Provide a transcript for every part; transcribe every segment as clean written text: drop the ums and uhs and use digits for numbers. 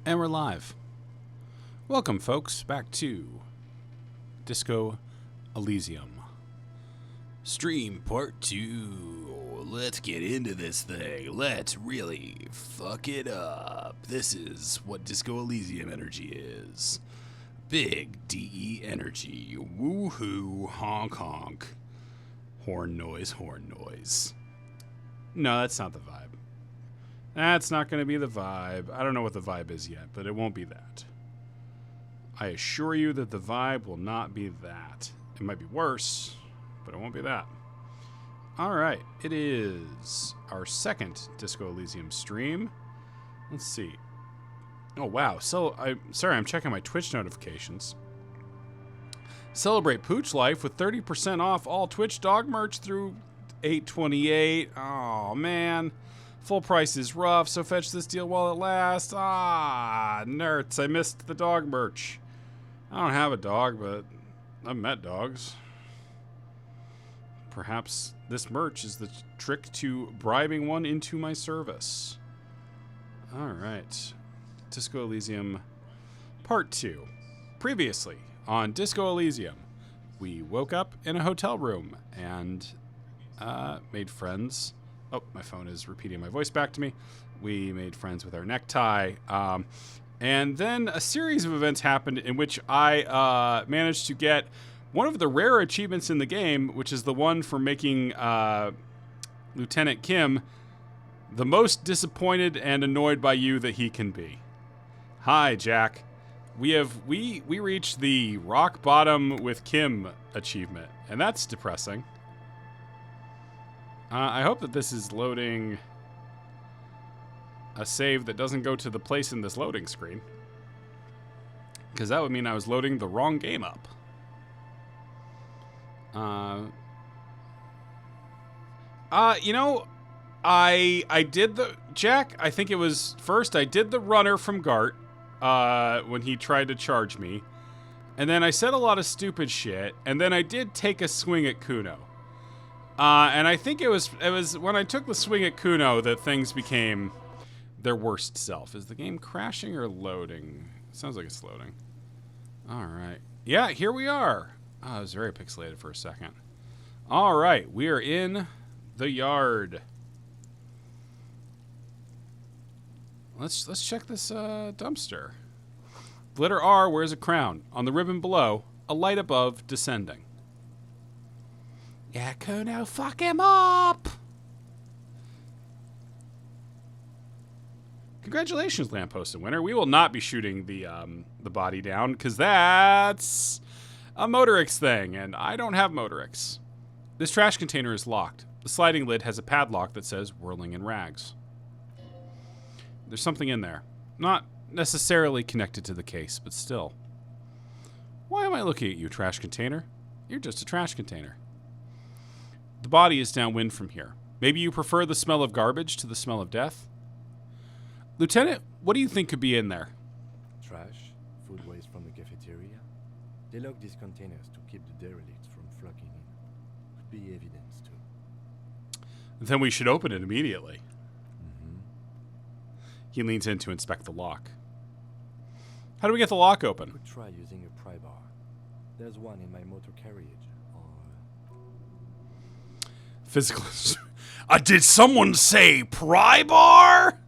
And we're live. Welcome, folks, back to Disco Elysium. Stream part 2. Let's get into this thing. Let's really fuck it up. This is what Disco Elysium energy is. Big DE energy. Woohoo, honk honk. Horn noise, horn noise. No, that's not the vibe. That's not going to be the vibe. I don't know what the vibe is yet, but it won't be that. I assure you that the vibe will not be that. It might be worse, but it won't be that. All right, it is our second Disco Elysium stream. Let's see. Oh, wow. So, I'm checking my Twitch notifications. Celebrate Pooch Life with 30% off all Twitch dog merch through 8/28. Oh, man. Full price is rough, so fetch this deal while it lasts. Ah, nerds. I missed the dog merch. I don't have a dog, but I've met dogs. Perhaps this merch is the trick to bribing one into my service. All right. Disco Elysium Part 2. Previously on Disco Elysium, we woke up in a hotel room and made friends. Oh, my phone is repeating my voice back to me. We made friends with our necktie. And then a series of events happened in which I managed to get one of the rare achievements in the game, which is the one for making Lieutenant Kim the most disappointed and annoyed by you that he can be. Hi, Jack. We reached the rock bottom with Kim achievement, and that's depressing. I hope that this is loading a save that doesn't go to the place in this loading screen, because that would mean I was loading the wrong game up. I did the Jack. I think it was first. I did the runner from Gart when he tried to charge me, and then I said a lot of stupid shit, and then I did take a swing at Kuno. And I think it was when I took the swing at Kuno that things became their worst self. Is the game crashing or loading? It sounds like it's loading. All right. Yeah, here we are. Oh, it was very pixelated for a second. All right, we are in the yard. Let's check this dumpster. Letter R wears a crown. On the ribbon below, a light above descending. Yeah, Kuno, fuck him up! Congratulations, lamppost and winner. We will not be shooting the body down, because that's a Motorix thing, and I don't have Motorix. This trash container is locked. The sliding lid has a padlock that says whirling in rags. There's something in there. Not necessarily connected to the case, but still. Why am I looking at you, trash container? You're just a trash container. The body is downwind from here. Maybe you prefer the smell of garbage to the smell of death? Lieutenant, what do you think could be in there? Trash, food waste from the cafeteria. They lock these containers to keep the derelicts from flocking in. Could be evidence too. Then we should open it immediately. Mm-hmm. He leans in to inspect the lock. How do we get the lock open? Could try using a pry bar. There's one in my motor carriage. Physical. Did someone say pry bar?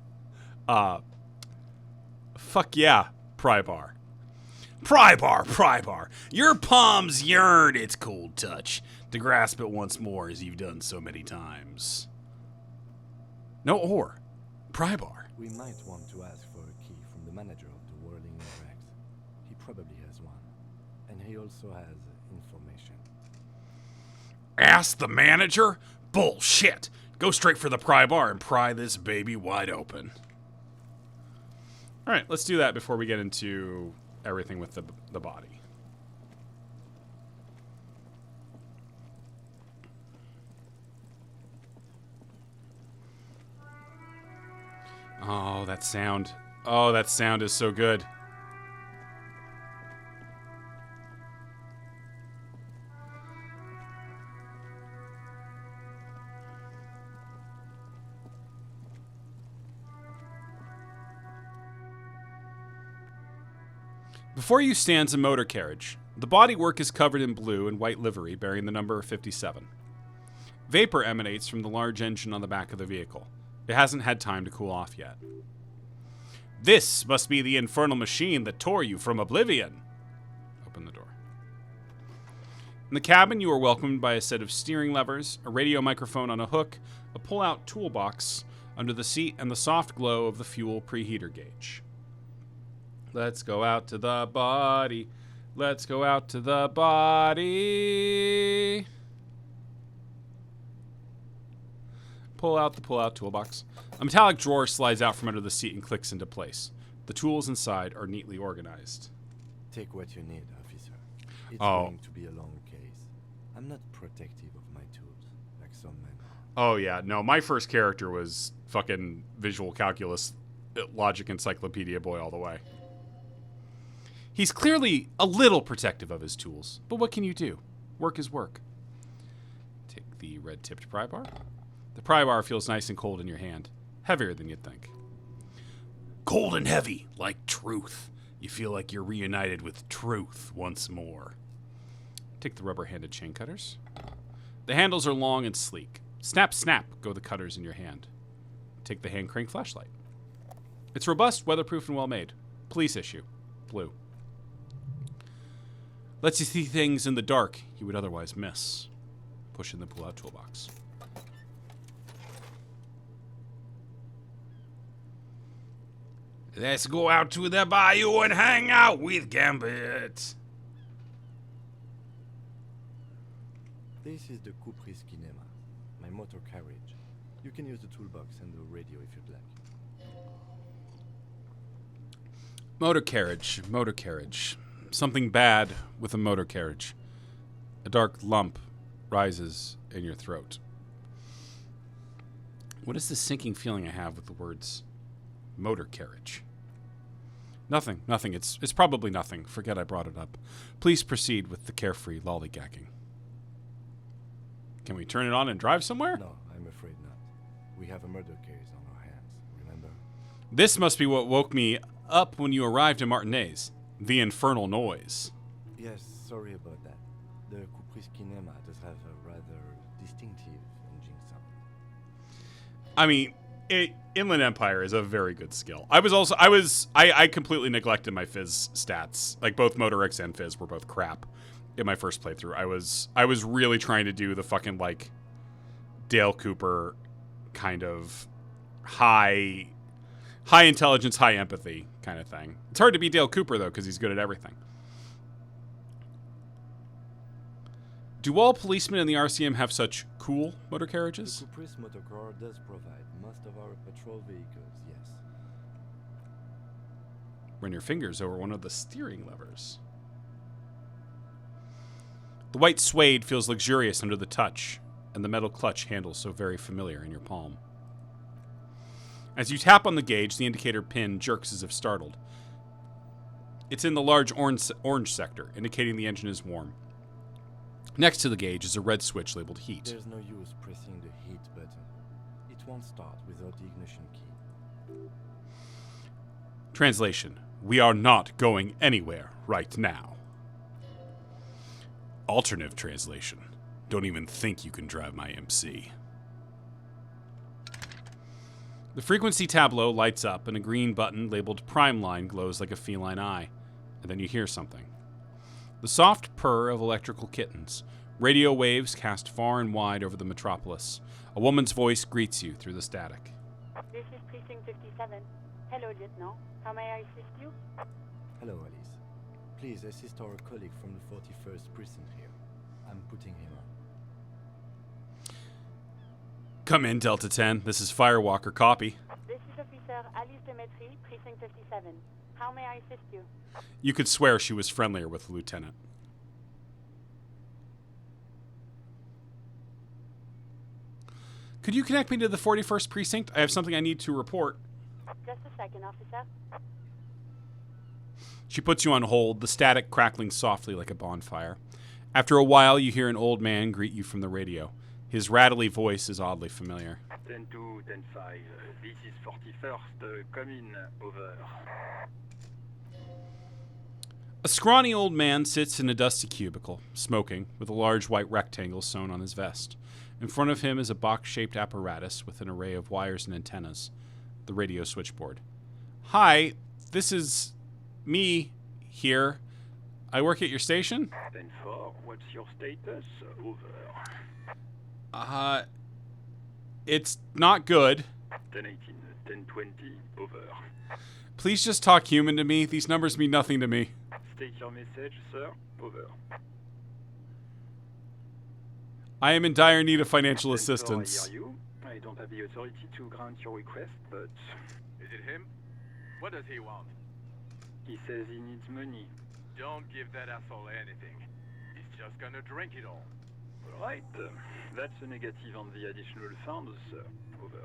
Fuck yeah, pry bar. Pry bar, pry bar. Your palms yearn its cold touch to grasp it once more as you've done so many times. No or. Pry bar. We might want to ask for a key from the manager of the Whirling Rags. He probably has one. And he also has information. Ask the manager? Bullshit. Go straight for the pry bar and pry this baby wide open. All right, let's do that before we get into everything with the body. Oh, that sound. Oh, that sound is so good. Before you stands a motor carriage. The bodywork is covered in blue and white livery bearing the number 57. Vapor emanates from the large engine on the back of the vehicle. It hasn't had time to cool off yet. This must be the infernal machine that tore you from oblivion. Open the door. In the cabin, you are welcomed by a set of steering levers, a radio microphone on a hook, a pull-out toolbox under the seat, and the soft glow of the fuel preheater gauge. Let's go out to the body. Let's go out to the body. Pull out the pull-out toolbox. A metallic drawer slides out from under the seat and clicks into place. The tools inside are neatly organized. Take what you need, officer. It's going to be a long case. I'm not protective of my tools, like some men are. Oh, yeah. No, my first character was fucking visual calculus, logic encyclopedia boy all the way. He's clearly a little protective of his tools, but what can you do? Work is work. Take the red-tipped pry bar. The pry bar feels nice and cold in your hand. Heavier than you'd think. Cold and heavy, like truth. You feel like you're reunited with truth once more. Take the rubber-handed chain cutters. The handles are long and sleek. Snap, snap, go the cutters in your hand. Take the hand crank flashlight. It's robust, weatherproof, and well-made. Police issue. Blue. Lets you see things in the dark you would otherwise miss. Push in the pull-out toolbox. Let's go out to the bayou and hang out with Gambit. This is the Kupris Kinema, my motor carriage. You can use the toolbox and the radio if you'd like. Motor carriage, motor carriage. Something bad with a motor carriage. A dark lump rises in your throat. What is the sinking feeling I have with the words motor carriage? Nothing. It's probably nothing. Forget I brought it up. Please proceed with the carefree lollygagging. Can we turn it on and drive somewhere? No, I'm afraid not. We have a murder case on our hands, remember? This must be what woke me up when you arrived in Martinez. The infernal noise. Yes, sorry about that. The Kupris Kinema does have a rather distinctive engine sound. I mean, Inland Empire is a very good skill. I completely neglected my Fizz stats. Like, both Motor X and Fizz were both crap in my first playthrough. I was really trying to do the fucking, like, Dale Cooper kind of high intelligence, high empathy kind of thing. It's hard to beat Dale Cooper, though, because he's good at everything. Do all policemen in the RCM have such cool motor carriages? The Kupris motorcar does provide most of our patrol vehicles, yes. Run your fingers over one of the steering levers. The white suede feels luxurious under the touch, and the metal clutch handles so very familiar in your palm. As you tap on the gauge, the indicator pin jerks as if startled. It's in the large orange sector, indicating the engine is warm. Next to the gauge is a red switch labeled heat. There's no use pressing the heat button. It won't start without the ignition key. Translation: we are not going anywhere right now. Alternative translation: don't even think you can drive my MC. The frequency tableau lights up and a green button labeled Prime Line glows like a feline eye. And then you hear something. The soft purr of electrical kittens. Radio waves cast far and wide over the metropolis. A woman's voice greets you through the static. This is Precinct 57. Hello, Lieutenant. How may I assist you? Hello, Alice. Please assist our colleague from the 41st precinct here. I'm putting him on. Come in, Delta 10. This is Firewalker. Copy. This is Officer Alice Demetri, Precinct 57. How may I assist you? You could swear she was friendlier with the lieutenant. Could you connect me to the 41st precinct? I have something I need to report. Just a second, officer. She puts you on hold, the static crackling softly like a bonfire. After a while, you hear an old man greet you from the radio. His rattly voice is oddly familiar. 10-2, 10-5. This is 41st. Come in. Over. A scrawny old man sits in a dusty cubicle, smoking, with a large white rectangle sewn on his vest. In front of him is a box-shaped apparatus with an array of wires and antennas, the radio switchboard. Hi, this is me here. I work at your station? 10-4, what's your status? Over. It's not good. 10-18, 10-20, over. Please just talk human to me. These numbers mean nothing to me. State your message, sir. Over. I am in dire need of financial 10-4, assistance. I hear you. I don't have the authority to grant your request, but... Is it him? What does he want? He says he needs money. Don't give that asshole anything. He's just gonna drink it all. Alright, that's a negative on the additional funds, sir. Over.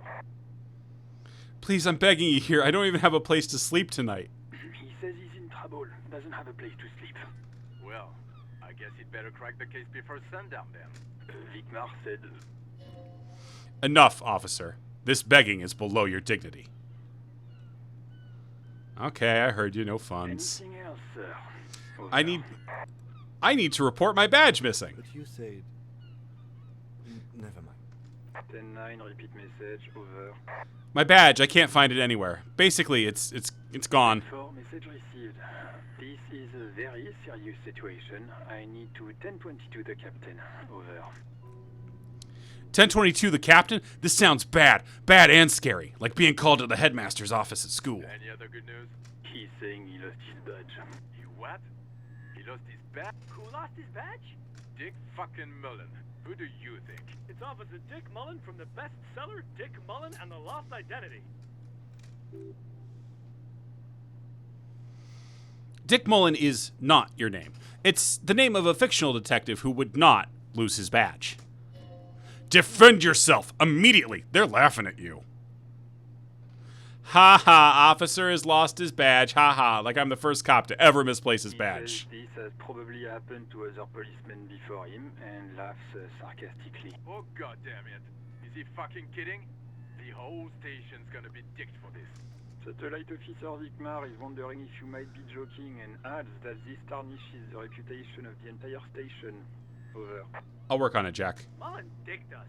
Please, I'm begging you here. I don't even have a place to sleep tonight. He says he's in trouble, doesn't have a place to sleep. Well, I guess he'd better crack the case before sundown then. Vicmar said... Enough, officer. This begging is below your dignity. Okay, I heard you. No funds. Anything else, sir? Over. I need to report my badge missing. But you said... Never mind. 10-9, repeat message, over. My badge, I can't find it anywhere. Basically, it's gone. 4, message received. This is a very serious situation. I need to 1022 the captain. Over. 1022, the captain? This sounds bad. Bad and scary. Like being called to the headmaster's office at school. Any other good news? He's saying he lost his badge. He what? He lost his badge? Who lost his badge? Dick fucking Mullen. Who do you think? It's Officer Dick Mullen from the bestseller Dick Mullen and the Lost Identity. Dick Mullen is not your name. It's the name of a fictional detective who would not lose his badge. Defend yourself immediately. They're laughing at you. Ha ha, officer has lost his badge. Ha ha, like I'm the first cop to ever misplace his He badge. says this has probably happened to other policemen before him and laughs sarcastically. Oh god damn it. Is he fucking kidding? The whole station's gonna be dicked for this. Satellite Officer Vicmar is wondering if you might be joking and adds that this tarnishes the reputation of the entire station. Over. I'll work on it, Jack. Mullen dicked us.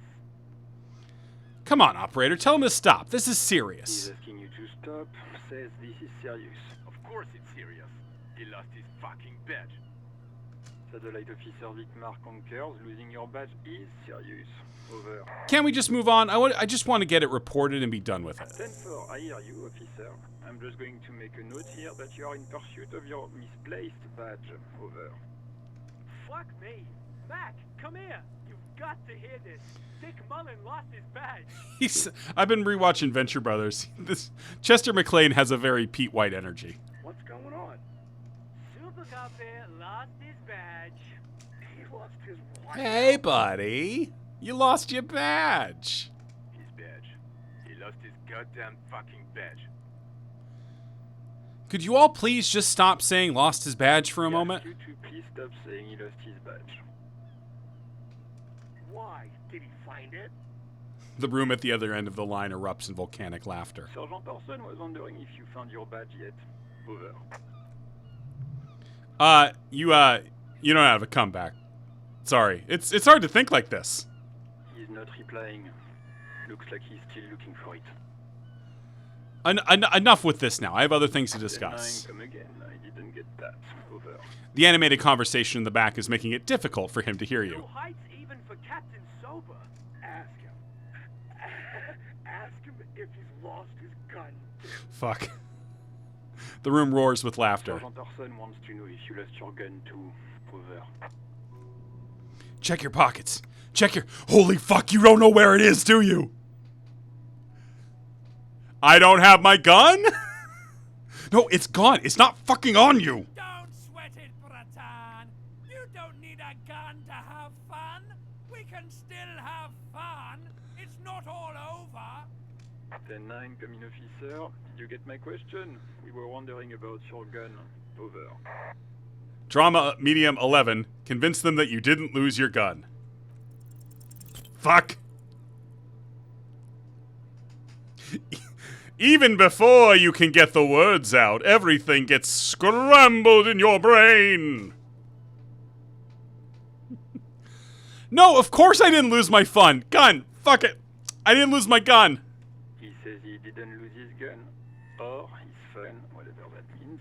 Come on, operator, tell him to stop. This is He's serious. asking you to stop, says this is serious. Of course it's serious. He lost his fucking badge. Satellite Officer Vicmar concurs, losing your badge is serious. Over. Can't we just move on? I just want to get it reported and be done with it. 10-4, I hear you, officer. I'm just going to make a note here that you are in pursuit of your misplaced badge. Over. Fuck me. Mac, come here. You've got to hear this. Dick Mullen lost his badge. I've been rewatching Venture Brothers. This Chester McClane has a very Pete White energy. What's going on? Super Cop here lost his badge. He lost his what? Hey, buddy. You lost your badge. His badge. He lost his goddamn fucking badge. Could you all please just stop saying lost his badge for a moment? You to please stop saying he lost his badge. Why? Did he find it? The room at the other end of the line erupts in volcanic laughter. Sergeant Orson was wondering if you found your badge yet. Over. You don't have a comeback. Sorry. It's hard to think like this. He's not replying. Looks like he's still looking for it. Enough with this now. I have other things to 10-9, discuss. come again. I didn't get that. Over. The animated conversation in the back is making it difficult for him to hear No you. heights even for Captain Sober. Ask him. Ask him if he's lost his gun. Fuck. The room roars with laughter. Sergeant Orson wants to know if you lost your gun too. Over. Check your pockets. Check your... Holy fuck, you don't know where it is, do you? I don't have my gun? No, it's gone. It's not fucking on you. Don't sweat it, Bratan. You don't need a gun to have fun. We can still have fun. It's not all over. 10-9, come in, officer. Did you get my question? We were wondering about your gun. Over. Drama medium 11. Convince them that you didn't lose your gun. Fuck. Even before you can get the words out, everything gets scrambled in your brain. No, of course I didn't lose my gun. Fuck it. I didn't lose my gun. He says he didn't lose his gun. Or his fun, whatever that means.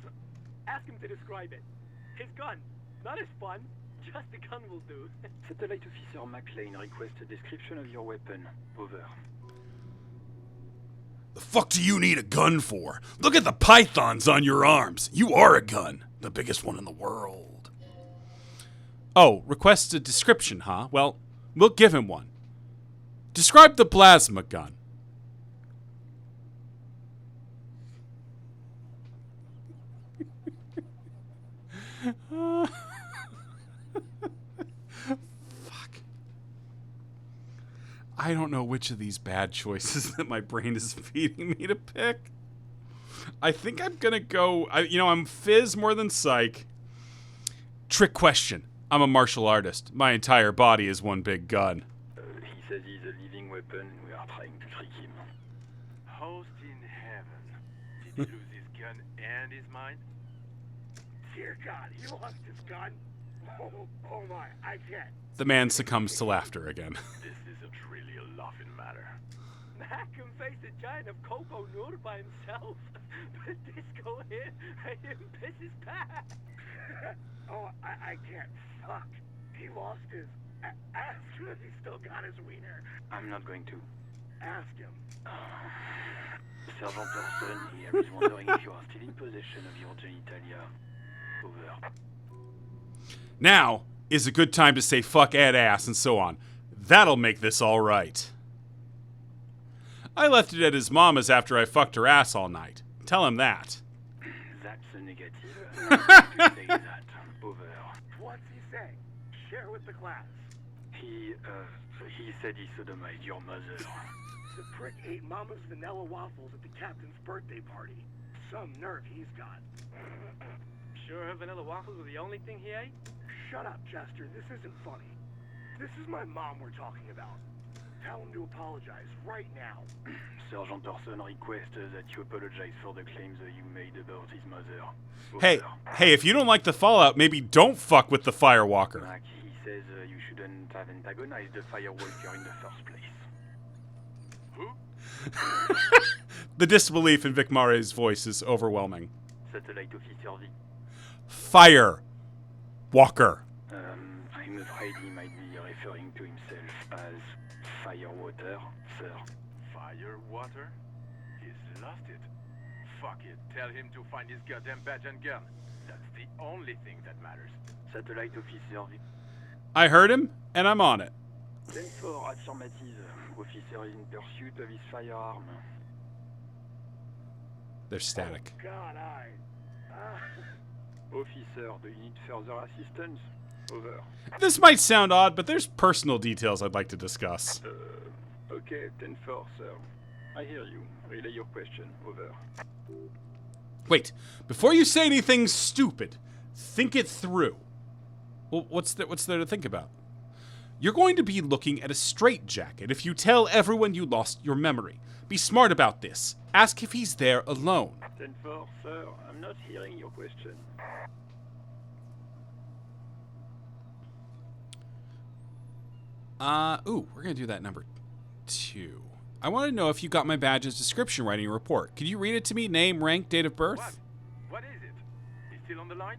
Ask him to describe it. His gun. Not his fun. Just the gun will do. Satellite Officer McLean requests a description of your weapon. Over. The fuck do you need a gun for? Look at the pythons on your arms. You are a gun. The biggest one in the world. Oh, requests a description, huh? Well, we'll give him one. Describe the plasma gun. Fuck. I don't know which of these bad choices that my brain is feeding me to pick. I think I'm gonna go, I'm Fizz more than Psych. Trick question. I'm a martial artist. My entire body is one big gun. He says he's a living weapon. We are trying to trick him. Host in heaven. Did he lose his gun and his mind? Dear God, he lost his gun. Oh my, I can't. The man succumbs to laughter again. This isn't really a laughing matter. Mac can face a giant of Coco Nur by himself. But Disco hit him piss his pants. Oh, I can't. Fuck. He lost his ass, but he still got his wiener. I'm not going to. Ask him. Sergeant Person here is wondering if you are still in possession of your genitalia. Over. Now is a good time to say fuck Ed ass and so on. That'll make this all right. I left it at his mama's after I fucked her ass all night. Tell him that. That's a negative. I'm not going to say that. Over. What's he saying? Share with the class. He said he sodomized your mother. The prick ate Mama's vanilla waffles at the captain's birthday party. Some nerve he's got. Sure her vanilla waffles were the only thing he ate? Shut up, Chester. This isn't funny. This is my mom we're talking about. Tell him to apologize right now. Sergeant Person requests that you apologize for the claims that you made about his mother. Hey, if you don't like the fallout, maybe don't fuck with the Firewalker. Mac, he says you shouldn't have antagonized the Firewalker in the first place. Who? The disbelief in Vic Mare's voice is overwhelming. Satellite Officer V. Firewalker. I'm afraid he might be referring to himself as Firewater, sir. Firewater? He's lost it. Fuck it. Tell him to find his goddamn badge and gun. That's the only thing that matters. Satellite Officer V. I heard him, and I'm on it. 10-4 affirmative. Officer is in pursuit of his firearm. They're static. Oh, God, Officer, do you need further assistance? Over. This might sound odd, but there's personal details I'd like to discuss. Okay, 10-4, sir. I hear you. Relay your question. Over. Wait, before you say anything stupid, think it through. Well, what's there to think about? You're going to be looking at a straitjacket if you tell everyone you lost your memory. Be smart about this. Ask if he's there alone. 10-4, sir. I'm not hearing your question. We're gonna do that number 2. I want to know if you got my badge's description right in your report. Could you read it to me? Name, rank, date of birth? What is it? He's still on the line?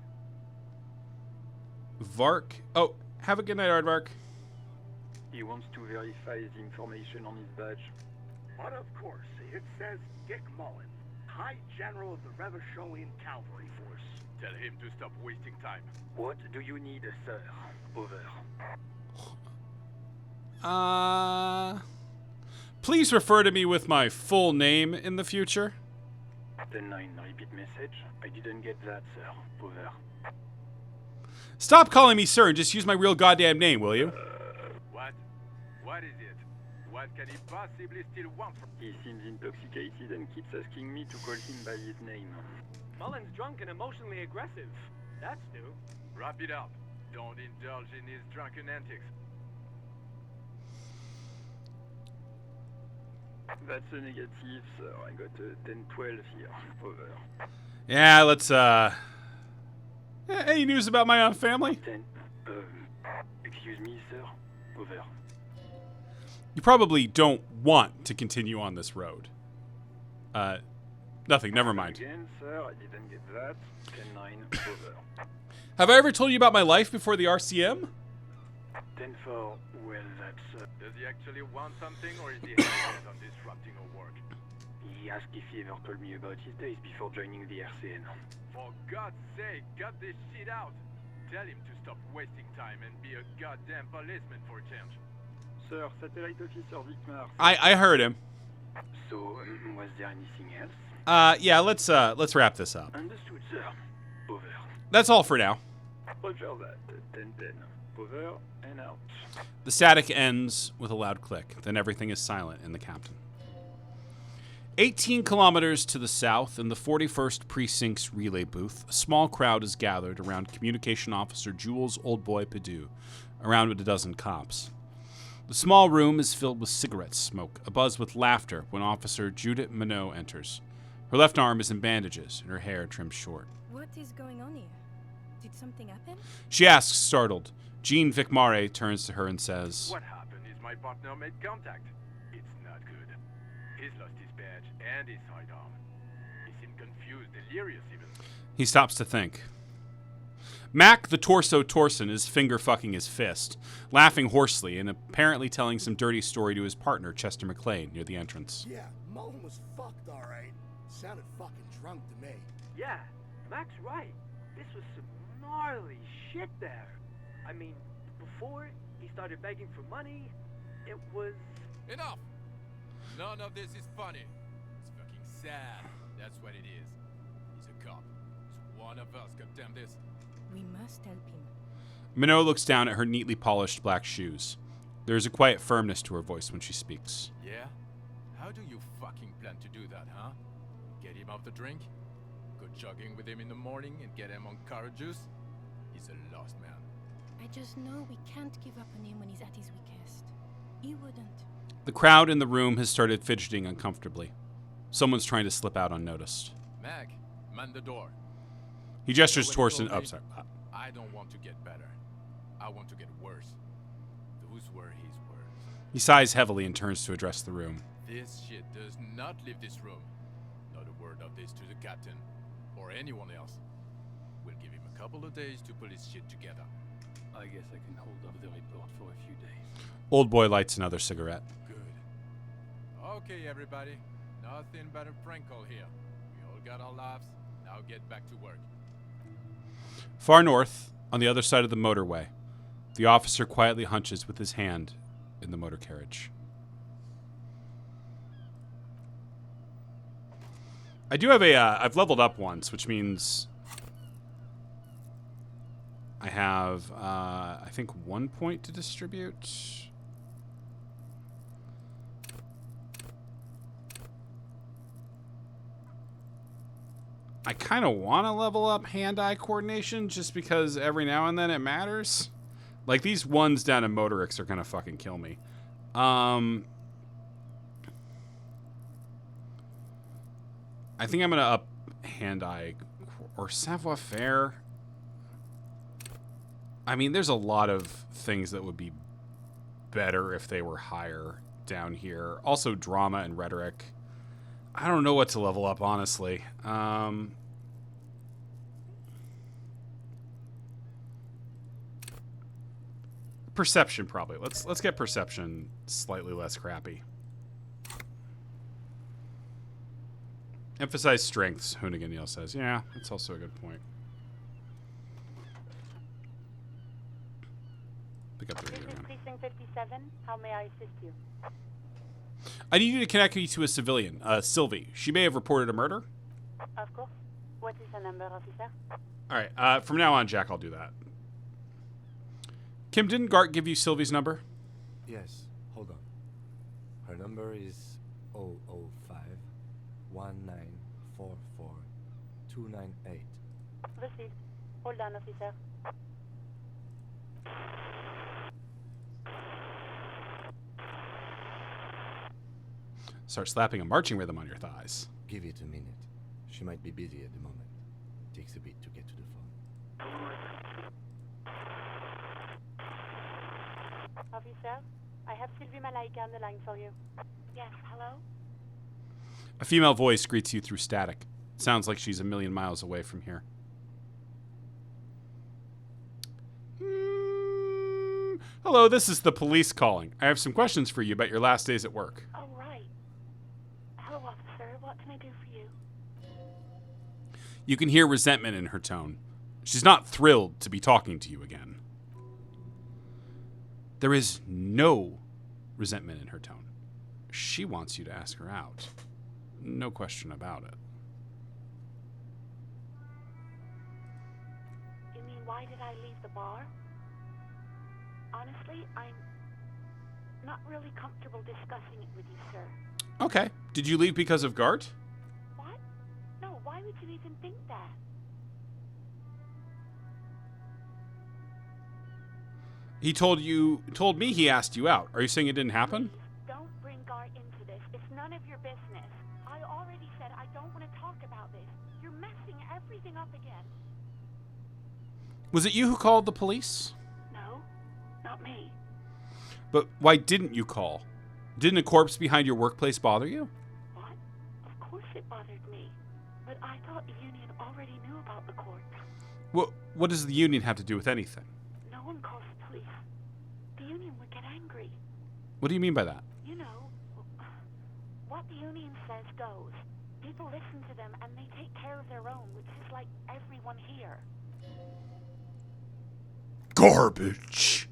Vark. Oh, have a good night, Aardvark. He wants to verify the information on his badge. But of course, it says Dick Mullen, High General of the Revacholian Cavalry Force. Tell him to stop wasting time. What do you need, sir? Over. Please refer to me with my full name in the future. 10-9, repeat message. I didn't get that, sir. Over. Stop calling me sir and just use my real goddamn name, will you? What? What is it? What can he possibly still want from... He seems intoxicated and keeps asking me to call him by his name. Mullen's drunk and emotionally aggressive. That's new. Wrap it up. Don't indulge in his drunken antics. That's a negative, sir. I got a 10-12 here. Over. Yeah, let's, Any news about my own family? 10. Excuse me, sir. Over. You probably don't want to continue on this road. Nothing, never mind. Again, sir, I didn't get that. 10-9. Over. Have I ever told you about my life before the RCM? 10-4. Well, that's... Does he actually want something, or is he hell-bent on disrupting our work? He asked if he ever told me about his days before joining the RCN. For God's sake, cut this shit out! Tell him to stop wasting time and be a goddamn policeman for a change. Sir, Satellite Officer Vicmar. I heard him. So, was there anything else? Yeah, let's wrap this up. Understood, sir. Over. That's all for now. Roger that. 10-10. Over and out. The static ends with a loud click. Then everything is silent in the captain. 18 kilometers to the south, in the 41st Precinct's relay booth, a small crowd is gathered around Communication Officer Jules Oldboy Perdue, around a dozen cops. The small room is filled with cigarette smoke, abuzz with laughter when Officer Judith Minot enters. Her left arm is in bandages, and her hair trimmed short. What is going on here? Did something happen? She asks, startled. Jean Vicmare turns to her and says, What happened is my partner made contact. It's not good. He's lost his badge and his sidearm. He seemed confused, delirious even. He stops to think. Mac, the torso Torson, is finger-fucking his fist, laughing hoarsely and apparently telling some dirty story to his partner, Chester McLean, near the entrance. Yeah, Mullen was fucked, alright. Sounded fucking drunk to me. Yeah, Mac's right. This was some gnarly shit there. I mean, before he started begging for money, it was... Enough! None of this is funny. It's fucking sad. That's what it is. He's a cop. He's one of us, goddamn this. We must help him. Minot looks down at her neatly polished black shoes. There is a quiet firmness to her voice when she speaks. Yeah? How do you fucking plan to do that, huh? Get him off the drink? Go jogging with him in the morning and get him on carrot juice? He's a lost man. I just know we can't give up on him when he's at his weakest. He wouldn't. The crowd in the room has started fidgeting uncomfortably. Someone's trying to slip out unnoticed. Mac, man the door. He gestures When he towards told an... Oh, me, sorry. I don't want to get better. I want to get worse. Those were his words. He sighs heavily and turns to address the room. This shit does not leave this room. Not a word of this to the captain or anyone else. We'll give him a couple of days to put his shit together. I guess I can hold up the report for a few days. Old boy lights another cigarette. Good. Okay, everybody. Nothing but a prank call here. We all got our laughs. Now get back to work. Far north, on the other side of the motorway, the officer quietly hunches with his hand in the motor carriage. I do have I've leveled up once, which means I have, I think 1 point to distribute. I kind of want to level up hand-eye coordination just because every now and then it matters. Like, these ones down in Motorix are going to fucking kill me. I think I'm going to up hand-eye or savoir-faire. I mean, there's a lot of things that would be better if they were higher down here. Also, drama and rhetoric. I don't know what to level up, honestly. Perception, probably. Let's get perception slightly less crappy. Emphasize strengths, Hoonigan Neal says. Yeah, that's also a good point. Pick up the This radio is now. Precinct 57. How may I assist you? I need you to connect me to a civilian, Sylvie. She may have reported a murder. Of course. What is the number, officer? All right, from now on, Jack, I'll do that. Kim, didn't Gart give you Sylvie's number? Yes, hold on. Her number is 005 1944 298. Received. Hold on, officer. Start slapping a marching rhythm on your thighs. Give it a minute. She might be busy at the moment. Takes a bit to get to the phone. Officer, I have Sylvie Malaika on the line for you. Yes, hello? A female voice greets you through static. Sounds like she's a million miles away from here. Hello, this is the police calling. I have some questions for you about your last days at work. Oh, right. Hello, officer. What can I do for you? You can hear resentment in her tone. She's not thrilled to be talking to you again. There is no resentment in her tone. She wants you to ask her out. No question about it. You mean, why did I leave the bar? Honestly, I'm not really comfortable discussing it with you, sir. Okay. Did you leave because of Gart? What? No, why would you even think that? He told me he asked you out. Are you saying it didn't happen? Please, don't bring Gart into this. It's none of your business. I already said I don't want to talk about this. You're messing everything up again. Was it you who called the police? No, not me. But why didn't you call? Didn't a corpse behind your workplace bother you? What? Of course it bothered me. But I thought the union already knew about the corpse. What does the union have to do with anything? No one calls the police. The union would get angry. What do you mean by that? You know, what the union says goes. People listen to them and they take care of their own, which is like everyone here. Garbage.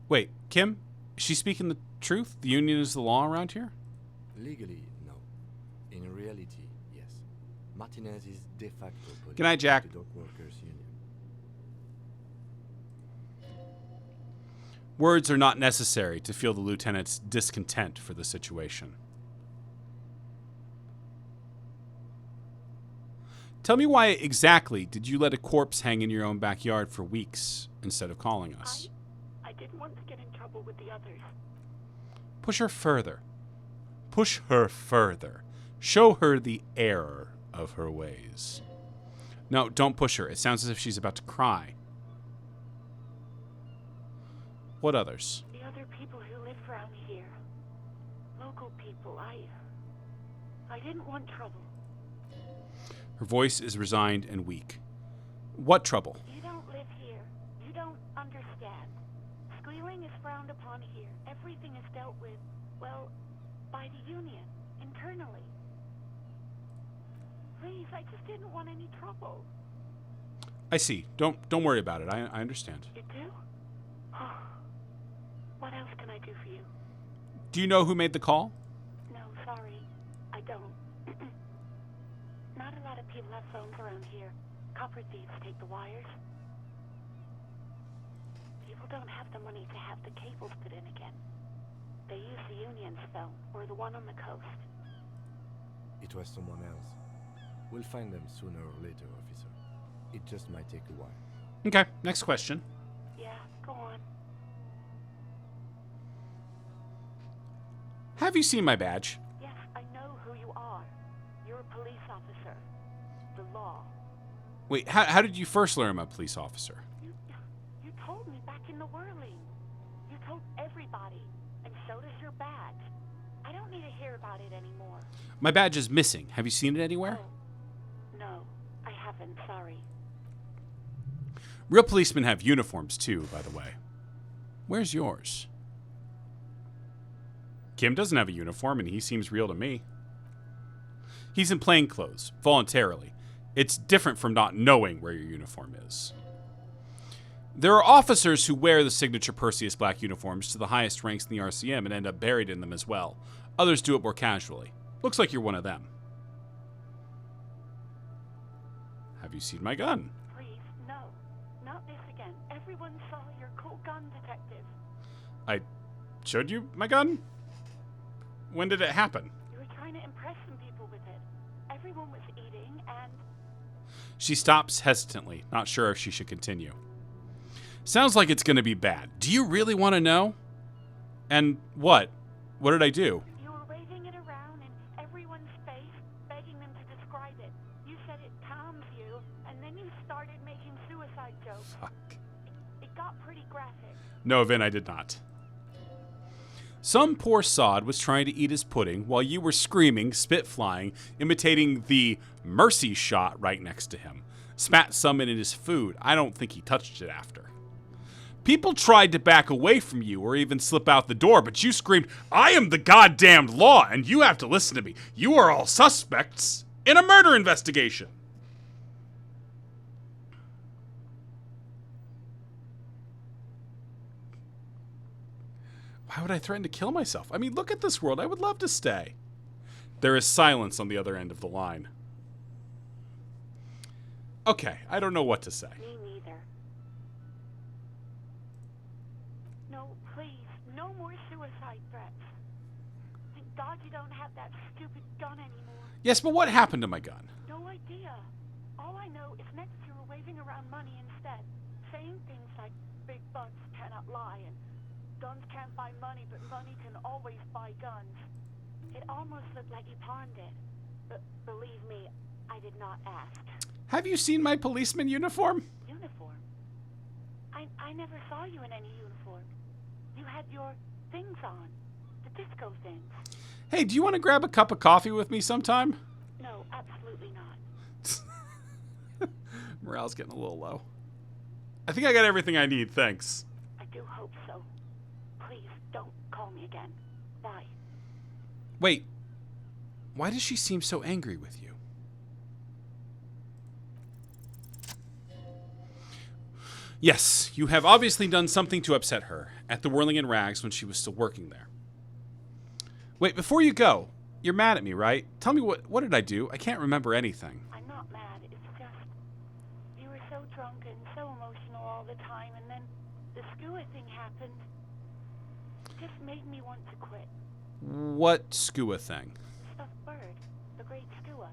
Wait, Kim? Is she speaking the truth? The union is the law around here? Legally, no. In reality, yes. Martinez is de facto police. Good night, Jack. The dock workers union. Words are not necessary to feel the lieutenant's discontent for the situation. Tell me why exactly did you let a corpse hang in your own backyard for weeks instead of calling us? I didn't want to get in trouble with the others. Push her further. Push her further. Show her the error of her ways. No, don't push her. It sounds as if she's about to cry. What others? The other people who live around here. Local people. I didn't want trouble. Her voice is resigned and weak. What trouble? You don't live here. You don't understand. Squealing is frowned upon here. Everything is dealt with, well, by the union, internally. Please, I just didn't want any trouble. I see. Don't worry about it. I understand. You do? Oh. What else can I do for you? Do you know who made the call? No, sorry. I don't. Not a lot of people have phones around here. Copper thieves take the wires. People don't have the money to have the cables put in again. They use the union's phone, or the one on the coast. It was someone else. We'll find them sooner or later, officer. It just might take a while. Okay, next question. Yeah, go on. Have you seen my badge? Yes, I know who you are. You're a police officer. The law. Wait, how did you first learn I'm a police officer? You told me back in the whirling. You told everybody, and so does your badge. I don't need to hear about it anymore. My badge is missing. Have you seen it anywhere? Oh, no, I haven't, sorry. Real policemen have uniforms too, by the way. Where's yours? Kim doesn't have a uniform, and he seems real to me. He's in plain clothes, voluntarily. It's different from not knowing where your uniform is. There are officers who wear the signature Perseus black uniforms to the highest ranks in the RCM and end up buried in them as well. Others do it more casually. Looks like you're one of them. Have you seen my gun? Please, no. Not this again. Everyone saw your cool gun, detective. I showed you my gun? When did it happen? You were trying to impress some people with it. Everyone was eating, and... She stops hesitantly, not sure if she should continue. Sounds like it's going to be bad. Do you really want to know? And what? What did I do? bombs you, and then you started making suicide jokes. Fuck. It got pretty graphic. No, Vin, I did not. Some poor sod was trying to eat his pudding while you were screaming, spit flying, imitating the mercy shot right next to him. Spat some in his food. I don't think he touched it after. People tried to back away from you or even slip out the door, but you screamed, "I am the goddamned law, and you have to listen to me. You are all suspects in a murder investigation." Why would I threaten to kill myself? I mean, look at this world. I would love to stay. There is silence on the other end of the line. Okay, I don't know what to say. Me neither. No, please, no more suicide threats. Thank God you don't have that stupid gun anymore. Yes, but what happened to my gun? No idea. All I know is next you were waving around money instead, saying things like big bucks cannot lie and guns can't buy money, but money can always buy guns. It almost looked like you pawned it. But believe me, I did not ask. Have you seen my policeman uniform? Uniform? I never saw you in any uniform. You had your things on. The disco things. Hey, do you want to grab a cup of coffee with me sometime? No, absolutely not. Morale's getting a little low. I think I got everything I need, thanks. I do hope so. Please, don't call me again. Bye. Wait, why does she seem so angry with you? Yes, you have obviously done something to upset her at the Whirling in Rags when she was still working there. Wait, before you go, you're mad at me, right? Tell me what did I do? I can't remember anything. I'm not mad, it's just you were so drunk and so emotional all the time, and then the skua thing happened. It just made me want to quit. What skua thing? The stuffed bird, the great skua.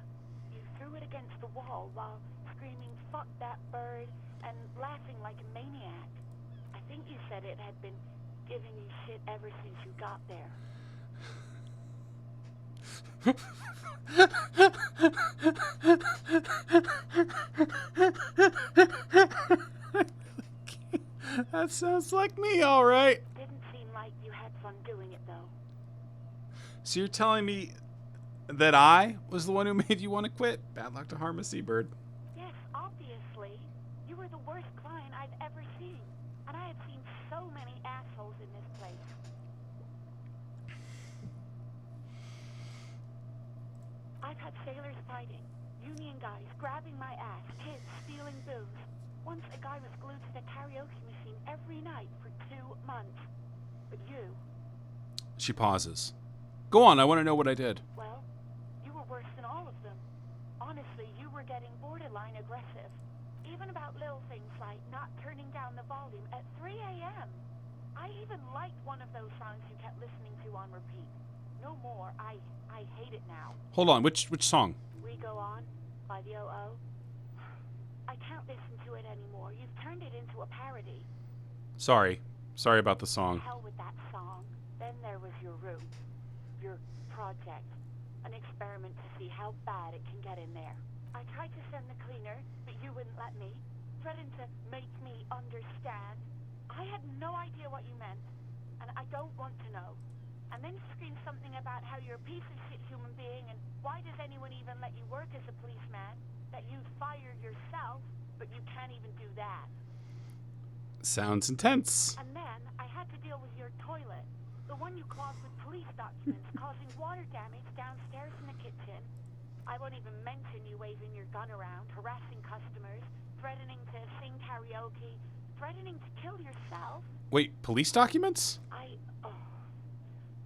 You threw it against the wall while screaming, "Fuck that bird," and laughing like a maniac. I think you said it had been giving you shit ever since you got there. That sounds like me, all right. Didn't seem like you had fun doing it, though. So you're telling me that I was the one who made you want to quit? Bad luck to harm a seabird. Yes, obviously. You were the worst client I've ever seen. And I have seen so many assholes in this place. I've had sailors fighting, union guys grabbing my ass, kids stealing booze. Once a guy was glued to the karaoke machine every night for 2 months. But you... She pauses. Go on, I want to know what I did. Well, you were worse than all of them. Honestly, you were getting borderline aggressive. Even about little things like not turning down the volume at 3 a.m. I even liked one of those songs you kept listening to on repeat. No more. I hate it now. Hold on, which song? We Go On by the O.O. I can't listen to it anymore. You've turned it into a parody. Sorry about the song. Hell with that song. Then there was your room. Your project. An experiment to see how bad it can get in there. I tried to send the cleaner, but you wouldn't let me. Threatened to make me understand. I had no idea what you meant, and I don't want to know. And then you screamed something about how you're a piece of shit human being, and why does anyone even let you work as a policeman? That you'd fire yourself, but you can't even do that. Sounds intense. And then I had to deal with your toilet. The one you clogged with police documents, causing water damage downstairs in the kitchen. I won't even mention you waving your gun around, harassing customers, threatening to sing karaoke, threatening to kill yourself. Wait, police documents?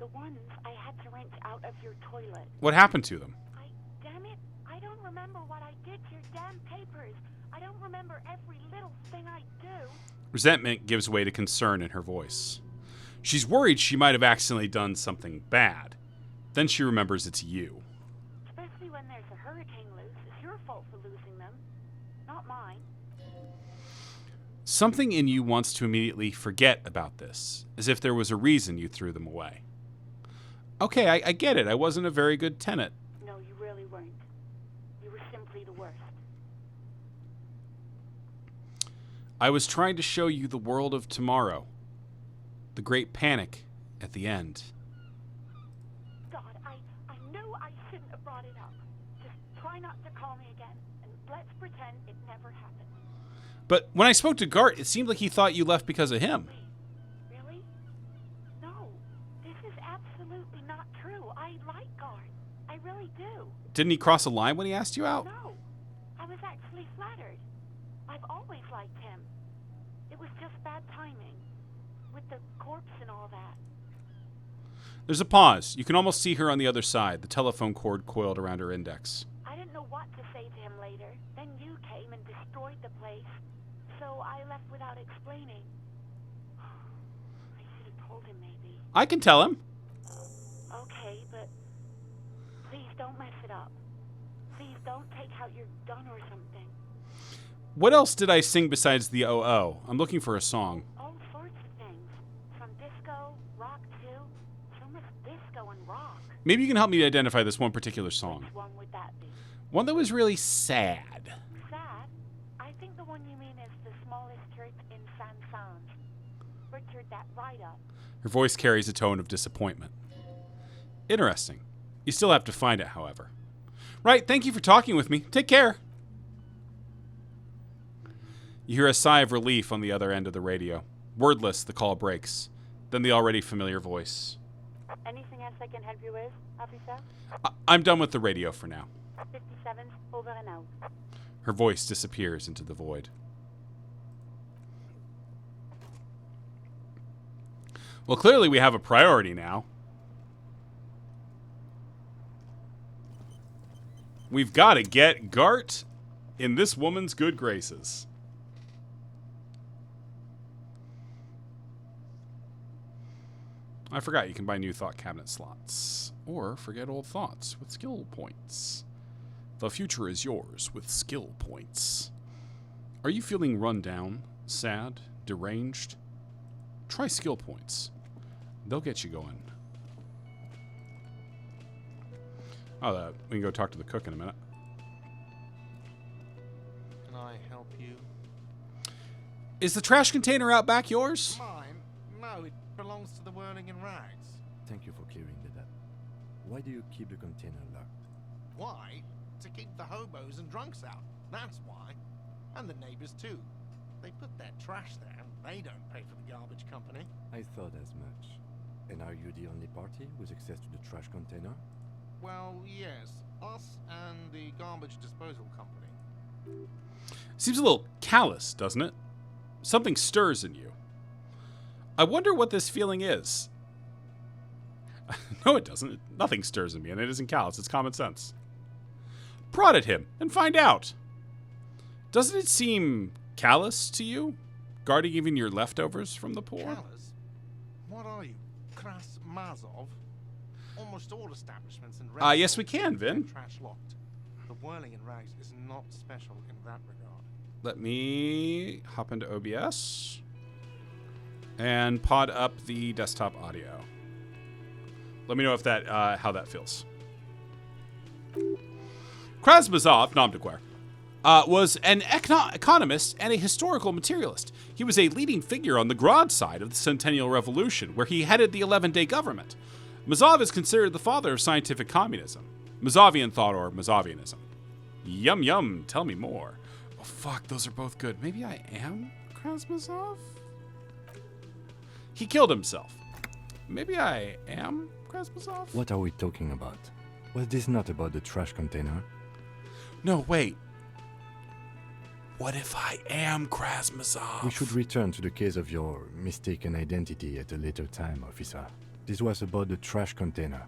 The ones I had to wrench out of your toilet. What happened to them? Damn it, I don't remember what I did to your damn papers. I don't remember every little thing I do. Resentment gives way to concern in her voice. She's worried she might have accidentally done something bad. Then she remembers it's you. Especially when there's a hurricane loose. It's your fault for losing them, not mine. Something in you wants to immediately forget about this, as if there was a reason you threw them away. Okay, I get it. I wasn't a very good tenant. No, you really weren't. You were simply the worst. I was trying to show you the world of tomorrow. The great panic at the end. God, I knew I shouldn't have brought it up. Just try not to call me again, and let's pretend it never happened. But when I spoke to Gart, it seemed like he thought you left because of him. Really? No, this is absolutely not true. I like Gart. I really do. Didn't he cross a line when he asked you out? No, I was actually flattered. I've always liked him. It was just bad timing, with the corpse and all that. There's a pause. You can almost see her on the other side, the telephone cord coiled around her index. I didn't know what to say to him later. Then you came and destroyed the place. So I left without explaining. I should have told him maybe. I can tell him. Okay, but please don't mess it up. Please don't take out your gun or something. What else did I sing besides the OO? I'm looking for a song. All sorts of things. From disco, rock too. So much disco and rock. Maybe you can help me identify this one particular song. Which one would that be? One that was really sad. Sad? I think the one you mean is the smallest church in San Sans. Richard, that right up. Her voice carries a tone of disappointment. Interesting. You still have to find it, however. Right, thank you for talking with me. Take care. You hear a sigh of relief on the other end of the radio. Wordless, the call breaks. Then the already familiar voice. Anything else I can help you with, officer? I'm done with the radio for now. 57, over and out. Her voice disappears into the void. Well, clearly we have a priority now. We've got to get Gart in this woman's good graces. I forgot you can buy new thought cabinet slots. Or forget old thoughts with skill points. The future is yours with skill points. Are you feeling run down, sad, deranged? Try skill points. They'll get you going. Oh, we can go talk to the cook in a minute. Can I help you? Is the trash container out back yours? Mine? No, it belongs to the Whirling in Rags. Thank you for clearing that up. Why do you keep the container locked? Why? To keep the hobos and drunks out. That's why. And the neighbors too. They put their trash there and they don't pay for the garbage company. I thought as much. And are you the only party with access to the trash container? Well, yes. Us and the garbage disposal company. Seems a little callous, doesn't it? Something stirs in you. I wonder what this feeling is. No, it doesn't. Nothing stirs in me, and it isn't callous. It's common sense. Prod at him and find out. Doesn't it seem callous to you? Guarding even your leftovers from the poor? Callous? What are you? Kras Mazov? Almost all establishments and yes, we can, Vin. Trash locked. The Whirling in Rags is not special in that regard. Let me hop into OBS and pod up the desktop audio. Let me know if that how that feels. Krasmazov, nom de guerre, was an economist and a historical materialist. He was a leading figure on the Grodd side of the Centennial Revolution, where he headed the 11-day government. Mazov is considered the father of scientific communism. Mazovian thought, or Mazovianism. Yum yum, tell me more. Oh fuck, those are both good. Maybe I am Krasmazov? He killed himself. Maybe I am Krasmazov? What are we talking about? Was this not about the trash container? No, wait. What if I am Krasmazov? We should return to the case of your mistaken identity at a later time, officer. This was about the trash container.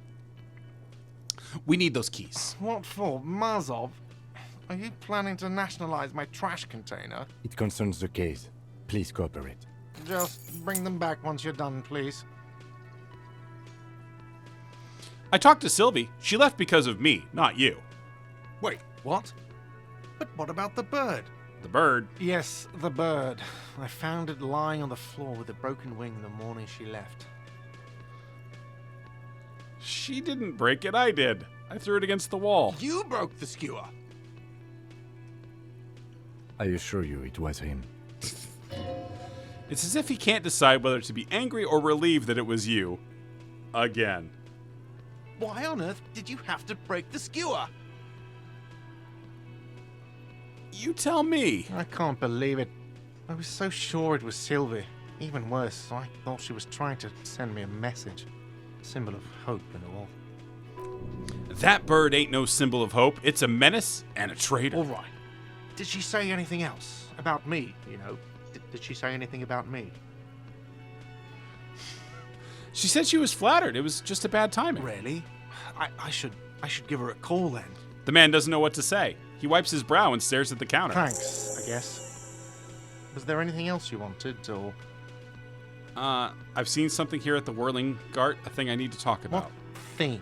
We need those keys. What for? Mazov? Are you planning to nationalize my trash container? It concerns the case. Please cooperate. Just bring them back once you're done, please. I talked to Sylvie. She left because of me, not you. Wait, what? But what about the bird? The bird? Yes, the bird. I found it lying on the floor with a broken wing the morning she left. She didn't break it, I did. I threw it against the wall. You broke the skewer. I assure you it was him. It's as if he can't decide whether to be angry or relieved that it was you. Again. Why on earth did you have to break the skewer? You tell me. I can't believe it. I was so sure it was Sylvie. Even worse, I thought she was trying to send me a message. Symbol of hope and all. That bird ain't no symbol of hope. It's a menace and a traitor. All right. Did she say anything else? About me, you know? Did she say anything about me? She said she was flattered. It was just a bad timing. Really? I should give her a call then. The man doesn't know what to say. He wipes his brow and stares at the counter. Thanks, I guess. Was there anything else you wanted, or...? I've seen something here at the Whirling Gart, a thing I need to talk about. What thing?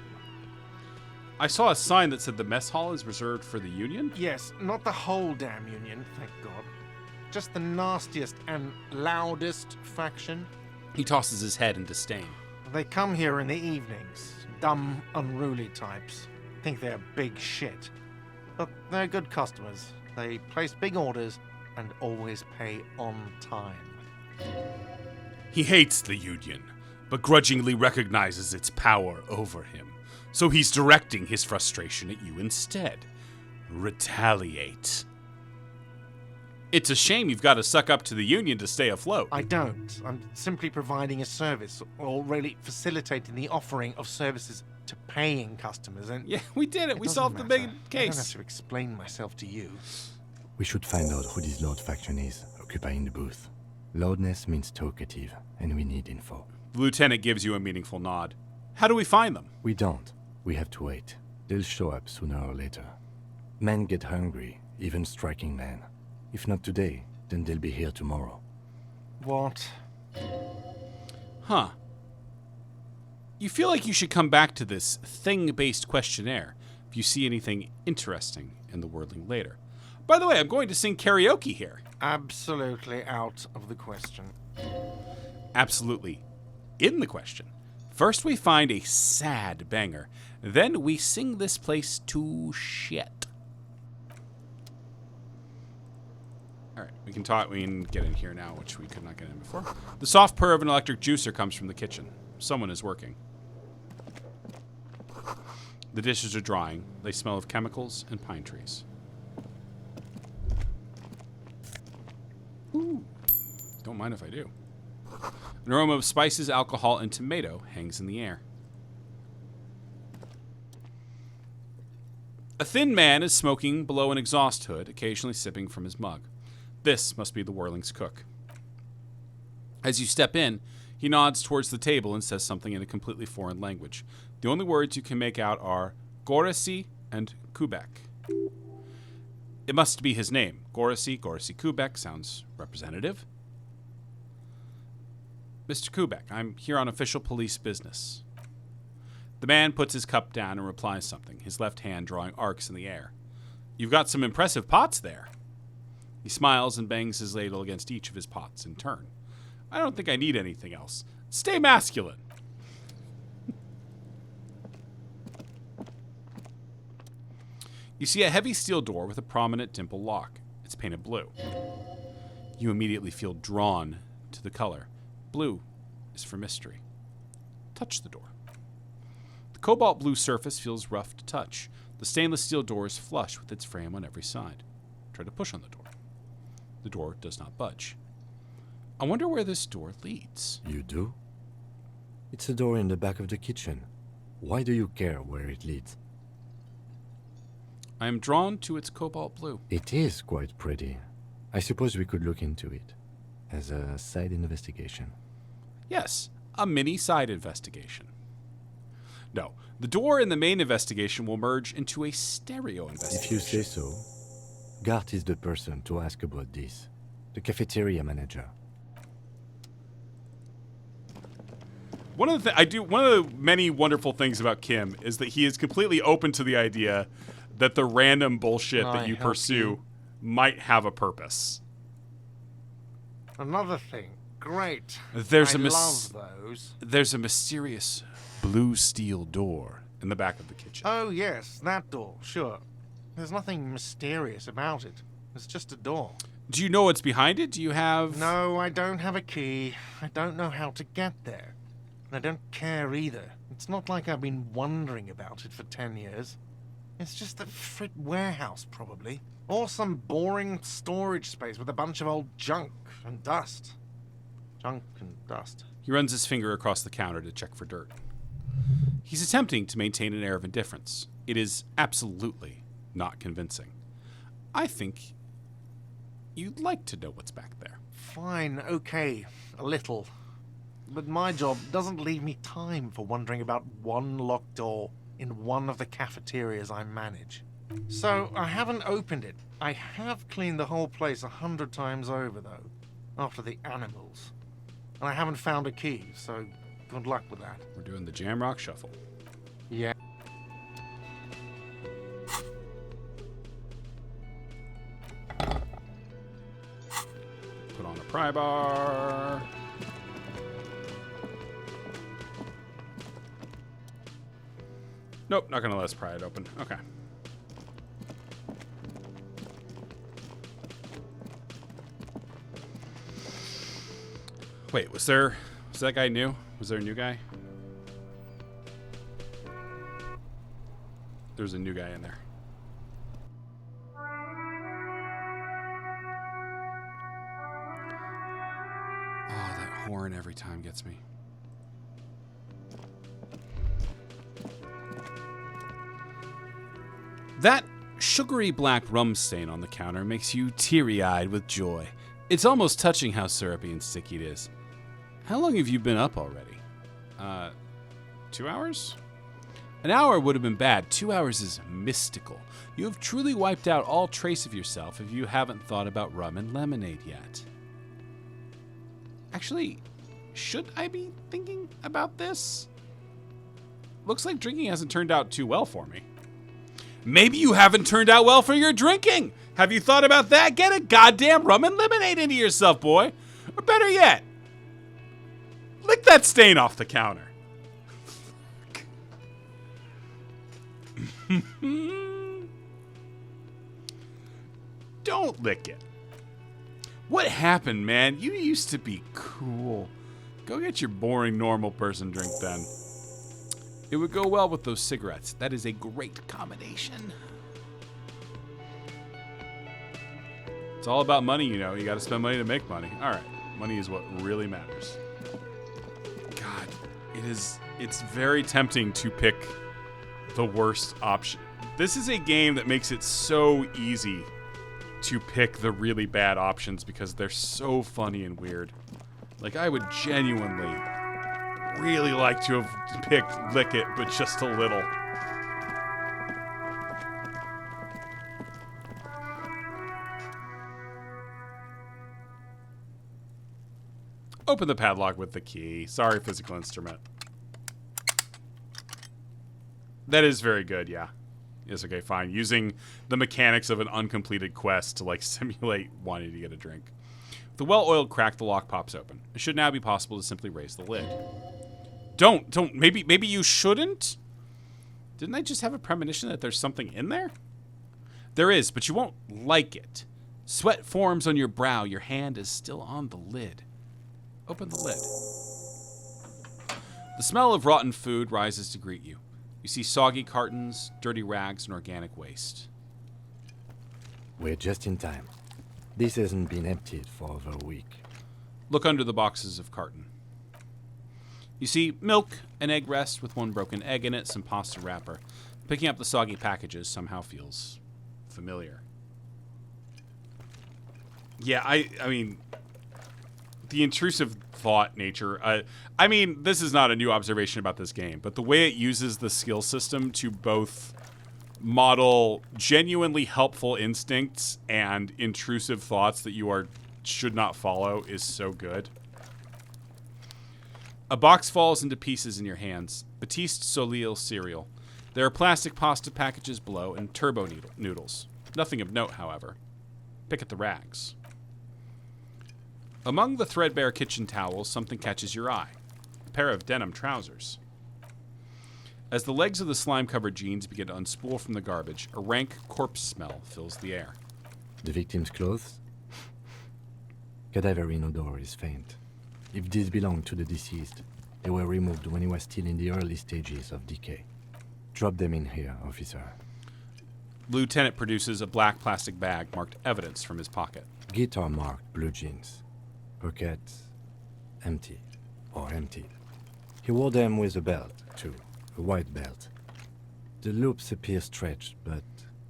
I saw a sign that said the mess hall is reserved for the Union. Yes, not the whole damn Union, thank God. Just the nastiest and loudest faction. He tosses his head in disdain. They come here in the evenings. Dumb, unruly types. Think they're big shit. But they're good customers. They place big orders and always pay on time. He hates the Union, but grudgingly recognizes its power over him. So he's directing his frustration at you instead. Retaliate. It's a shame you've got to suck up to the Union to stay afloat. I don't. I'm simply providing a service, or really facilitating the offering of services to paying customers. And yeah, we did it. We solved the big case. I don't have to explain myself to you. We should find out who this Lord faction is, occupying the booth. Loudness means talkative, and we need info. The lieutenant gives you a meaningful nod. How do we find them? We don't. We have to wait. They'll show up sooner or later. Men get hungry, even striking men. If not today, then they'll be here tomorrow. What? Huh. You feel like you should come back to this thing-based questionnaire if you see anything interesting in the Whirling later. By the way, I'm going to sing karaoke here. Absolutely out of the question. Absolutely in the question. First we find a sad banger, then we sing this place to shit. Alright, we can get in here now, which we could not get in before. The soft purr of an electric juicer comes from the kitchen. Someone is working. The dishes are drying. They smell of chemicals and pine trees. Ooh. Don't mind if I do. An aroma of spices, alcohol, and tomato hangs in the air. A thin man is smoking below an exhaust hood, occasionally sipping from his mug. This must be the Whirling's cook. As you step in, he nods towards the table and says something in a completely foreign language. The only words you can make out are Gorisi and Kubek. It must be his name. Gorisi Kubek sounds representative. Mr. Kubek, I'm here on official police business. The man puts his cup down and replies something, his left hand drawing arcs in the air. You've got some impressive pots there. He smiles and bangs his ladle against each of his pots in turn. I don't think I need anything else. Stay masculine. You see a heavy steel door with a prominent dimple lock. It's painted blue. You immediately feel drawn to the color. Blue is for mystery. Touch the door. The cobalt blue surface feels rough to touch. The stainless steel door is flush with its frame on every side. Try to push on the door. The door does not budge. I wonder where this door leads. You do? It's a door in the back of the kitchen. Why do you care where it leads? I am drawn to its cobalt blue. It is quite pretty. I suppose we could look into it as a side investigation. Yes, a mini side investigation. No, the door in the main investigation will merge into a stereo investigation. If you say so. Gart is the person to ask about this. The cafeteria manager. One of the many wonderful things about Kim is that he is completely open to the idea that the random bullshit that you pursue might have a purpose. Another thing. Great. I love those. There's a mysterious blue steel door in the back of the kitchen. Oh, yes, that door, sure. There's nothing mysterious about it. It's just a door. Do you know what's behind it? Do you have... No, I don't have a key. I don't know how to get there. And I don't care either. It's not like I've been wondering about it for 10 years. It's just a frit warehouse, probably. Or some boring storage space with a bunch of old junk and dust. Junk and dust. He runs his finger across the counter to check for dirt. He's attempting to maintain an air of indifference. It is absolutely not convincing. I think you'd like to know what's back there. Fine, okay, a little. But my job doesn't leave me time for wondering about one locked door in one of the cafeterias I manage. So, I haven't opened it. I have cleaned the whole place 100 times over, though, after the animals. And I haven't found a key, so good luck with that. We're doing the Jamrock Shuffle. Yeah. Put on a pry bar. Nope, not gonna let us pry it open. Okay. Wait, was that guy new? Was there a new guy? There's a new guy in there. Oh, that horn every time gets me. That sugary black rum stain on the counter makes you teary-eyed with joy. It's almost touching how syrupy and sticky it is. How long have you been up already? 2 hours? An hour would have been bad. 2 hours is mystical. You have truly wiped out all trace of yourself if you haven't thought about rum and lemonade yet. Actually, should I be thinking about this? Looks like drinking hasn't turned out too well for me. Maybe you haven't turned out well for your drinking. Have you thought about that? Get a goddamn rum and lemonade into yourself, boy. Or better yet, lick that stain off the counter. Don't lick it. What happened, man? You used to be cool. Go get your boring normal person drink then. It would go well with those cigarettes. That is a great combination. It's all about money, you know. You got to spend money to make money. All right. Money is what really matters. God, it's very tempting to pick the worst option. This is a game that makes it so easy to pick the really bad options because they're so funny and weird. Like, I would genuinely really like to have picked Lick It, but just a little. Open the padlock with the key. Sorry, physical instrument. That is very good, yeah. Yes, okay, fine. Using the mechanics of an uncompleted quest to, like, simulate wanting to get a drink. With the well-oiled crack, the lock pops open. It should now be possible to simply raise the lid. Don't. Maybe you shouldn't? Didn't I just have a premonition that there's something in there? There is, but you won't like it. Sweat forms on your brow. Your hand is still on the lid. Open the lid. The smell of rotten food rises to greet you. You see soggy cartons, dirty rags, and organic waste. We're just in time. This hasn't been emptied for over a week. Look under the boxes of carton. You see milk, an egg rest with one broken egg in it, some pasta wrapper. Picking up the soggy packages somehow feels familiar. Yeah, I mean, the intrusive thought nature. I mean, this is not a new observation about this game, but the way it uses the skill system to both model genuinely helpful instincts and intrusive thoughts that you should not follow is so good. A box falls into pieces in your hands. Batiste Soleil cereal. There are plastic pasta packages below and turbo noodles. Nothing of note, however. Pick at the rags. Among the threadbare kitchen towels, something catches your eye. A pair of denim trousers. As the legs of the slime-covered jeans begin to unspool from the garbage, a rank corpse smell fills the air. The victim's clothes? Cadaverine odor is faint. If these belong to the deceased, they were removed when he was still in the early stages of decay. Drop them in here, officer. Lieutenant produces a black plastic bag marked evidence from his pocket. Guitar marked blue jeans. Pockets empty or emptied. He wore them with a belt, too. A white belt. The loops appear stretched, but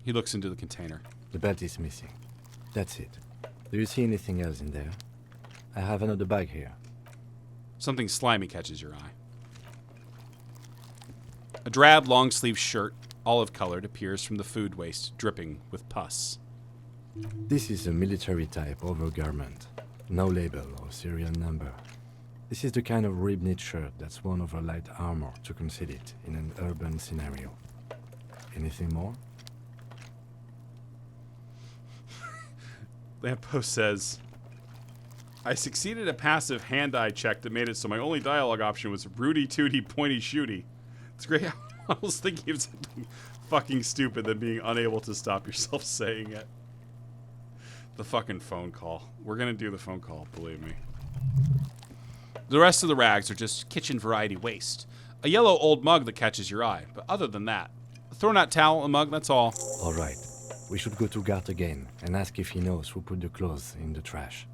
He looks into the container. the belt is missing. That's it. Do you see anything else in there? I have another bag here. Something slimy catches your eye. A drab long-sleeve shirt, olive-colored, appears from the food waste, dripping with pus. This is a military-type overgarment. No label or serial number. This is the kind of rib-knit shirt that's worn over light armor to conceal it in an urban scenario. Anything more? Lamppost says, I succeeded a passive hand-eye check that made it so my only dialogue option was Rudy Tooty Pointy Shooty. It's great. I was thinking of something fucking stupid than being unable to stop yourself saying it. The fucking phone call. We're gonna do the phone call, believe me. The rest of the rags are just kitchen variety waste. A yellow old mug that catches your eye, but other than that, a thrown-out towel, a mug, that's all. All right. We should go to Gart again and ask if he knows who put the clothes in the trash.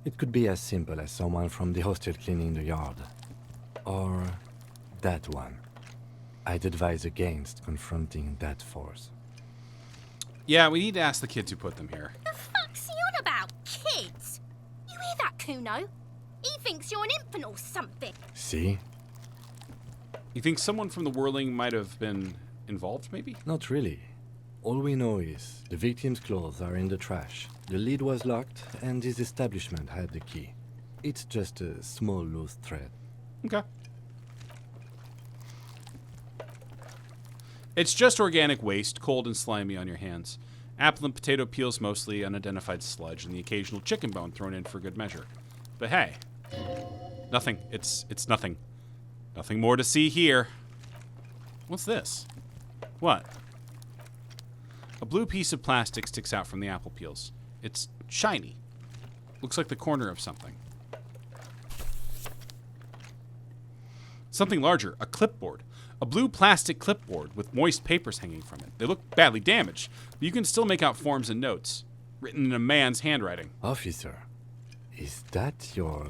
It could be as simple as someone from the hostel cleaning the yard. Or that one. I'd advise against confronting that force. Yeah, we need to ask the kids who put them here. The fuck's he on about? Kids? You hear that, Kuno? He thinks you're an infant or something. See? You think someone from the Whirling might have been involved, maybe? Not really. All we know is the victim's clothes are in the trash. The lid was locked, and his establishment had the key. It's just a small loose thread. Okay. It's just organic waste, cold and slimy on your hands. Apple and potato peels mostly, unidentified sludge, and the occasional chicken bone thrown in for good measure. But hey, nothing. It's nothing. Nothing more to see here. What's this? What? A blue piece of plastic sticks out from the apple peels. It's shiny. Looks like the corner of something. Something larger, a clipboard. A blue plastic clipboard with moist papers hanging from it. They look badly damaged, but you can still make out forms and notes, written in a man's handwriting. Officer, is that your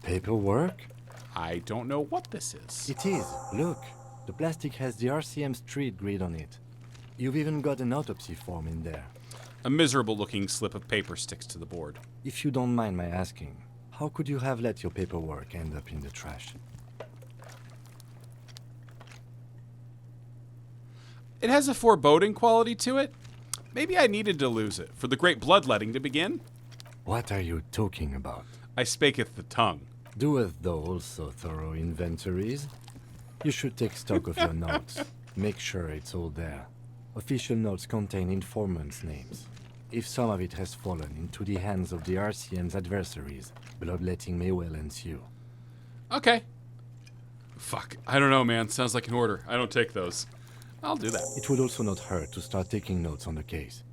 paperwork? I don't know what this is. It is. Look, the plastic has the RCM street grid on it. You've even got an autopsy form in there. A miserable-looking slip of paper sticks to the board. If you don't mind my asking, how could you have let your paperwork end up in the trash? It has a foreboding quality to it. Maybe I needed to lose it, for the great bloodletting to begin. What are you talking about? I spaketh the tongue. Doeth thou also thorough inventories? You should take stock of your notes. Make sure it's all there. Official notes contain informants' names. If some of it has fallen into the hands of the RCM's adversaries, bloodletting may well ensue. Okay. Fuck. I don't know, man. Sounds like an order. I don't take those. I'll do that. It would also not hurt to start taking notes on the case.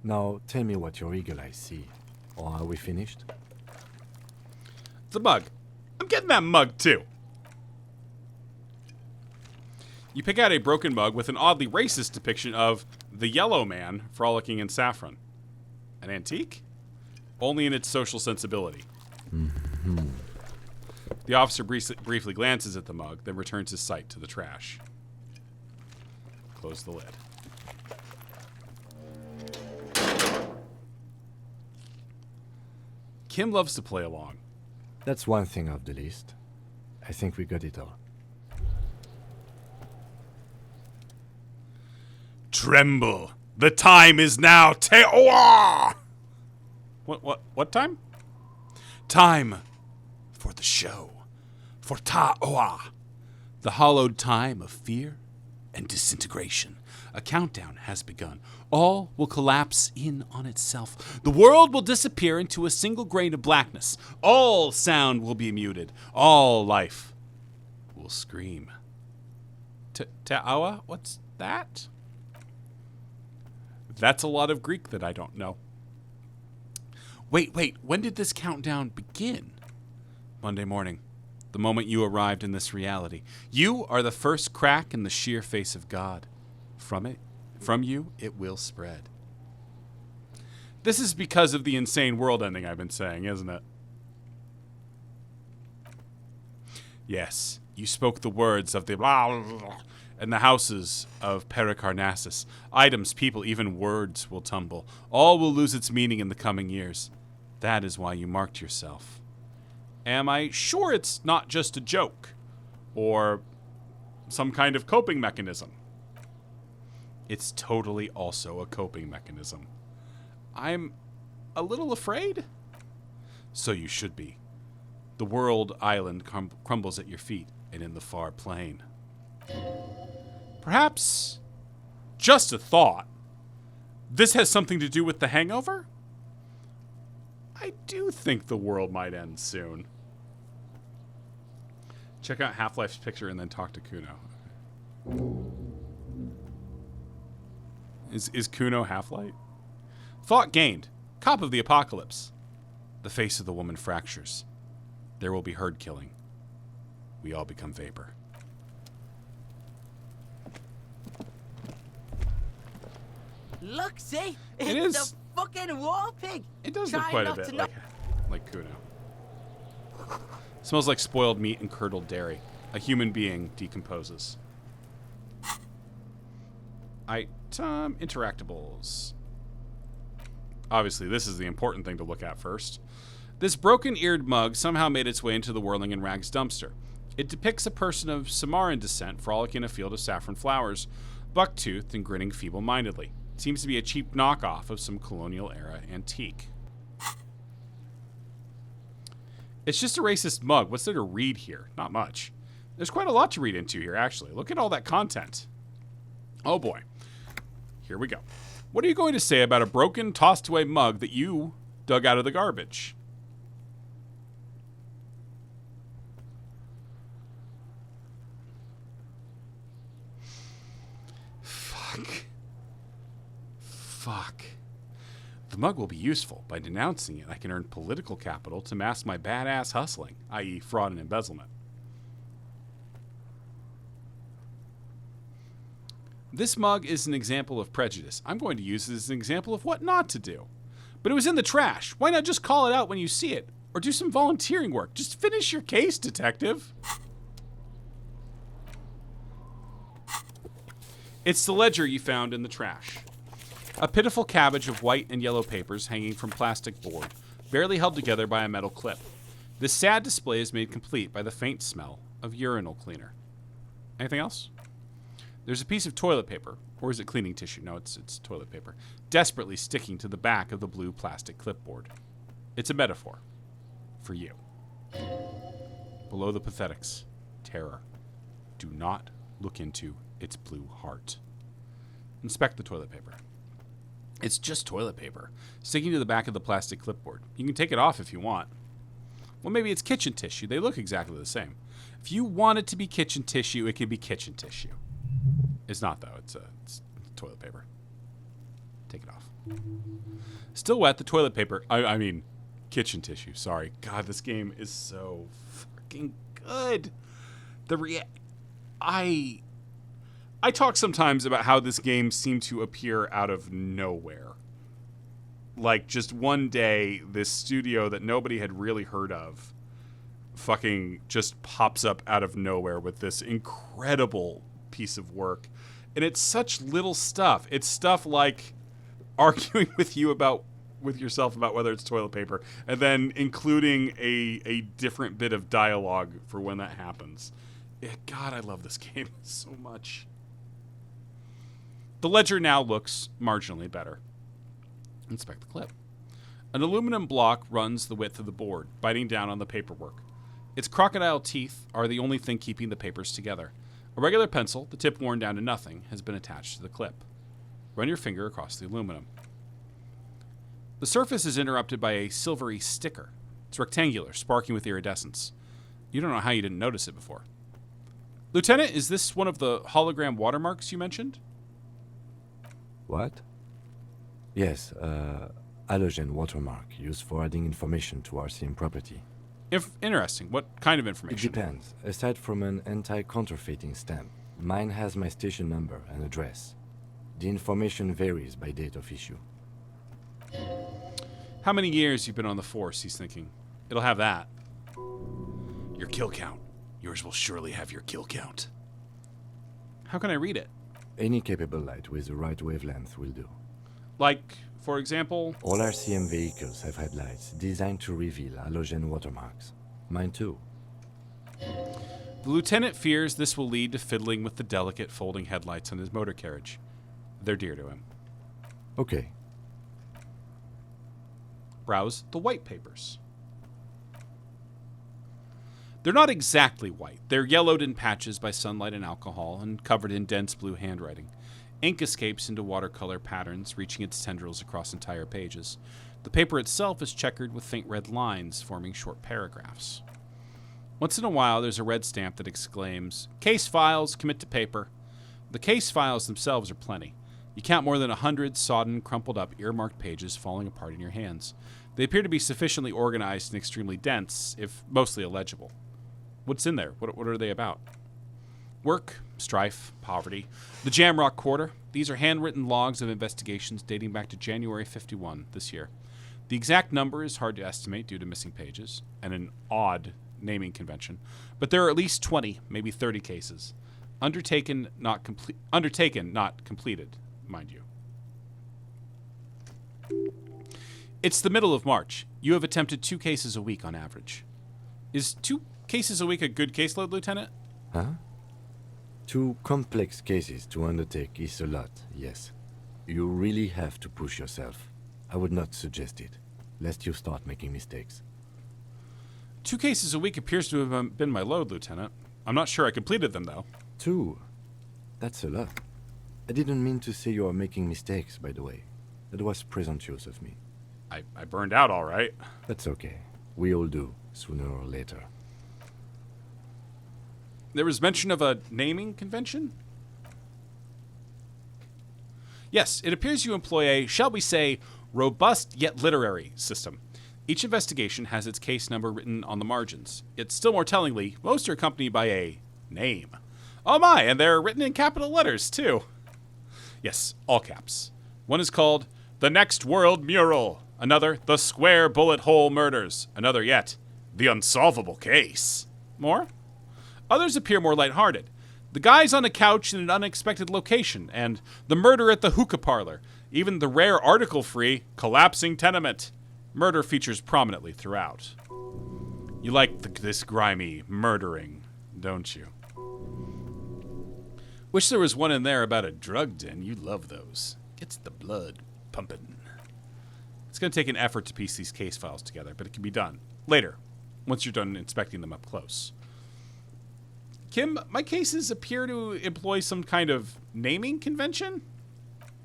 Now, tell me what your eagle eyes see. Or are we finished? The mug. I'm getting that mug, too. You pick out a broken mug with an oddly racist depiction of the yellow man frolicking in saffron. An antique? Only in its social sensibility. Mm-hmm. The officer briefly glances at the mug, then returns his sight to the trash. Close the lid. Kim loves to play along. That's one thing off the list. I think we got it all. Tremble. The time is now. Teoa! What time? Time for the show. For Taoa. The hallowed time of fear and disintegration. A countdown has begun. All will collapse in on itself. The world will disappear into a single grain of blackness. All sound will be muted. All life will scream. Ta'awa? What's that? That's a lot of Greek that I don't know. Wait, when did this countdown begin? Monday morning, the moment you arrived in this reality. You are the first crack in the sheer face of God. From you, it will spread. This is because of the insane world ending I've been saying, isn't it? Yes, you spoke the words of the blah, blah, blah, and the houses of Pericarnassus. Items, people, even words will tumble. All will lose its meaning in the coming years. That is why you marked yourself. Am I sure it's not just a joke? Or some kind of coping mechanism? It's totally also a coping mechanism. I'm a little afraid. So you should be. The world island crumbles at your feet and in the far plain. Perhaps, just a thought, this has something to do with the hangover? I do think the world might end soon. Check out Half-Life's picture and then talk to Kuno. Is Kuno Half-Life? Thought gained. Cop of the apocalypse. The face of the woman fractures. There will be herd killing. We all become vapor. Look, see? It It's is. a fucking war pig. It does look Try quite a not bit to like Kuno. Smells like spoiled meat and curdled dairy. A human being decomposes. Item interactables. Obviously, this is the important thing to look at first. This broken-eared mug somehow made its way into the Whirling in Rags dumpster. It depicts a person of Samaran descent frolicking in a field of saffron flowers, buck-toothed and grinning feeble-mindedly. It seems to be a cheap knockoff of some colonial-era antique. It's just a racist mug. What's there to read here? Not much. There's quite a lot to read into here, actually. Look at all that content. Oh, boy. Here we go. What are you going to say about a broken, tossed-away mug that you dug out of the garbage? Fuck. The mug will be useful. By denouncing it, I can earn political capital to mask my badass hustling, i.e. fraud and embezzlement. This mug is an example of prejudice. I'm going to use it as an example of what not to do. But it was in the trash. Why not just call it out when you see it? Or do some volunteering work. Just finish your case, detective. It's the ledger you found in the trash. A pitiful cabbage of white and yellow papers hanging from plastic board, barely held together by a metal clip. This sad display is made complete by the faint smell of urinal cleaner. Anything else? There's a piece of toilet paper, or is it cleaning tissue? No, it's toilet paper, desperately sticking to the back of the blue plastic clipboard. It's a metaphor. For you. Below the pathetics, terror. Do not look into its blue heart. Inspect the toilet paper. It's just toilet paper, sticking to the back of the plastic clipboard. You can take it off if you want. Well, maybe it's kitchen tissue. They look exactly the same. If you want it to be kitchen tissue, it can be kitchen tissue. It's not, though. It's toilet paper. Take it off. Still wet, the toilet paper. I mean, kitchen tissue. Sorry. God, this game is so fucking good. I talk sometimes about how this game seemed to appear out of nowhere. Like, just one day, this studio that nobody had really heard of fucking just pops up out of nowhere with this incredible piece of work. And it's such little stuff. It's stuff like arguing with yourself about whether it's toilet paper, and then including a different bit of dialogue for when that happens. God, I love this game so much. The ledger now looks marginally better. Inspect the clip. An aluminum block runs the width of the board, biting down on the paperwork. Its crocodile teeth are the only thing keeping the papers together. A regular pencil, the tip worn down to nothing, has been attached to the clip. Run your finger across the aluminum. The surface is interrupted by a silvery sticker. It's rectangular, sparking with iridescence. You don't know how you didn't notice it before. Lieutenant, is this one of the hologram watermarks you mentioned? What? Yes, Halogen watermark used for adding information to RCM property. If interesting. What kind of It information? depends. Aside from an anti-counterfeiting stamp, mine has my station number and address. The information varies by date of issue. How many years you've been on the force, he's thinking. It'll have that. Your kill count. Yours will surely have your kill count. How can I read it? Any capable light with the right wavelength will do. Like, for example... All RCM vehicles have headlights designed to reveal halogen watermarks. Mine too. The lieutenant fears this will lead to fiddling with the delicate folding headlights on his motor carriage. They're dear to him. Okay. Browse the white papers. They're not exactly white. They're yellowed in patches by sunlight and alcohol and covered in dense blue handwriting. Ink escapes into watercolor patterns, reaching its tendrils across entire pages. The paper itself is checkered with faint red lines, forming short paragraphs. Once in a while, there's a red stamp that exclaims, "Case files, commit to paper." The case files themselves are plenty. You count more than 100 sodden, crumpled up, earmarked pages falling apart in your hands. They appear to be sufficiently organized and extremely dense, if mostly illegible. What's in there? What are they about? Work, strife, poverty, the Jamrock Quarter. These are handwritten logs of investigations dating back to January 51 this year. The exact number is hard to estimate due to missing pages and an odd naming convention, but there are at least 20, maybe 30 cases. Undertaken, not completed, mind you. It's the middle of March. You have attempted 2 cases a week on average. Is 2 cases a week a good caseload, Lieutenant? Huh? 2 complex cases to undertake is a lot, yes. You really have to push yourself. I would not suggest it, lest you start making mistakes. 2 cases a week appears to have been my load, Lieutenant. I'm not sure I completed them, though. 2? That's a lot. I didn't mean to say you are making mistakes, by the way. That was presumptuous of me. I burned out all right. That's okay. We all do, sooner or later. There was mention of a naming convention? Yes, it appears you employ a, shall we say, robust yet literary system. Each investigation has its case number written on the margins. Yet still more tellingly, most are accompanied by a name. Oh my, and they're written in capital letters, too. Yes, all caps. One is called The Next World Mural. Another, The Square Bullet Hole Murders. Another yet, The Unsolvable Case. More? Others appear more lighthearted. The Guys on a Couch in an Unexpected Location, and The Murder at the Hookah Parlor. Even the rare article-free Collapsing Tenement. Murder features prominently throughout. You like this grimy murdering, don't you? Wish there was one in there about a drug den. You love those. Gets the blood pumping. It's going to take an effort to piece these case files together, but it can be done. Later, once you're done inspecting them up close. Kim, my cases appear to employ some kind of naming convention?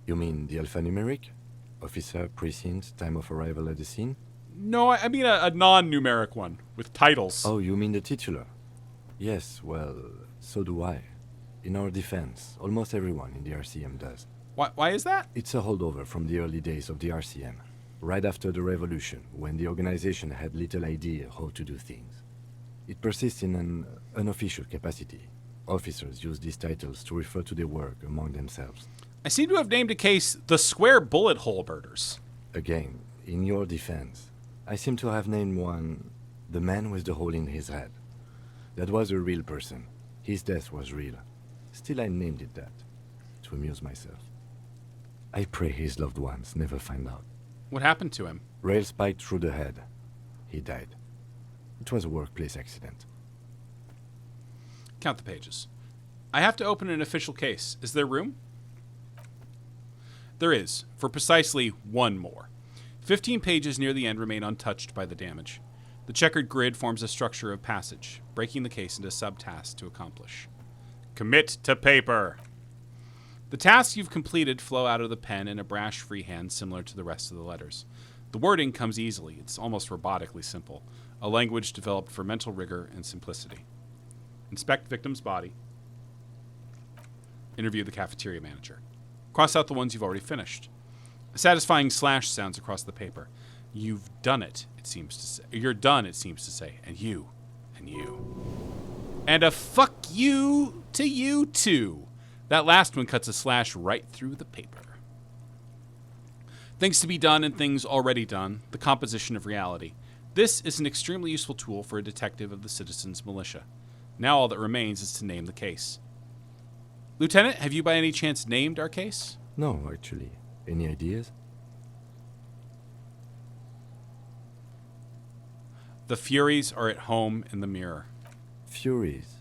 You mean the alphanumeric? Officer, precinct, time of arrival at the scene? No, I mean a non-numeric one, with titles. Oh, you mean the titular? Yes, well, so do I. In our defense, almost everyone in the RCM does. Why is that? It's a holdover from the early days of the RCM, right after the revolution, when the organization had little idea how to do things. It persists in an unofficial capacity. Officers use these titles to refer to their work among themselves. I seem to have named a case The Square Bullet Hole Murders. Again, in your defense, I seem to have named one The Man with the Hole in His Head. That was a real person. His death was real. Still, I named it that, to amuse myself. I pray his loved ones never find out. What happened to him? Rail spiked through the head. He died. It was a workplace accident. Count the pages. I have to open an official case. Is there room? There is, for precisely one more. 15 pages near the end remain untouched by the damage. The checkered grid forms a structure of passage, breaking the case into subtasks to accomplish. Commit to paper. The tasks you've completed flow out of the pen in a brash freehand similar to the rest of the letters. The wording comes easily. It's almost robotically simple, a language developed for mental rigor and simplicity. Inspect victim's body. Interview the cafeteria manager. Cross out the ones you've already finished. A satisfying slash sounds across the paper. You've done it, it seems to say. You're done, it seems to say. And you. And you. And a fuck you to you too. That last one cuts a slash right through the paper. Things to be done and things already done. The composition of reality. This is an extremely useful tool for a detective of the Citizens Militia. Now all that remains is to name the case. Lieutenant, have you by any chance named our case? No, actually. Any ideas? The Furies are at home in the mirror. Furies?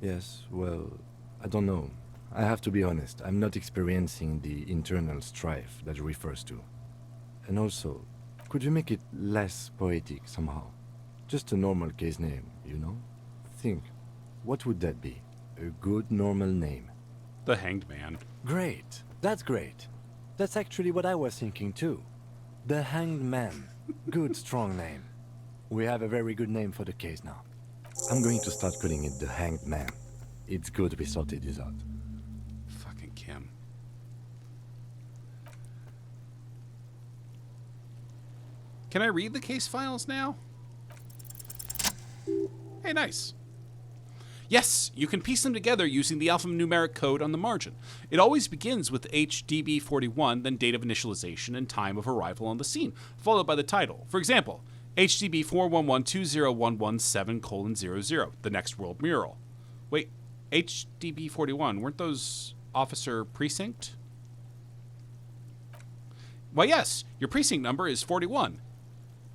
Yes, well, I don't know. I have to be honest, I'm not experiencing the internal strife that it refers to. And also, could you make it less poetic somehow? Just a normal case name, you know? Think, what would that be? A good normal name. The Hanged Man. Great. That's great. That's actually what I was thinking too. The Hanged Man. Good, strong name. We have a very good name for the case now. I'm going to start calling it the Hanged Man. It's good we sorted this out. Fucking Kim. Can I read the case files now? Hey, nice. Yes, you can piece them together using the alphanumeric code on the margin. It always begins with HDB41, then date of initialization and time of arrival on the scene, followed by the title. For example, HDB 411-20117:00, the next world mural. Wait, HDB 41, weren't those Officer Precinct? Why, yes, your precinct number is 41.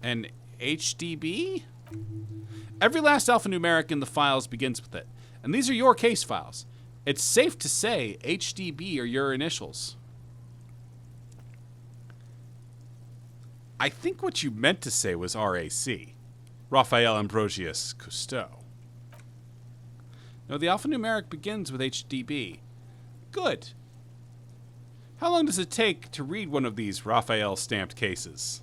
And HDB? Every last alphanumeric in the files begins with it. And these are your case files. It's safe to say HDB are your initials. I think what you meant to say was RAC. Raphael Ambrosius Cousteau. No, the alphanumeric begins with HDB. Good. How long does it take to read one of these Raphael stamped cases?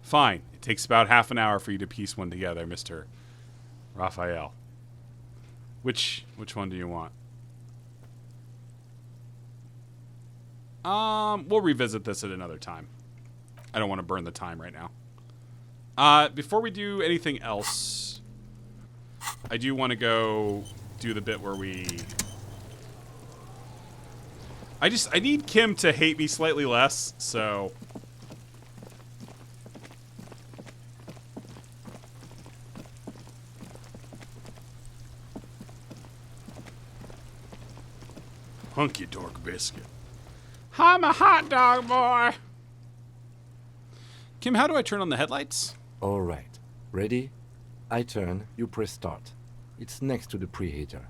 Fine. It takes about half an hour for you to piece one together, Mr. Raphael. Which one do you want? We'll revisit this at another time. I don't want to burn the time right now. Before we do anything else, I do want to go do the bit where we... I need Kim to hate me slightly less, so... Hunky dork biscuit. I'm a hot dog boy. Kim, how do I turn on the headlights? All right. Ready? I turn, you press start. It's next to the preheater.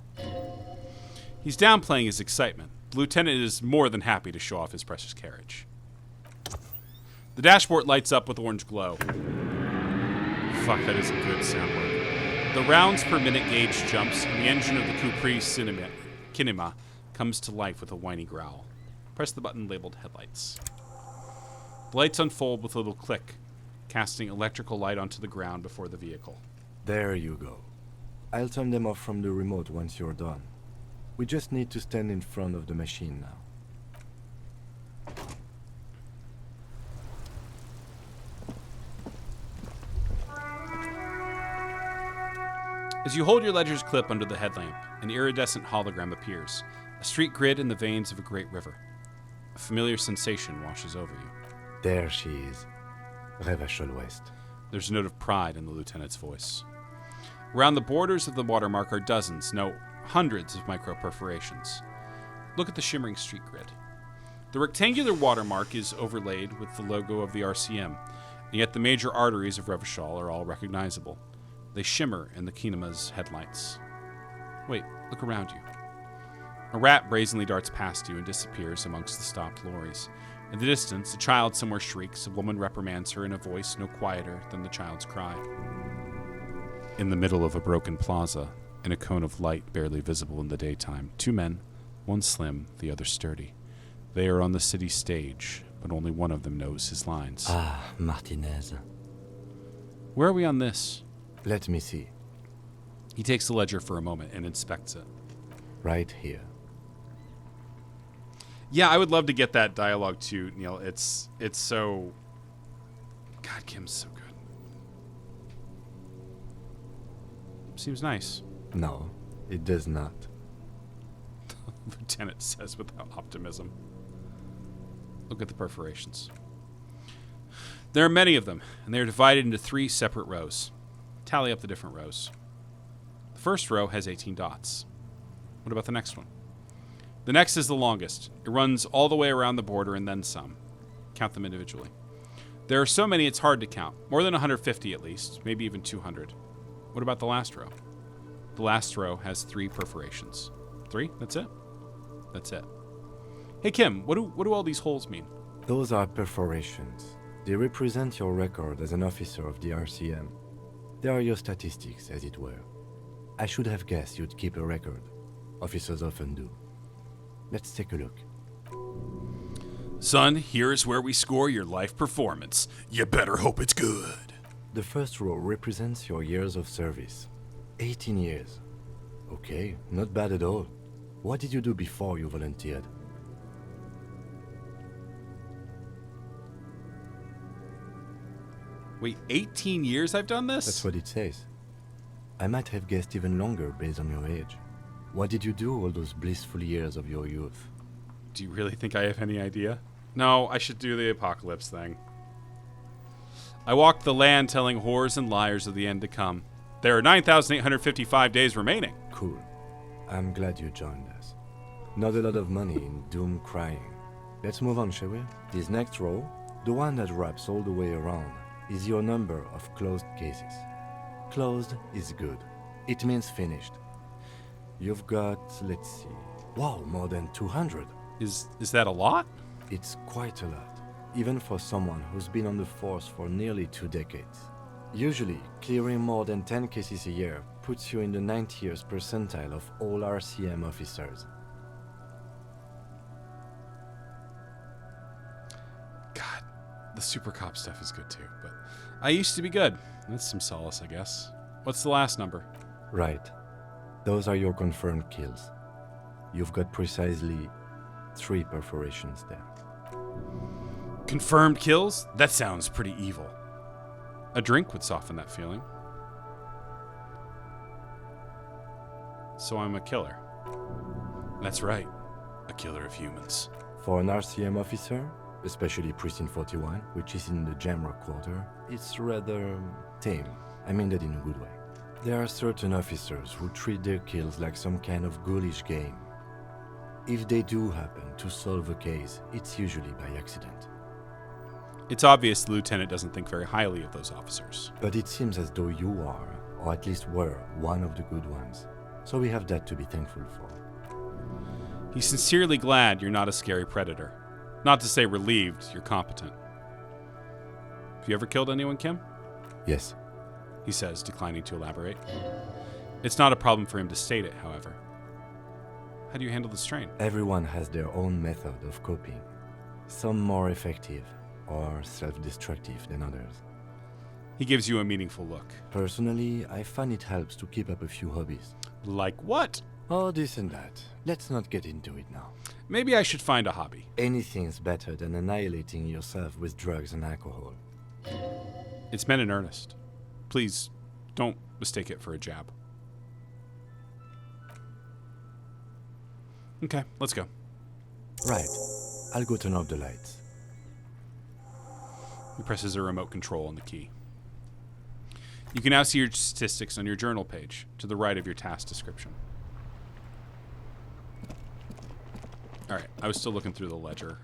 He's downplaying his excitement. The lieutenant is more than happy to show off his precious carriage. The dashboard lights up with orange glow. Fuck, that is a good sound word. The rounds per minute gauge jumps, and the engine of the Caprice Kinema comes to life with a whiny growl. Press the button labeled headlights. The lights unfold with a little click, casting electrical light onto the ground before the vehicle. There you go. I'll turn them off from the remote once you're done. We just need to stand in front of the machine now. As you hold your ledger's clip under the headlamp, an iridescent hologram appears. A street grid in the veins of a great river. A familiar sensation washes over you. There she is. Revachol West. There's a note of pride in the lieutenant's voice. Around the borders of the watermark are dozens, no, hundreds of micro-perforations. Look at the shimmering street grid. The rectangular watermark is overlaid with the logo of the RCM, and yet the major arteries of Revachol are all recognizable. They shimmer in the Kinema's headlights. Wait, look around you. A rat brazenly darts past you and disappears amongst the stopped lorries. In the distance, a child somewhere shrieks. A woman reprimands her in a voice no quieter than the child's cry. In the middle of a broken plaza, in a cone of light barely visible in the daytime, two men, one slim, the other sturdy. They are on the city stage, but only one of them knows his lines. Ah, Martinez. Where are we on this? Let me see. He takes the ledger for a moment and inspects it. Right here. Yeah, I would love to get that dialogue too, Neil. It's so... God, Kim's so good. Seems nice. No, it does not. Lieutenant says without optimism. Look at the perforations. There are many of them, and they are divided into 3 separate rows. Tally up the different rows. The first row has 18 dots. What about the next one? The next is the longest. It runs all the way around the border and then some. Count them individually. There are so many it's hard to count. More than 150 at least, maybe even 200. What about the last row? The last row has 3 perforations. 3? That's it? That's it. Hey Kim, what do all these holes mean? Those are perforations. They represent your record as an officer of the RCM. They are your statistics, as it were. I should have guessed you'd keep a record. Officers often do. Let's take a look. Son, here's where we score your life performance. You better hope it's good. The first row represents your years of service. 18 years. Okay, not bad at all. What did you do before you volunteered? Wait, 18 years I've done this? That's what it says. I might have guessed even longer based on your age. What did you do all those blissful years of your youth? Do you really think I have any idea? No, I should do the apocalypse thing. I walked the land telling whores and liars of the end to come. There are 9,855 days remaining. Cool. I'm glad you joined us. Not a lot of money in doom crying. Let's move on, shall we? This next row, the one that wraps all the way around, is your number of closed cases. Closed is good. It means finished. You've got, let's see, wow, more than 200. Is that a lot? It's quite a lot, even for someone who's been on the force for nearly 2 decades. Usually, clearing more than 10 cases a year puts you in the 90th percentile of all RCM officers. God, the super cop stuff is good too, but I used to be good. That's some solace, I guess. What's the last number? Right. Those are your confirmed kills. You've got precisely 3 perforations there. Confirmed kills? That sounds pretty evil. A drink would soften that feeling. So I'm a killer. That's right. A killer of humans. For an RCM officer, especially Precinct 41, which is in the Jamrock quarter, it's rather tame. I mean that in a good way. There are certain officers who treat their kills like some kind of ghoulish game. If they do happen to solve a case, it's usually by accident. It's obvious the lieutenant doesn't think very highly of those officers. But it seems as though you are, or at least were, one of the good ones. So we have that to be thankful for. He's sincerely glad you're not a scary predator. Not to say relieved you're competent. Have you ever killed anyone, Kim? Yes. He says, declining to elaborate. It's not a problem for him to state it, however. How do you handle the strain? Everyone has their own method of coping. Some more effective or self-destructive than others. He gives you a meaningful look. Personally, I find it helps to keep up a few hobbies. Like what? Oh, this and that. Let's not get into it now. Maybe I should find a hobby. Anything's better than annihilating yourself with drugs and alcohol. It's meant in earnest. Please, don't mistake it for a jab. Okay, let's go. Right. I'll go turn off the lights. He presses a remote control on the key. You can now see your statistics on your journal page, to the right of your task description. Alright, I was still looking through the ledger.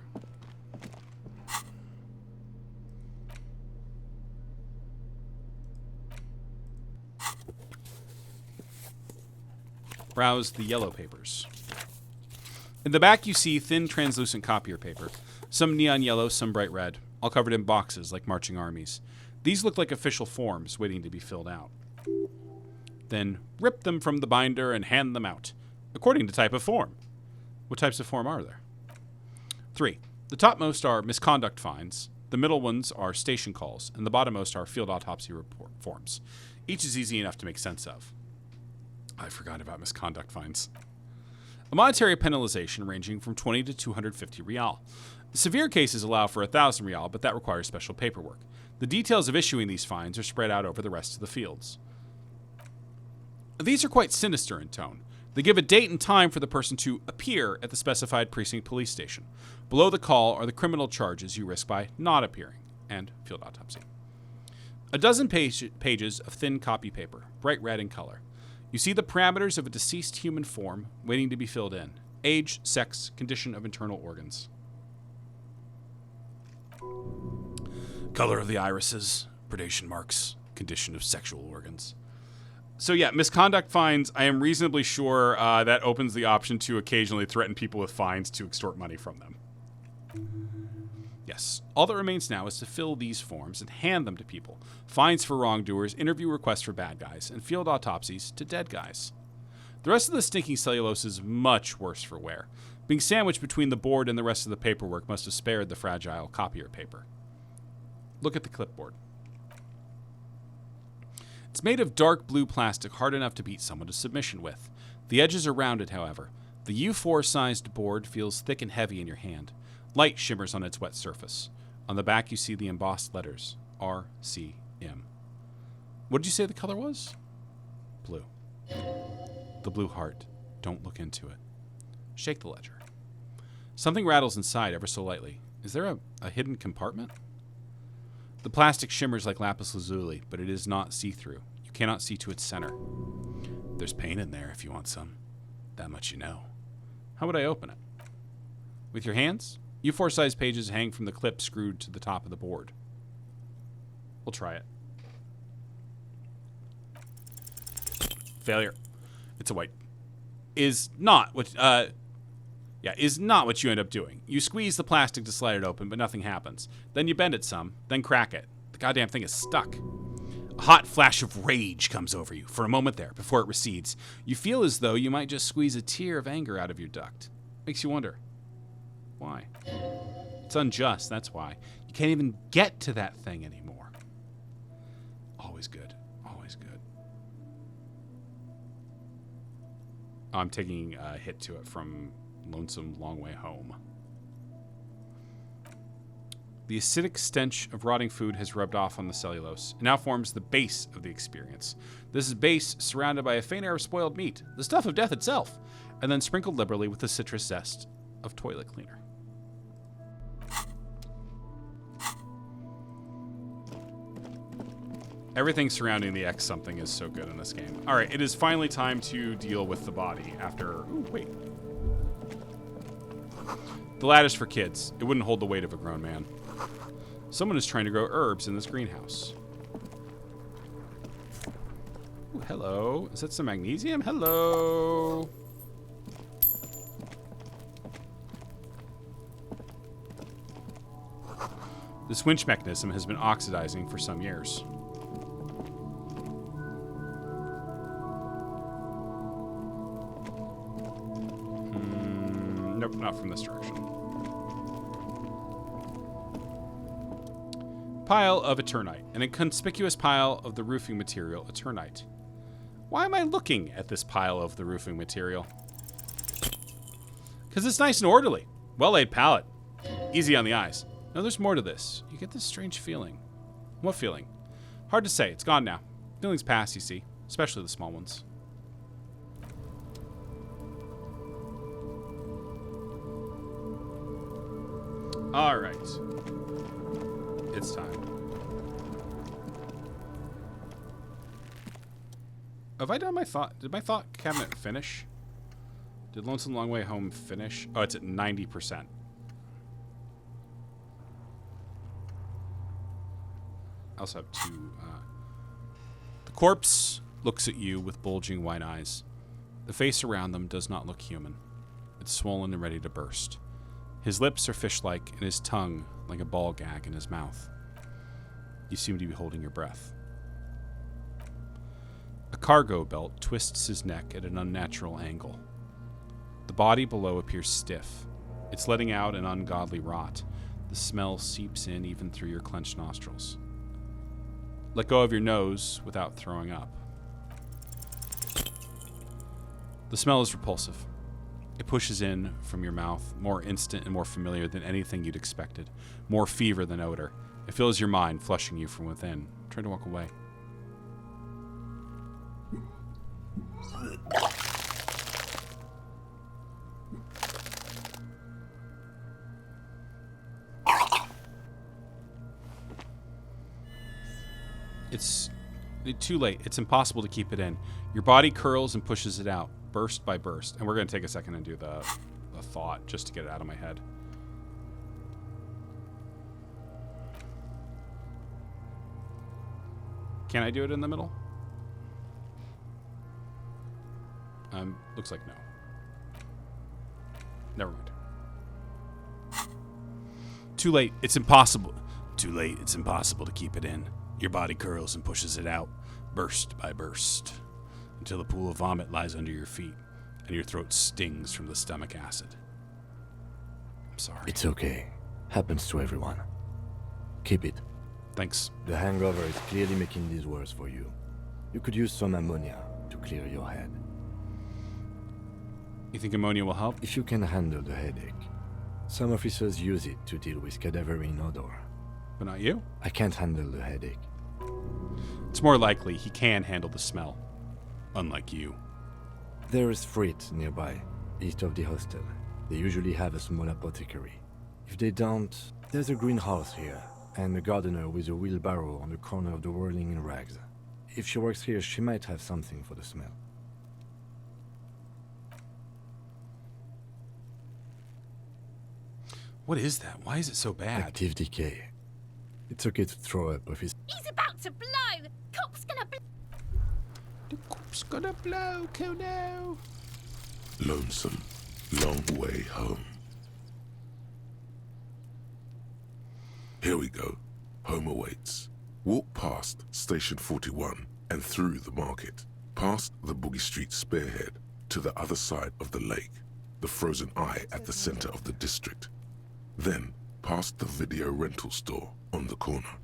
Browse the yellow papers. In the back you see thin translucent copier paper. Some neon yellow, some bright red, all covered in boxes like marching armies. These look like official forms waiting to be filled out. Then rip them from the binder and hand them out, according to type of form. What types of form are there? 3. The topmost are misconduct fines, the middle ones are station calls, and the bottommost are field autopsy report forms. Each is easy enough to make sense of. I forgot about misconduct fines. A monetary penalization ranging from 20 to 250 rial. Severe cases allow for 1,000 rial, but that requires special paperwork. The details of issuing these fines are spread out over the rest of the fields. These are quite sinister in tone. They give a date and time for the person to appear at the specified precinct police station. Below the call are the criminal charges you risk by not appearing, and field autopsy. A dozen pages of thin copy paper, bright red in color. You see the parameters of a deceased human form waiting to be filled in. Age, sex, condition of internal organs. Color of the irises, predation marks, condition of sexual organs. So yeah, misconduct fines, I am reasonably sure that opens the option to occasionally threaten people with fines to extort money from them. Yes, all that remains now is to fill these forms and hand them to people. Fines for wrongdoers, interview requests for bad guys, and field autopsies to dead guys. The rest of the stinking cellulose is much worse for wear. Being sandwiched between the board and the rest of the paperwork must have spared the fragile copier paper. Look at the clipboard. It's made of dark blue plastic hard enough to beat someone to submission with. The edges are rounded, however. The U4-sized board feels thick and heavy in your hand. Light shimmers on its wet surface. On the back you see the embossed letters, RCM. What did you say the color was? Blue. The blue heart. Don't look into it. Shake the ledger. Something rattles inside ever so lightly. Is there a hidden compartment? The plastic shimmers like lapis lazuli, but it is not see-through. You cannot see to its center. There's paint in there if you want some. That much you know. How would I open it? With your hands? U4-sized pages hang from the clip screwed to the top of the board. We'll try it. Failure. It's a white. Is not what you end up doing. You squeeze the plastic to slide it open, but nothing happens. Then you bend it some, then crack it. The goddamn thing is stuck. A hot flash of rage comes over you for a moment there before it recedes. You feel as though you might just squeeze a tear of anger out of your duct. Makes you wonder, why? It's unjust, that's why. You can't even get to that thing anymore. Always good. Always good. I'm taking a hit to it from Lonesome Long Way Home. The acidic stench of rotting food has rubbed off on the cellulose. It now forms the base of the experience. This is base surrounded by a faint air of spoiled meat, the stuff of death itself, and then sprinkled liberally with the citrus zest of toilet cleaner. Everything surrounding the X something is so good in this game. All right, it is finally time to deal with the body after... Ooh, wait. The lattice for kids. It wouldn't hold the weight of a grown man. Someone is trying to grow herbs in this greenhouse. Ooh, hello. Is that some magnesium? Hello. This winch mechanism has been oxidizing for some years. Nope, not from this direction. Pile of Eternite. An inconspicuous pile of the roofing material, Eternite. Why am I looking at this pile of the roofing material? Because it's nice and orderly. Well-laid palette. Easy on the eyes. No, there's more to this. You get this strange feeling. What feeling? Hard to say. It's gone now. Feelings pass, you see. Especially the small ones. All right. It's time. Have I done my thought? Did my thought cabinet finish? Did Lonesome Long Way Home finish? Oh, it's at 90%. I also have two. The corpse looks at you with bulging white eyes. The face around them does not look human. It's swollen and ready to burst. His lips are fish-like, and his tongue like a ball gag in his mouth. You seem to be holding your breath. A cargo belt twists his neck at an unnatural angle. The body below appears stiff. It's letting out an ungodly rot. The smell seeps in even through your clenched nostrils. Let go of your nose without throwing up. The smell is repulsive. It pushes in from your mouth, more instant and more familiar than anything you'd expected. More fever than odor. It fills your mind, flushing you from within. Try to walk away. It's too late. It's impossible to keep it in. Your body curls and pushes it out, burst by burst. And we're going to take a second and do the thought just to get it out of my head. Can I do it in the middle? Looks like no. Never mind. Too late. It's impossible. Too late. It's impossible to keep it in. Your body curls and pushes it out, burst by burst, until a pool of vomit lies under your feet and your throat stings from the stomach acid. I'm sorry. It's okay. Happens to everyone. Keep it. Thanks. The hangover is clearly making this worse for you. You could use some ammonia to clear your head. You think ammonia will help? If you can handle the headache. Some officers use it to deal with cadaverine odor. But not you? I can't handle the headache. It's more likely he can handle the smell. Unlike you. There is Frit nearby, east of the hostel. They usually have a small apothecary. If they don't, there's a greenhouse here, and a gardener with a wheelbarrow on the corner of the whirling in rags. If she works here, she might have something for the smell. What is that? Why is it so bad? Active decay. It's okay to throw up if it's... He's about to blow! Cop's gonna blow! The cop's gonna blow, Kuno! Lonesome. Long way home. Here we go. Home awaits. Walk past Station 41 and through the market, past the Boogie Street spearhead to the other side of the lake, the frozen eye at the center of the district. Then past the video rental store on the corner.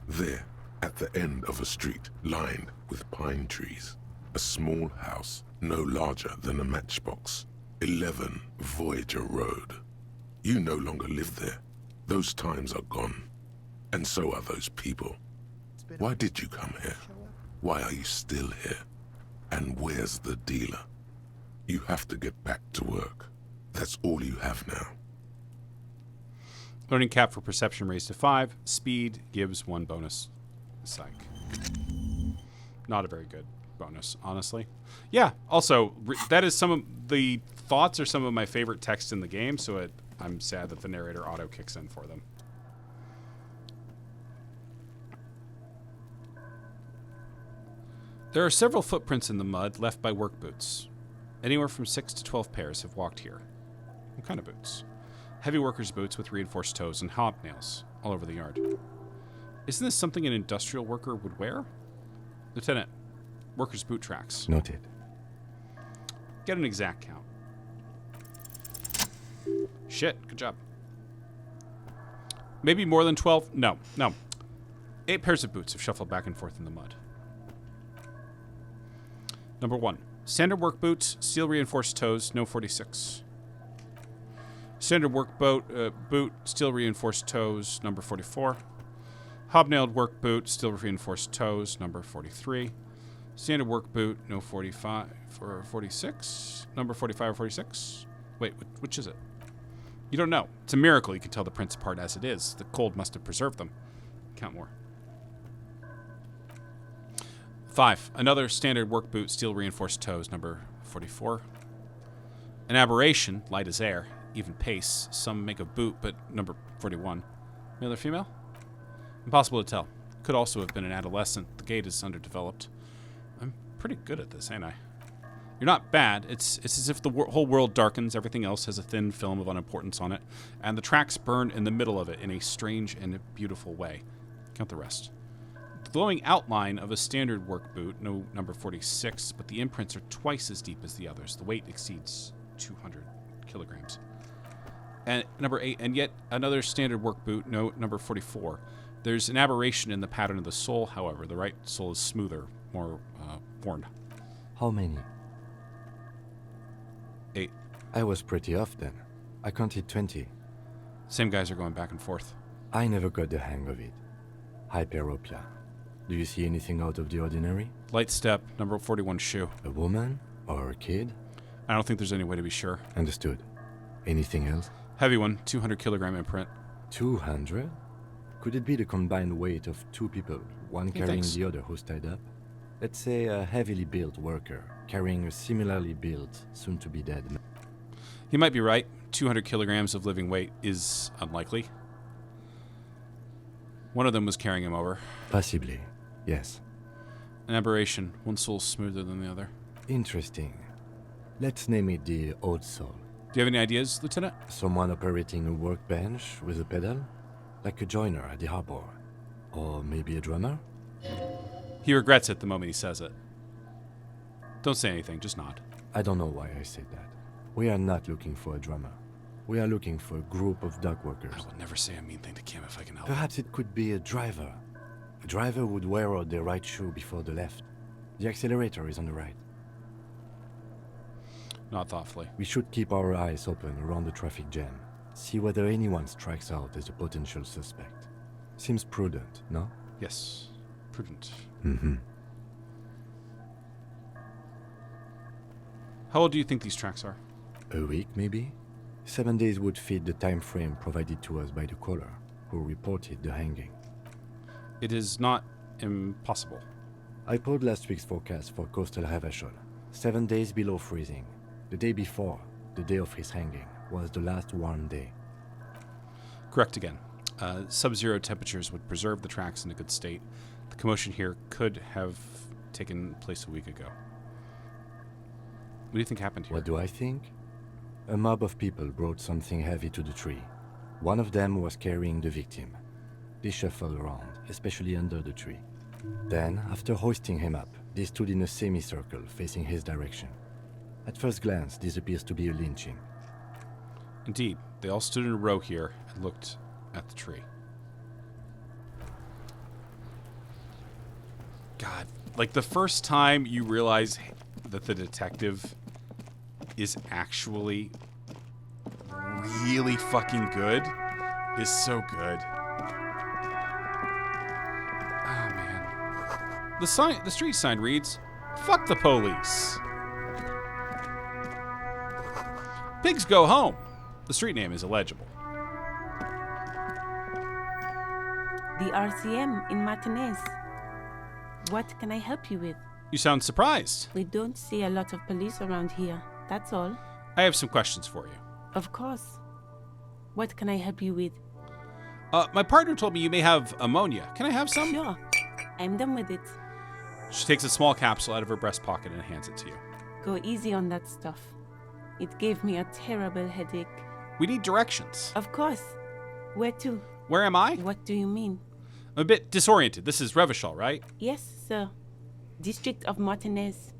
There, at the end of a street lined with pine trees, a small house no larger than a matchbox. 11 Voyager Road. You no longer live there. Those times are gone. And so are those people. Why did you come here? Why are you still here? And where's the dealer? You have to get back to work. That's all you have now. Learning cap for perception raised to 5. Speed gives 1 bonus. Psych. Not a very good bonus, honestly. Yeah, also, that is some of the thoughts are some of my favorite text in the game, so I'm sad that the narrator auto kicks in for them. There are several footprints in the mud left by work boots. Anywhere from 6 to 12 pairs have walked here. What kind of boots? Heavy workers' boots with reinforced toes and hobnails all over the yard. Isn't this something an industrial worker would wear? Lieutenant, workers' boot tracks. Noted. Get an exact count. Shit, good job. Maybe more than 12? No. 8 pairs of boots have shuffled back and forth in the mud. Number 1. Standard work boots, steel reinforced toes, no 46. Standard work boot, steel reinforced toes, number 44. Hobnailed work boot, steel reinforced toes, number 43. Standard work boot, no 45 or 46. Number 45 or 46. Wait, which is it? You don't know. It's a miracle you can tell the prints apart as it is. The cold must have preserved them. Count more. 5. Another standard work boot, steel reinforced toes, number 44. An aberration, light as air, even pace. Some make a boot, but number 41. Male or female? Impossible to tell. Could also have been an adolescent. The gait is underdeveloped. I'm pretty good at this, ain't I? You're not bad. It's as if the whole world darkens, everything else has a thin film of unimportance on it, and the tracks burn in the middle of it in a strange and beautiful way. Count the rest. The glowing outline of a standard work boot, no number 46, but the imprints are twice as deep as the others. The weight exceeds 200 kilograms. And number 8, and yet another standard work boot, no number 44. There's an aberration in the pattern of the sole, however. The right sole is smoother, more worn. How many? 8. I was pretty off then. I counted 20. Same guys are going back and forth. I never got the hang of it. Hyperopia. Do you see anything out of the ordinary? Light step, number 41 shoe. A woman? Or a kid? I don't think there's any way to be sure. Understood. Anything else? Heavy one, 200 kilogram imprint. 200? Could it be the combined weight of two people, one carrying the other who's tied up? Let's say a heavily built worker, carrying a similarly built, soon-to-be-dead man. He might be right. 200 kilograms of living weight is unlikely. One of them was carrying him over. Possibly, yes. An aberration, one soul smoother than the other. Interesting. Let's name it the Old Soul. Do you have any ideas, Lieutenant? Someone operating a workbench with a pedal? Like a joiner at the harbor. Or maybe a drummer? He regrets it the moment he says it. Don't say anything, just nod. I don't know why I said that. We are not looking for a drummer. We are looking for a group of dock workers. I will never say a mean thing to Kim if I can help. Perhaps it could be a driver. A driver would wear out the right shoe before the left. The accelerator is on the right. Not thoughtfully. We should keep our eyes open around the traffic jam. See whether anyone strikes out as a potential suspect. Seems prudent, no? Yes. Prudent. Mm-hmm. How old do you think these tracks are? A week, maybe? 7 days would fit the time frame provided to us by the caller, who reported the hanging. It is not impossible. I pulled last week's forecast for coastal Havashol. 7 days below freezing. The day before, the day of his hanging, was the last warm day. Correct again. Sub-zero temperatures would preserve the tracks in a good state. The commotion here could have taken place a week ago. What do you think happened here? What do I think? A mob of people brought something heavy to the tree. One of them was carrying the victim. They shuffled around, especially under the tree. Then, after hoisting him up, they stood in a semicircle facing his direction. At first glance, this appears to be a lynching. Indeed, they all stood in a row here and looked at the tree. God, like the first time you realize that the detective is actually really fucking good is so good. Oh man. The street sign reads, "Fuck the police. Pigs go home." The street name is illegible. The RCM in Martinez. What can I help you with? You sound surprised. We don't see a lot of police around here, that's all. I have some questions for you. Of course. What can I help you with? My partner told me you may have ammonia. Can I have some? Sure. I'm done with it. She takes a small capsule out of her breast pocket and hands it to you. Go easy on that stuff. It gave me a terrible headache. We need directions. Of course. Where to? Where am I? What do you mean? I'm a bit disoriented. This is Revachol, right? Yes, sir. District of Martinez.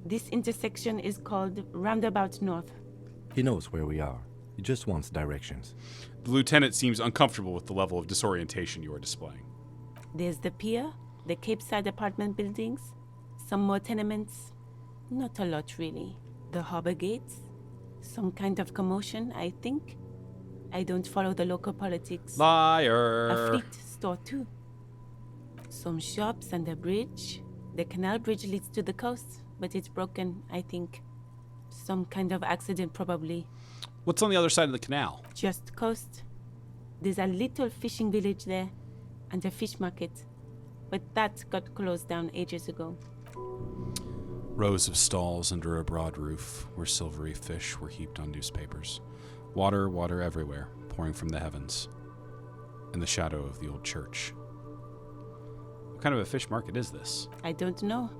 This intersection is called Roundabout North. He knows where we are. He just wants directions. The lieutenant seems uncomfortable with the level of disorientation you are displaying. There's the pier, the Cape Side apartment buildings, some more tenements. Not a lot, really. The harbor gates. Some kind of commotion, I think. I don't follow the local politics. Liar! A fleet store, too. Some shops and a bridge. The canal bridge leads to the coast, but it's broken, I think. Some kind of accident, probably. What's on the other side of the canal? Just coast. There's a little fishing village there, and a fish market. But that got closed down ages ago. Rows of stalls under a broad roof, where silvery fish were heaped on newspapers. Water, water everywhere, pouring from the heavens. In the shadow of the old church. What kind of a fish market is this? I don't know.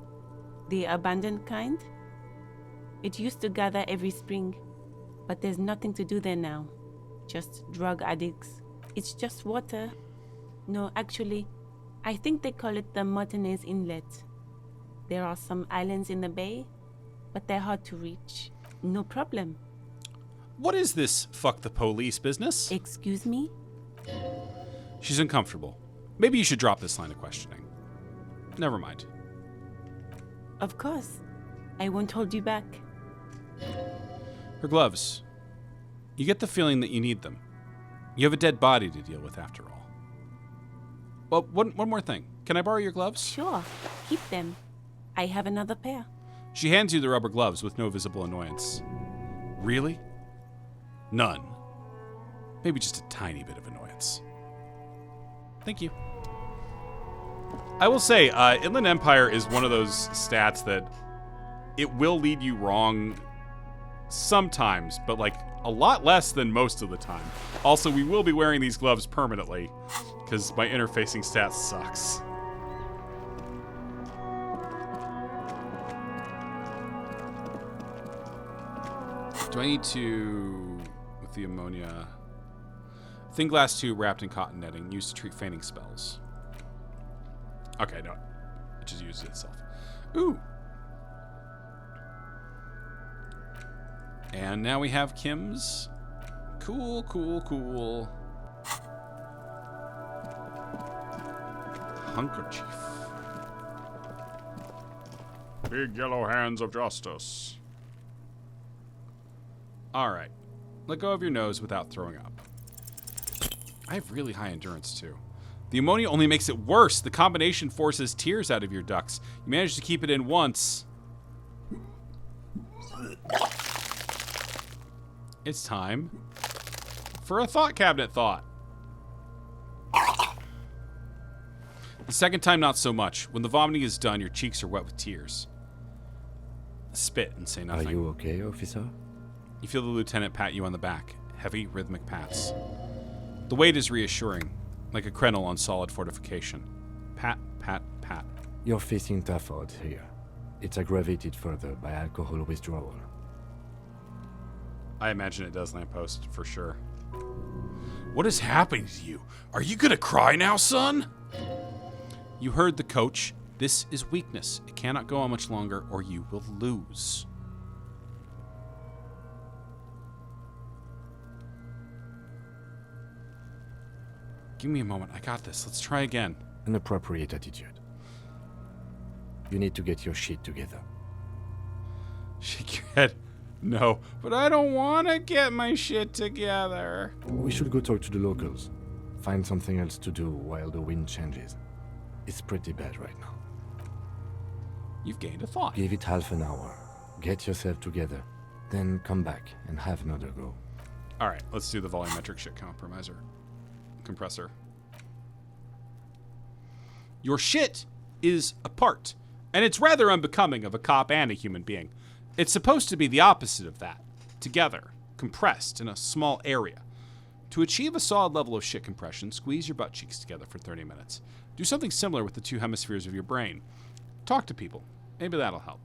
The abandoned kind? It used to gather every spring, but there's nothing to do there now. Just drug addicts. It's just water. No, actually, I think they call it the Martinez Inlet. There are some islands in the bay, but they're hard to reach. No problem. What is this fuck the police business? Excuse me? She's uncomfortable. Maybe you should drop this line of questioning. Never mind. Of course. I won't hold you back. Her gloves. You get the feeling that you need them. You have a dead body to deal with after all. Well, one more thing. Can I borrow your gloves? Sure. Keep them. I have another pair. She hands you the rubber gloves with no visible annoyance. Really? None. Maybe just a tiny bit of annoyance. Thank you. I will say, Inland Empire is one of those stats that it will lead you wrong sometimes, but like a lot less than most of the time. Also, we will be wearing these gloves permanently because my interfacing stat sucks. Do I need to, with the ammonia, thin glass tube wrapped in cotton netting used to treat fainting spells? Okay, no, it just uses itself. Ooh. And now we have Kim's. Cool, cool, cool. Handkerchief. Big yellow hands of justice. Alright. Let go of your nose without throwing up. I have really high endurance, too. The ammonia only makes it worse. The combination forces tears out of your ducts. You managed to keep it in once. It's time for a thought cabinet thought. The second time, not so much. When the vomiting is done, your cheeks are wet with tears. Spit and say nothing. Are you okay, officer? You feel the lieutenant pat you on the back. Heavy, rhythmic pats. The weight is reassuring, like a crenel on solid fortification. Pat, pat, pat. You're facing tough odds here. It's aggravated further by alcohol withdrawal. I imagine it does, Lamppost, for sure. What is happening to you? Are you gonna cry now, son? You heard the coach. This is weakness. It cannot go on much longer, or you will lose. Give me a moment. I got this. Let's try again. An appropriate attitude. You need to get your shit together. Shake your head. No, but I don't want to get my shit together. We should go talk to the locals. Find something else to do while the wind changes. It's pretty bad right now. You've gained a thought. Give it half an hour. Get yourself together. Then come back and have another go. Alright, let's do the volumetric shit compressor. Your shit is apart, and it's rather unbecoming of a cop and a human being. It's supposed to be the opposite of that. Together, compressed in a small area. To achieve a solid level of shit compression, squeeze your butt cheeks together for 30 minutes. Do something similar with the two hemispheres of your brain. Talk to people. Maybe that'll help.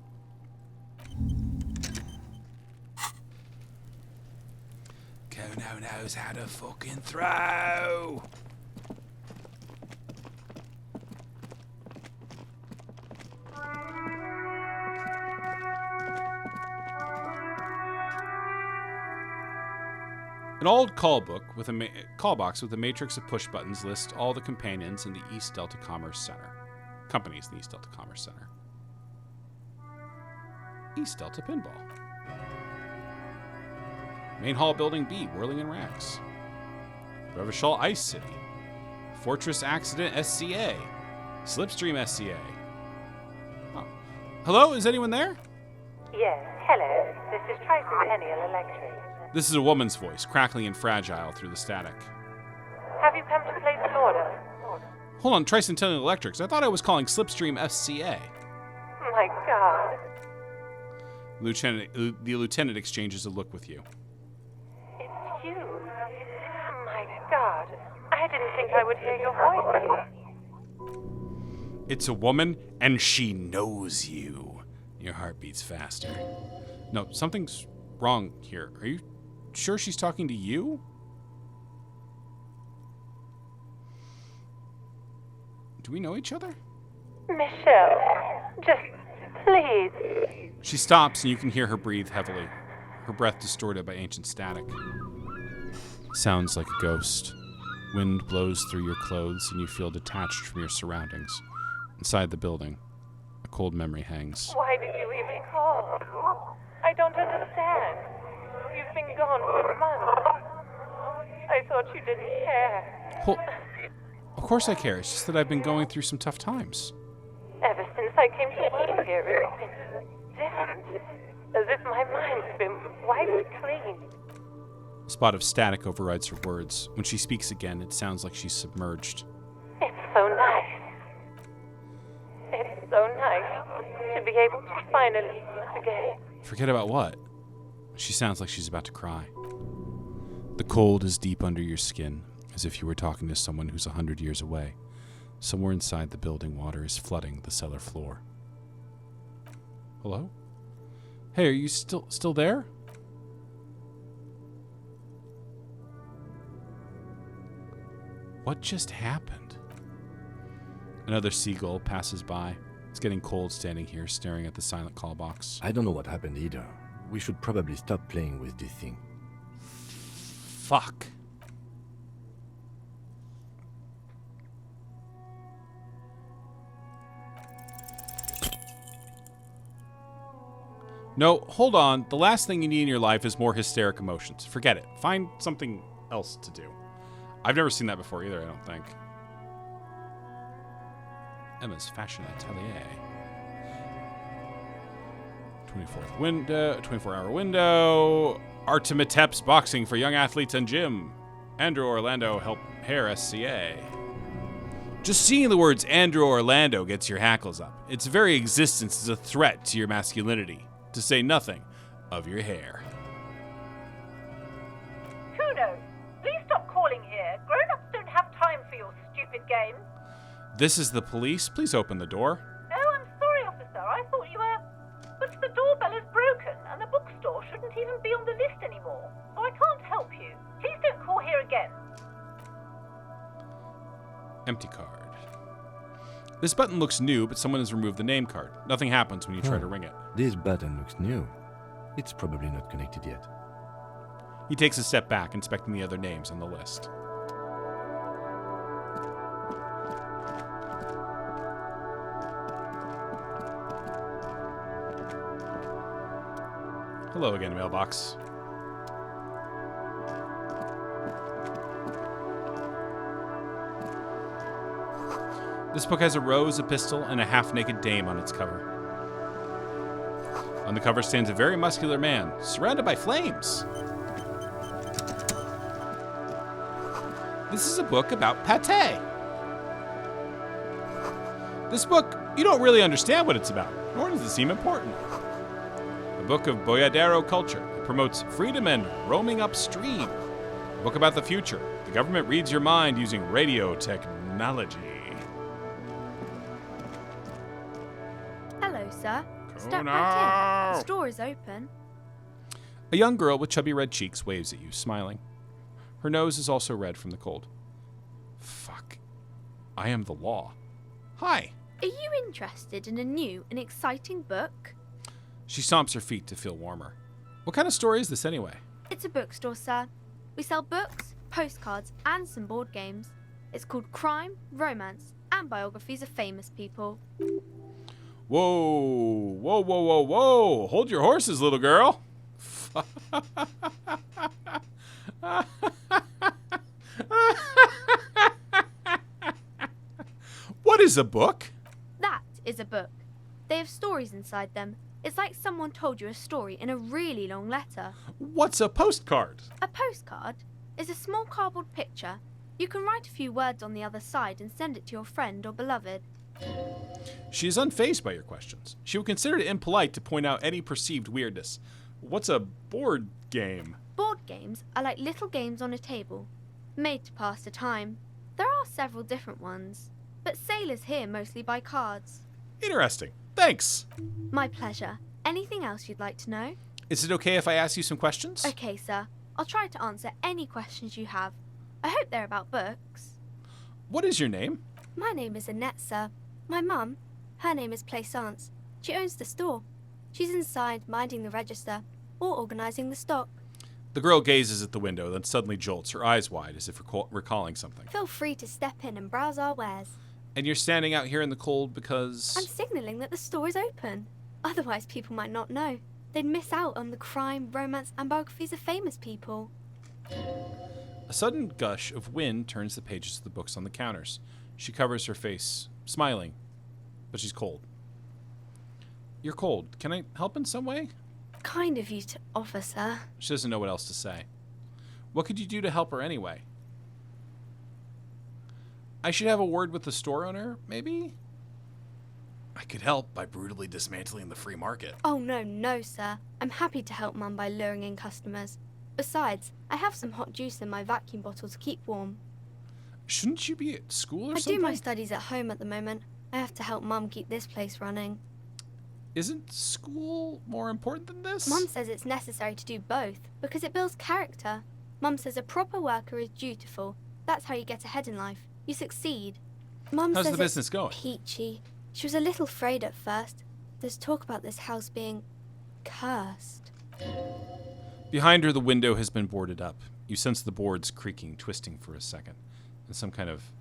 Kono knows how to fucking throw. An old call box with a matrix of push buttons lists all the companions in the East Delta Commerce Center. Companies in the East Delta Commerce Center. East Delta Pinball. Main Hall Building B, Whirling in Rags. Revachol Ice City. Fortress Accident SCA. Slipstream SCA. Oh. Hello, is anyone there? Yes, hello. This is Tricentennial Electric. This is a woman's voice, crackling and fragile through the static. Have you come to place an order? Hold on, Tricentennial Electrics. I thought I was calling Slipstream SCA. My God. The lieutenant exchanges a look with you. It's you. My God. I didn't think I would hear your voice. It's a woman, and she knows you. Your heart beats faster. No, something's wrong here. Are you sure she's talking to you? Do we know each other? Michelle, just please. She stops, and you can hear her breathe heavily, her breath distorted by ancient static. Sounds like a ghost. Wind blows through your clothes, and you feel detached from your surroundings. Inside the building, a cold memory hangs. Why did you even call? I don't understand. You've been gone for months. I thought you didn't care. Well, of course I care. It's just that I've been going through some tough times. Ever since I came to live here, it's been different. As if my mind's been wiped clean. A spot of static overrides her words. When she speaks again, it sounds like she's submerged. It's so nice. It's so nice to be able to finally forget. Forget about what? She sounds like she's about to cry. The cold is deep under your skin, as if you were talking to someone who's 100 years away. Somewhere inside the building, water is flooding the cellar floor. Hello? Hey, are you still there? What just happened? Another seagull passes by. It's getting cold standing here, staring at the silent call box. I don't know what happened either. We should probably stop playing with this thing. Fuck. No, hold on. The last thing you need in your life is more hysteric emotions. Forget it. Find something else to do. I've never seen that before either, I don't think. Emma's Fashion Atelier. 24-hour window. Artemitep's boxing for young athletes and gym. Andrew Orlando help hair SCA. Just seeing the words Andrew Orlando gets your hackles up. Its very existence is a threat to your masculinity, to say nothing of your hair. Kuno, please stop calling here. Grown-ups don't have time for your stupid games. This is the police. Please open the door. Oh, I'm sorry, officer. I thought you were... But the doorbell is broken, and the bookstore shouldn't even be on the list anymore. So I can't help you. Please don't call here again. Empty card. This button looks new, but someone has removed the name card. Nothing happens when you try to ring it. This button looks new. It's probably not connected yet. He takes a step back, inspecting the other names on the list. Hello again, mailbox. This book has a rose, a pistol, and a half-naked dame on its cover. On the cover stands a very muscular man, surrounded by flames. This is a book about pate. This book, you don't really understand what it's about, nor does it seem important. A book of boyadero culture. It promotes freedom and roaming upstream. A book about the future. The government reads your mind using radio technology. Hello, sir. Step right in. The store is open. A young girl with chubby red cheeks waves at you, smiling. Her nose is also red from the cold. Fuck. I am the law. Hi. Are you interested in a new and exciting book? She stomps her feet to feel warmer. What kind of story is this anyway? It's a bookstore, sir. We sell books, postcards, and some board games. It's called Crime, Romance, and Biographies of Famous People. Whoa, whoa, whoa, whoa, whoa. Hold your horses, little girl. What is a book? That is a book. They have stories inside them. It's like someone told you a story in a really long letter. What's a postcard? A postcard is a small cardboard picture. You can write a few words on the other side and send it to your friend or beloved. She is unfazed by your questions. She would consider it impolite to point out any perceived weirdness. What's a board game? Board games are like little games on a table, made to pass the time. There are several different ones, but sailors here mostly buy cards. Interesting. Thanks. My pleasure. Anything else you'd like to know? Is it okay if I ask you some questions? Okay, sir. I'll try to answer any questions you have. I hope they're about books. What is your name? My name is Annette, sir. My mum, her name is Plaisance. She owns the store. She's inside minding the register or organising the stock. The girl gazes at the window, then suddenly jolts, her eyes wide as if recalling something. Feel free to step in and browse our wares. And you're standing out here in the cold because... I'm signalling that the store is open. Otherwise, people might not know. They'd miss out on the crime, romance, and biographies of famous people. A sudden gush of wind turns the pages of the books on the counters. She covers her face, smiling, but she's cold. You're cold. Can I help in some way? Kind of you to offer, sir. She doesn't know what else to say. What could you do to help her anyway? I should have a word with the store owner, maybe? I could help by brutally dismantling the free market. Oh, no, sir. I'm happy to help Mum by luring in customers. Besides, I have some hot juice in my vacuum bottle to keep warm. Shouldn't you be at school or I something? do my studies at home at the moment. I have to help Mum keep this place running. Isn't school more important than this? Mum says it's necessary to do both because it builds character. Mum says a proper worker is dutiful. That's how you get ahead in life. You succeed. Mum How's says the business it's going? peachy. She was a little afraid at first. There's talk about this house being cursed. Behind her, the window has been boarded up. You sense the boards creaking, twisting for a second, and some kind of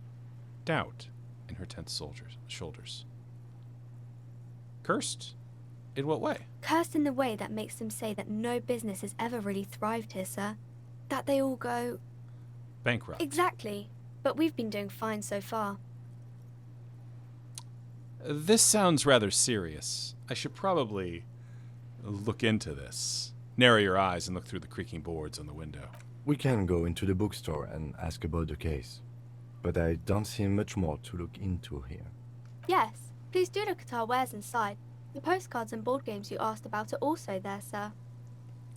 doubt in her tense shoulders. Cursed? In what way? Cursed in the way that makes them say that no business has ever really thrived here, sir. That they all go... Bankrupt. Exactly. But we've been doing fine so far. This sounds rather serious. I should probably look into this. Narrow your eyes and look through the creaking boards on the window. We can go into the bookstore and ask about the case. But I don't see much more to look into here. Yes, please do look at our wares inside. The postcards and board games you asked about are also there, sir.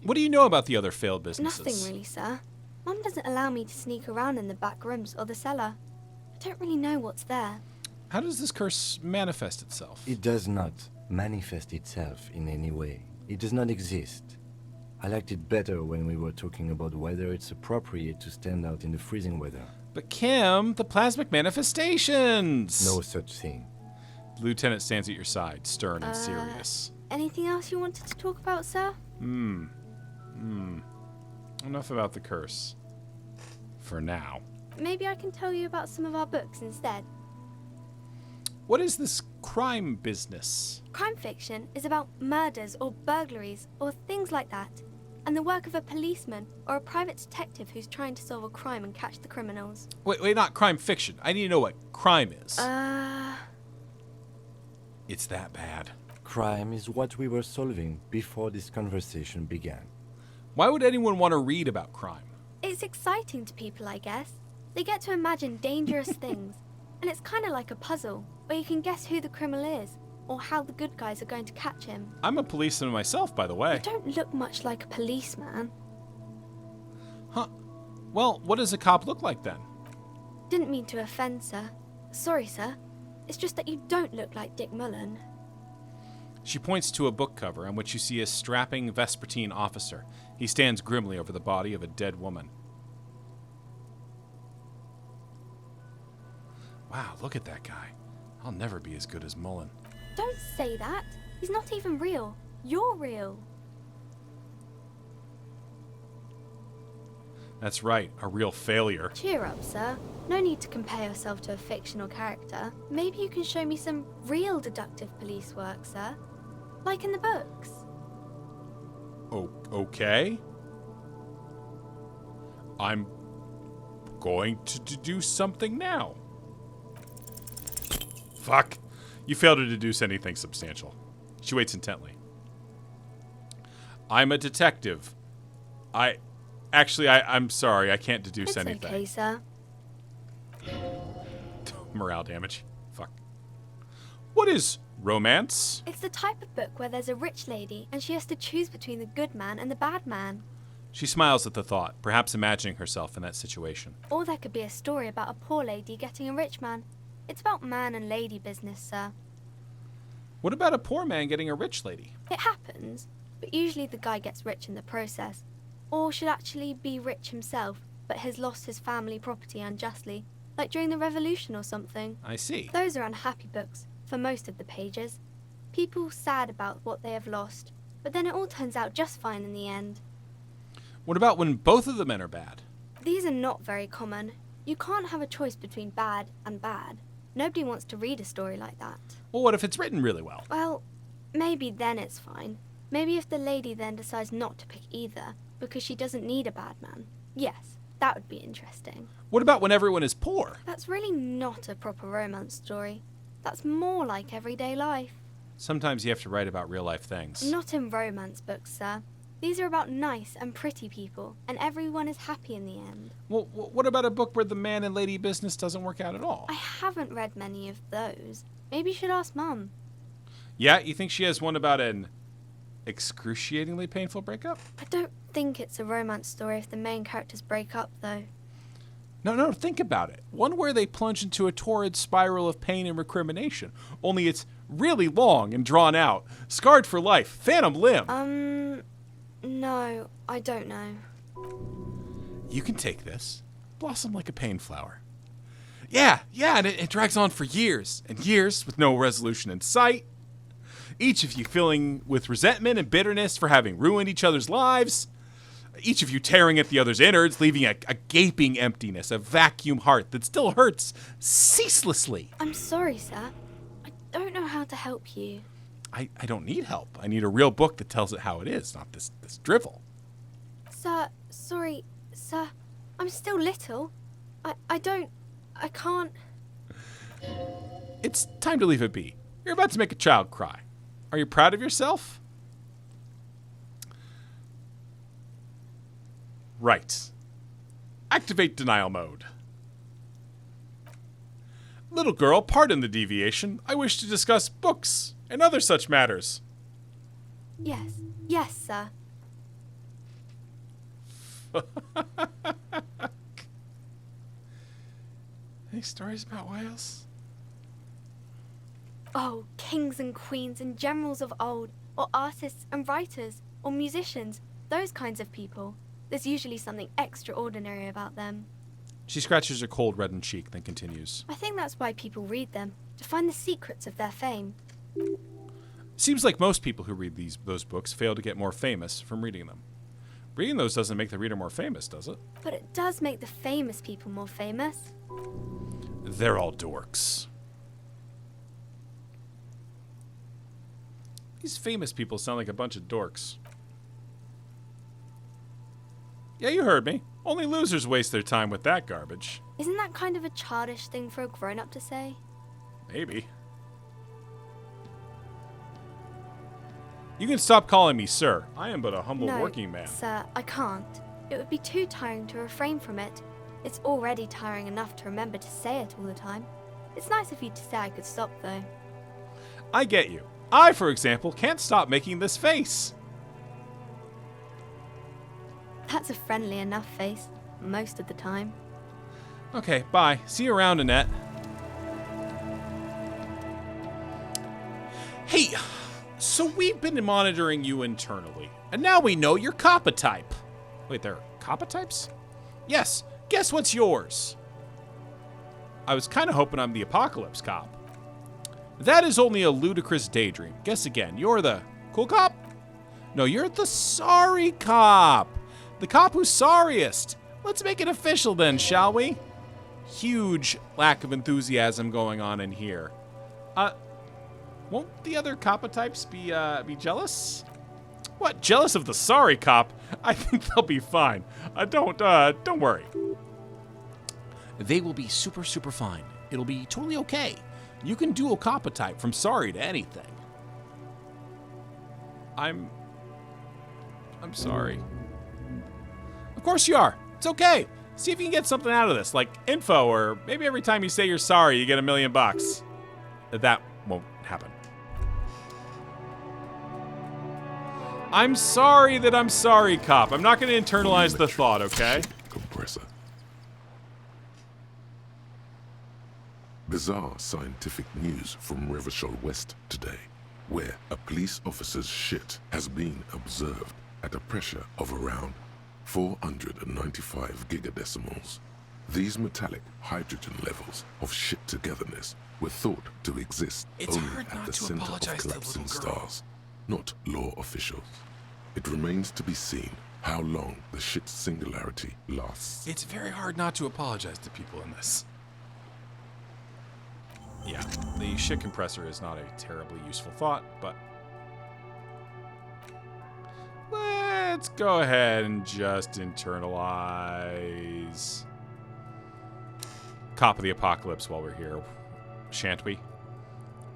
What do you know about the other failed businesses? Nothing really, sir. Mum doesn't allow me to sneak around in the back rooms or the cellar. I don't really know what's there. How does this curse manifest itself? It does not manifest itself in any way. It does not exist. I liked it better when we were talking about whether it's appropriate to stand out in the freezing weather. But Kim, the plasmic manifestations! No such thing. The lieutenant stands at your side, stern and serious. Anything else you wanted to talk about, sir? Enough about the curse. For now. Maybe I can tell you about some of our books instead. What is this crime business? Crime fiction is about murders or burglaries or things like that, and the work of a policeman or a private detective who's trying to solve a crime and catch the criminals. Wait, not crime fiction. I need to know what crime is. It's that bad. Crime is what we were solving before this conversation began. Why would anyone want to read about crime? It's exciting to people, I guess. They get to imagine dangerous things, and it's kind of like a puzzle, where you can guess who the criminal is, or how the good guys are going to catch him. I'm a policeman myself, by the way. You don't look much like a policeman. Huh. Well, what does a cop look like then? Didn't mean to offend, sir. Sorry, sir. It's just that you don't look like Dick Mullen. She points to a book cover on which you see a strapping Vespertine officer. He stands grimly over the body of a dead woman. Wow, look at that guy. I'll never be as good as Mullen. Don't say that. He's not even real. You're real. That's right, a real failure. Cheer up, sir. No need to compare yourself to a fictional character. Maybe you can show me some real deductive police work, sir. Like in the books. Oh, okay. I'm going to do something now. Fuck. You failed to deduce anything substantial. She waits intently. I'm a detective. I'm sorry. I can't deduce anything. It's okay, sir. Morale damage. Fuck. What is romance? It's the type of book where there's a rich lady and she has to choose between the good man and the bad man. She smiles at the thought, perhaps imagining herself in that situation. Or there could be a story about a poor lady getting a rich man. It's about man and lady business, sir. What about a poor man getting a rich lady? It happens, but usually the guy gets rich in the process. Or should actually be rich himself, but has lost his family property unjustly, like during the revolution or something. I see. Those are unhappy books, for most of the pages. People sad about what they have lost, but then it all turns out just fine in the end. What about when both of the men are bad? These are not very common. You can't have a choice between bad and bad. Nobody wants to read a story like that. Well, what if it's written really well? Well, maybe then it's fine. Maybe if the lady then decides not to pick either, because she doesn't need a bad man. Yes, that would be interesting. What about when everyone is poor? That's really not a proper romance story. That's more like everyday life. Sometimes you have to write about real-life things. Not in romance books, sir. These are about nice and pretty people, and everyone is happy in the end. Well, what about a book where the man and lady business doesn't work out at all? I haven't read many of those. Maybe you should ask Mum. Yeah, you think she has one about an excruciatingly painful breakup? I don't think it's a romance story if the main characters break up, though. No, think about it. One where they plunge into a torrid spiral of pain and recrimination. Only it's really long and drawn out. Scarred for life. Phantom limb. No, I don't know. You can take this. Blossom like a pain flower. Yeah, and it drags on for years and years with no resolution in sight. Each of you filling with resentment and bitterness for having ruined each other's lives. Each of you tearing at the other's innards, leaving a gaping emptiness, a vacuum heart that still hurts ceaselessly. I'm sorry, sir. I don't know how to help you. I don't need help. I need a real book that tells it how it is, not this drivel. Sir, sorry, sir. I'm still little. I can't. It's time to leave it be. You're about to make a child cry. Are you proud of yourself? Right. Activate denial mode. Little girl, pardon the deviation. I wish to discuss books and other such matters. Yes, sir. Any stories about whales? Oh, kings and queens and generals of old, or artists and writers, or musicians, those kinds of people. There's usually something extraordinary about them. She scratches her cold, reddened cheek, then continues. I think that's why people read them, to find the secrets of their fame. Seems like most people who read those books fail to get more famous from reading them. Reading those doesn't make the reader more famous, does it? But it does make the famous people more famous. They're all dorks. These famous people sound like a bunch of dorks. Yeah, you heard me. Only losers waste their time with that garbage. Isn't that kind of a childish thing for a grown-up to say? Maybe. You can stop calling me sir. I am but a humble working man. Sir, I can't. It would be too tiring to refrain from it. It's already tiring enough to remember to say it all the time. It's nice of you to say I could stop, though. I get you. I, for example, can't stop making this face. That's a friendly enough face, most of the time. Okay, bye. See you around, Annette. Hey, so we've been monitoring you internally, and now we know your Kappa type. Wait, there are Kappa types? Yes, guess what's yours? I was kind of hoping I'm the Apocalypse cop. That is only a ludicrous daydream. Guess again, you're the cool cop? No, you're the sorry cop. The cop who's sorriest. Let's make it official then, shall we? Huge lack of enthusiasm going on in here. Won't the other Kappa types be jealous? What, jealous of the sorry cop? I think they'll be fine. Don't worry. They will be super fine. It'll be totally okay. You can dual Kappa type from sorry to anything. I'm sorry. Of course you are. It's okay. See if you can get something out of this, like info, or maybe every time you say you're sorry, you get $1 million. That won't happen. I'm sorry that I'm sorry, cop. I'm not going to internalize the thought, okay? Compressor. Bizarre scientific news from Revachol West today, where a police officer's shit has been observed at a pressure of around 495 gigadecimals. These metallic hydrogen levels of shit togetherness were thought to exist only at the center of collapsing stars, not law officials. It remains to be seen how long the shit singularity lasts. It's very hard not to apologize to people in this. Yeah, the shit compressor is not a terribly useful thought, but Let's go ahead and just internalize Cop of the Apocalypse while we're here, shan't we?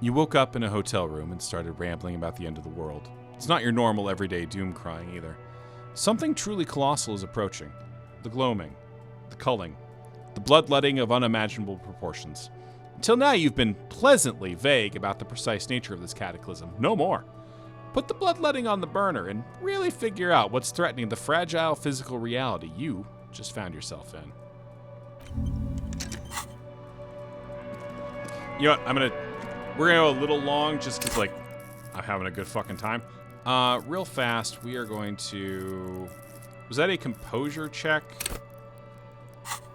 You woke up in a hotel room and started rambling about the end of the world. It's not your normal everyday doom crying either. Something truly colossal is approaching. The gloaming, the culling, the bloodletting of unimaginable proportions. Until now, you've been pleasantly vague about the precise nature of this cataclysm. No more. Put the bloodletting on the burner and really figure out what's threatening the fragile physical reality you just found yourself in. You know what? We're gonna go a little long just because, like, I'm having a good fucking time. Real fast, we are going to... Was that a composure check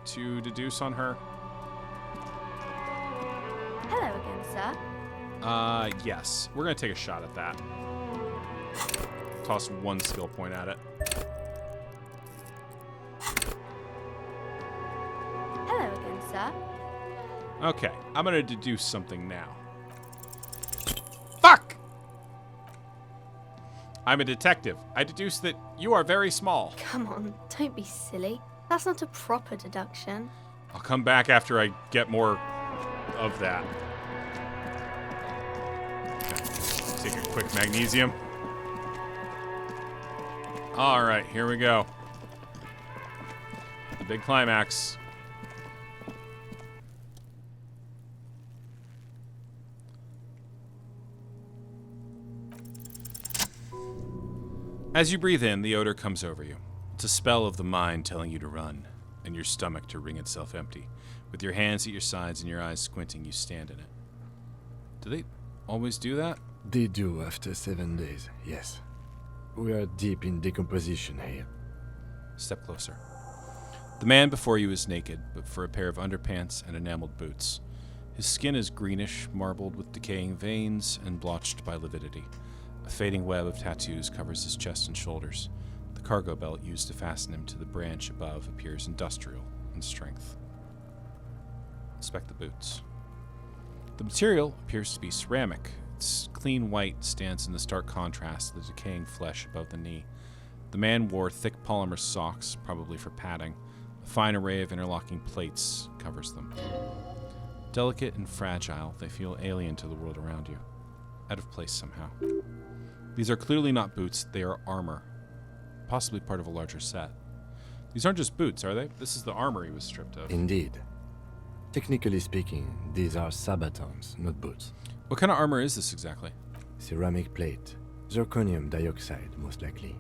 to deduce on her? Hello again, sir. Yes. We're gonna take a shot at that. Toss one skill point at it. Hello again, sir. Okay, I'm gonna deduce something now. Fuck! I'm a detective. I deduce that you are very small. Come on, don't be silly. That's not a proper deduction. I'll come back after I get more of that. Okay. Take a quick magnesium. Alright, here we go. The big climax. As you breathe in, the odor comes over you. It's a spell of the mind telling you to run, and your stomach to wring itself empty. With your hands at your sides and your eyes squinting, you stand in it. Do they always do that? They do after 7 days, yes. We are deep in decomposition here. Step closer. The man before you is naked, but for a pair of underpants and enameled boots. His skin is greenish, marbled with decaying veins and blotched by lividity. A fading web of tattoos covers his chest and shoulders. The cargo belt used to fasten him to the branch above appears industrial in strength. Inspect the boots. The material appears to be ceramic. Its clean white stands in the stark contrast to the decaying flesh above the knee. The man wore thick polymer socks, probably for padding. A fine array of interlocking plates covers them. Delicate and fragile, they feel alien to the world around you. Out of place somehow. These are clearly not boots, they are armor. Possibly part of a larger set. These aren't just boots, are they? This is the armor he was stripped of. Indeed. Technically speaking, these are sabatons, not boots. What kind of armor is this exactly? Ceramic plate. Zirconium dioxide, most likely.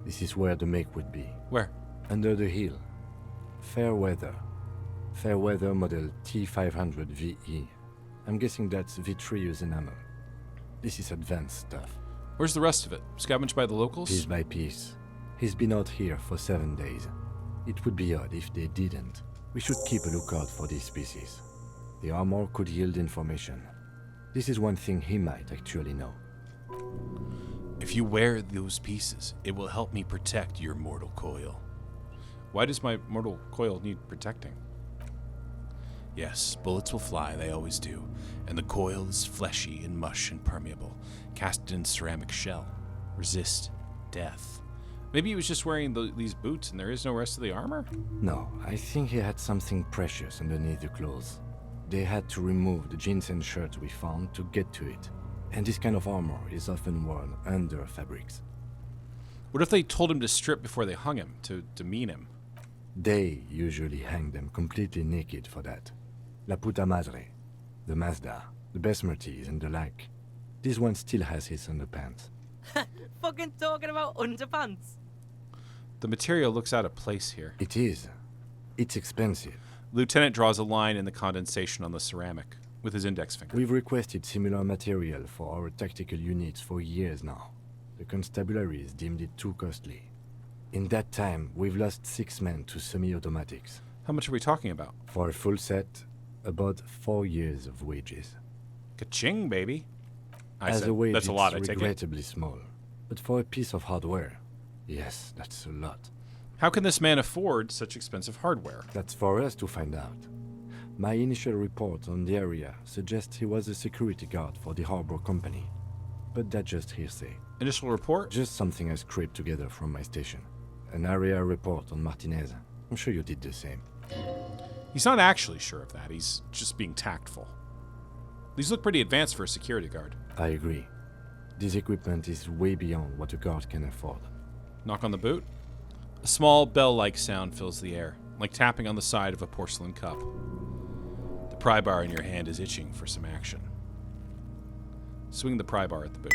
This is where the make would be. Where? Under the heel. Fairweather. Fairweather model T500 VE. I'm guessing that's vitreous enamel. This is advanced stuff. Where's the rest of it? Scavenged by the locals? Piece by piece. He's been out here for 7 days. It would be odd if they didn't. We should keep a lookout for these species. The armor could yield information. This is one thing he might actually know. If you wear those pieces, it will help me protect your mortal coil. Why does my mortal coil need protecting? Yes, bullets will fly, they always do. And the coil is fleshy and mush and permeable, cast in ceramic shell. Resist death. Maybe he was just wearing these boots and there is no rest of the armor? No, I think he had something precious underneath the clothes. They had to remove the jeans and shirts we found to get to it. And this kind of armor is often worn under fabrics. What if they told him to strip before they hung him, to demean him? They usually hang them completely naked for that. La puta madre, the Mazda, the Besmerties and the like. This one still has his underpants. Fucking talking about underpants. The material looks out of place here. It is. It's expensive. Lieutenant draws a line in the condensation on the ceramic with his index finger. We've requested similar material for our tactical units for years now. The constabularies deemed it too costly. In that time, we've lost 6 men to semi-automatics. How much are we talking about? For a full set, about 4 years of wages. Ka-ching, baby. As a wage, that's a lot, I it's take it. regrettably small. But for a piece of hardware, yes, that's a lot. How can this man afford such expensive hardware? That's for us to find out. My initial report on the area suggests he was a security guard for the harbor company. but that's just hearsay. Initial report? Just something I scraped together from my station. An area report on Martinez. I'm sure you did the same. He's not actually sure of that. He's just being tactful. These look pretty advanced for a security guard. I agree. This equipment is way beyond what a guard can afford. Knock on the boot. A small bell-like sound fills the air, like tapping on the side of a porcelain cup. The pry bar in your hand is itching for some action. Swing the pry bar at the boot.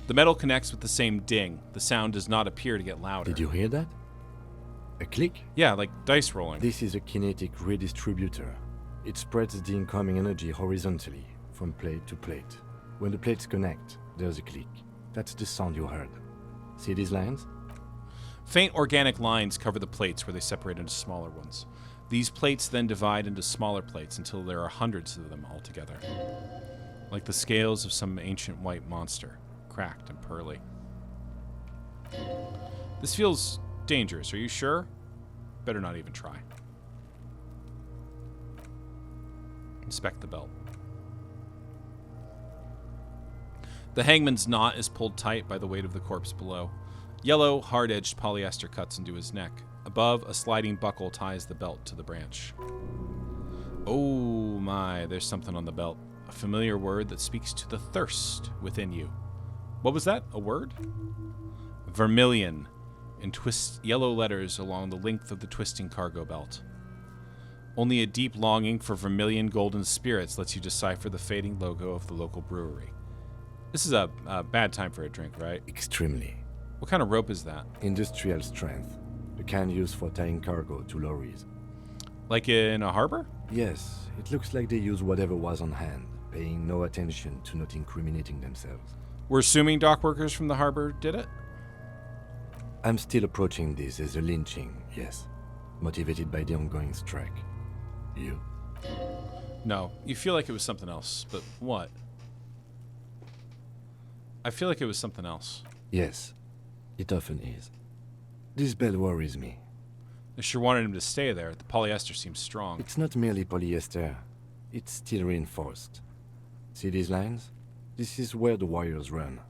The metal connects with the same ding. The sound does not appear to get louder. Did you hear that? A click? Yeah, like dice rolling. This is a kinetic redistributor. It spreads the incoming energy horizontally, from plate to plate. When the plates connect, there's a click. That's the sound you heard. See these lines? Faint organic lines cover the plates where they separate into smaller ones. These plates then divide into smaller plates until there are hundreds of them altogether. Like the scales of some ancient white monster, cracked and pearly. This feels dangerous. Are you sure? Better not even try. Inspect the belt. The hangman's knot is pulled tight by the weight of the corpse below. Yellow, hard-edged polyester cuts into his neck. Above, a sliding buckle ties the belt to the branch. Oh my, there's something on the belt. A familiar word that speaks to the thirst within you. What was that? A word? Vermilion, in yellow letters along the length of the twisting cargo belt. Only a deep longing for vermilion golden spirits lets you decipher the fading logo of the local brewery. This is a bad time for a drink, right? Extremely. What kind of rope is that? Industrial strength. The kind used for tying cargo to lorries. Like in a harbor? Yes, it looks like they use whatever was on hand, paying no attention to not incriminating themselves. We're assuming dock workers from the harbor did it? I'm still approaching this as a lynching, yes. Motivated by the ongoing strike. You? No, you feel like it was something else, but what? I feel like it was something else. Yes, it often is. This bell worries me. I sure wanted him to stay there. The polyester seems strong. It's not merely polyester. It's steel reinforced. See these lines? This is where the wires run.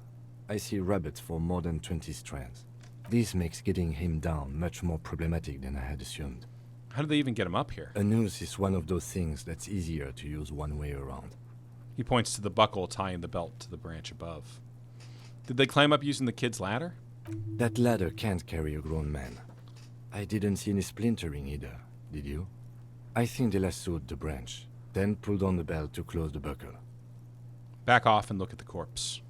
I see rabbits for more than 20 strands. This makes getting him down much more problematic than I had assumed. How did they even get him up here? A noose is one of those things that's easier to use one way around. He points to the buckle tying the belt to the branch above. Did they climb up using the kid's ladder? That ladder can't carry a grown man. I didn't see any splintering either, did you? I think they lassoed the branch, then pulled on the belt to close the buckle. Back off and look at the corpse.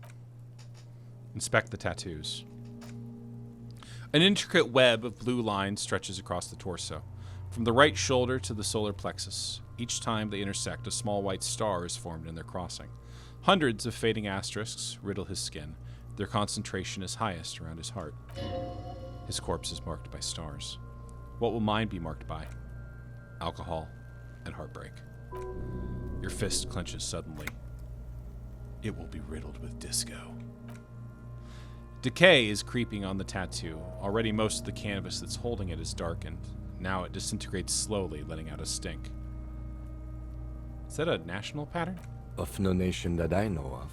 Inspect the tattoos. An intricate web of blue lines stretches across the torso, from the right shoulder to the solar plexus. Each time they intersect, a small white star is formed in their crossing. Hundreds of fading asterisks riddle his skin. Their concentration is highest around his heart. His corpse is marked by stars. What will mine be marked by? Alcohol and heartbreak. Your fist clenches suddenly. It will be riddled with disco. Decay is creeping on the tattoo. Already most of the canvas that's holding it is darkened. Now it disintegrates slowly, letting out a stink. Is that a national pattern? Of no nation that I know of.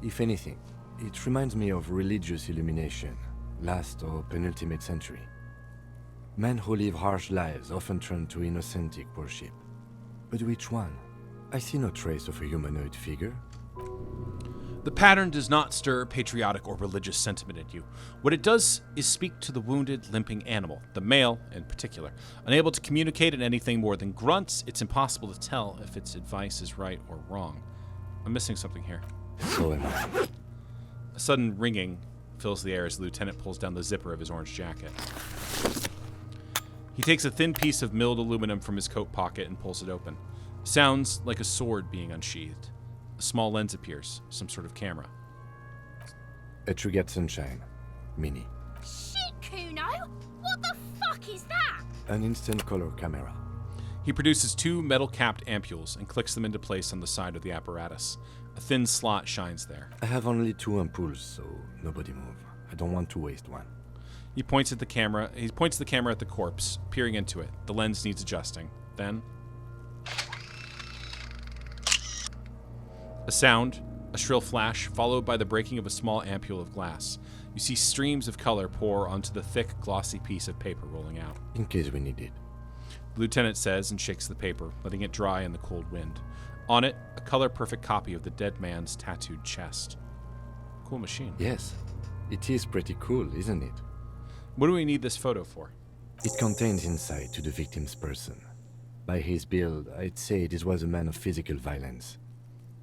If anything, it reminds me of religious illumination, last or penultimate century. Men who live harsh lives often turn to innocentic worship. But which one? I see no trace of a humanoid figure. The pattern does not stir patriotic or religious sentiment in you. What it does is speak to the wounded, limping animal, the male in particular. Unable to communicate in anything more than grunts, it's impossible to tell if its advice is right or wrong. I'm missing something here. So am I. A sudden ringing fills the air as the lieutenant pulls down the zipper of his orange jacket. He takes a thin piece of milled aluminum from his coat pocket and pulls it open. Sounds like a sword being unsheathed. A small lens appears, some sort of camera. A Trigat Sunshine. Mini. Shit, Kuno! What the fuck is that? An instant color camera. He produces two metal-capped ampules and clicks them into place on the side of the apparatus. A thin slot shines there. I have only 2 ampoules, so nobody move. I don't want to waste one. He points the camera at the corpse, peering into it. The lens needs adjusting. Then a sound A shrill flash, followed by the breaking of a small ampule of glass. You see streams of color pour onto the thick, glossy piece of paper rolling out. In case we need it. The lieutenant says and shakes the paper, letting it dry in the cold wind. On it, a color-perfect copy of the dead man's tattooed chest. Cool machine. Yes, it is pretty cool, isn't it? What do we need this photo for? It contains insight to the victim's person. By his build, I'd say this was a man of physical violence.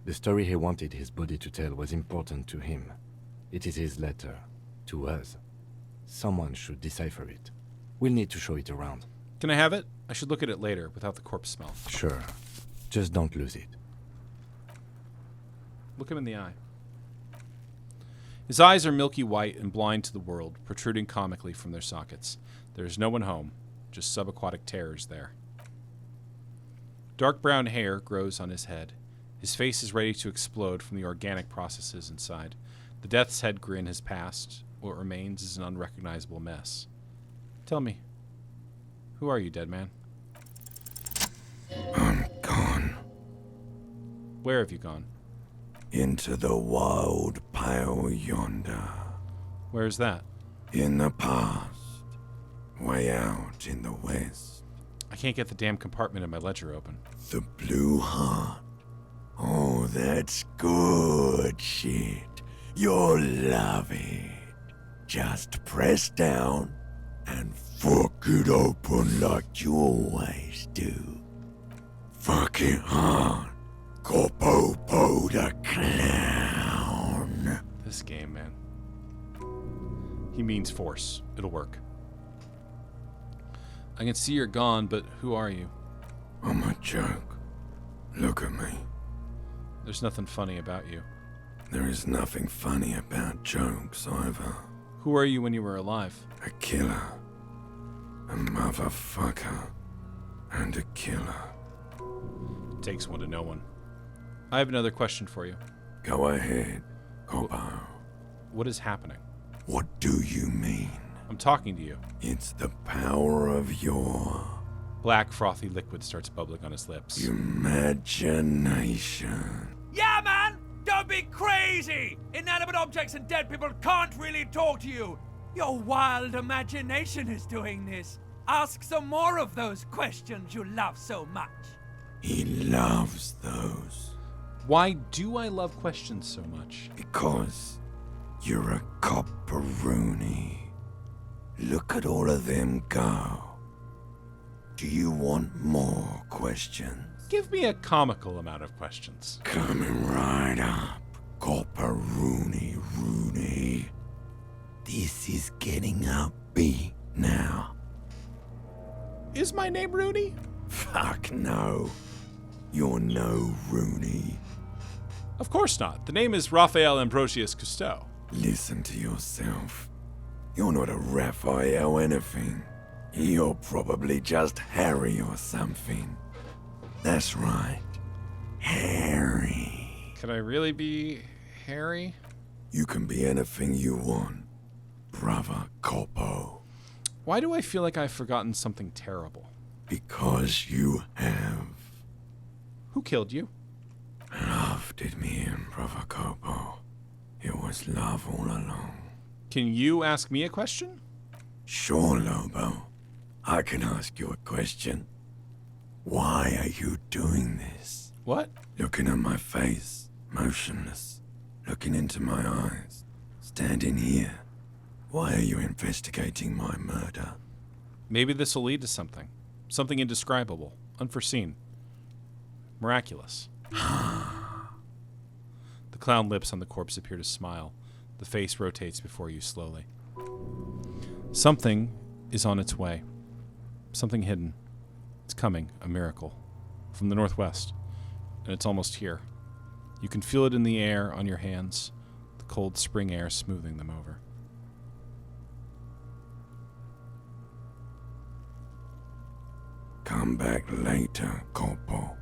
The story he wanted his body to tell was important to him. It is his letter. To us. Someone should decipher it. We'll need to show it around. Can I have it? I should look at it later, without the corpse smell. Sure. Just don't lose it. Look him in the eye. His eyes are milky white and blind to the world, protruding comically from their sockets. There is no one home, just subaquatic terrors there. Dark brown hair grows on his head. His face is ready to explode from the organic processes inside. The death's head grin has passed. What remains is an unrecognizable mess. Tell me, who are you, dead man? I'm gone. Where have you gone? Into the wild pale yonder. Where's that? In the past. Way out in the west. I can't get the damn compartment in my ledger open. The Blue Heart. Oh, that's good shit. You'll love it. Just press down and fuck it open like you always do. Fuck it hard. Corpo the clown. This game, man. He means force. It'll work. I can see you're gone, but who are you? I'm a joke. Look at me. There's nothing funny about you. There is nothing funny about jokes either. Who are you when you were alive? A killer. A motherfucker. And a killer. It takes one to know one. I have another question for you. Go ahead, Corpo. What is happening? What do you mean? I'm talking to you. It's the power of your... Black, frothy liquid starts bubbling on his lips. Imagination. Yeah, man! Don't be crazy! Inanimate objects and dead people can't really talk to you. Your wild imagination is doing this. Ask some more of those questions you love so much. He loves those. Why do I love questions so much? Because you're a copperoonie. Look at all of them go. Do you want more questions? Give me a comical amount of questions. Coming right up, copperoonie Rooney. This is getting upbeat now. Is my name Rooney? Fuck no. You're no Rooney. Of course not. The name is Raphael Ambrosius Cousteau. Listen to yourself. You're not a Raphael anything. You're probably just Harry or something. That's right. Harry. Can I really be Harry? You can be anything you want, brother Corpo. Why do I feel like I've forgotten something terrible? Because you have. Who killed you? Love did me in, brother Corpo. It was love all along. Can you ask me a question? Sure, Lobo. I can ask you a question. Why are you doing this? What? Looking at my face, motionless. Looking into my eyes. Standing here. Why are you investigating my murder? Maybe this will lead to something. Something indescribable, unforeseen, miraculous. The clown lips on the corpse appear to smile. The face rotates before you slowly. Something is on its way. Something hidden. It's coming, a miracle. From the northwest. And it's almost here. You can feel it in the air on your hands, the cold spring air smoothing them over. Come back later, Corpo.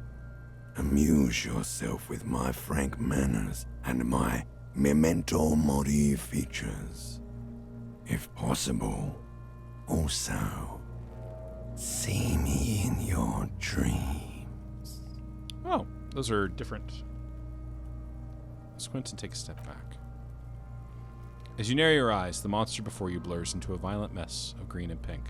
Amuse yourself with my frank manners and my memento mori features. If possible, also, see me in your dreams. Oh, those are different. Squint and take a step back. As you narrow your eyes, the monster before you blurs into a violent mess of green and pink.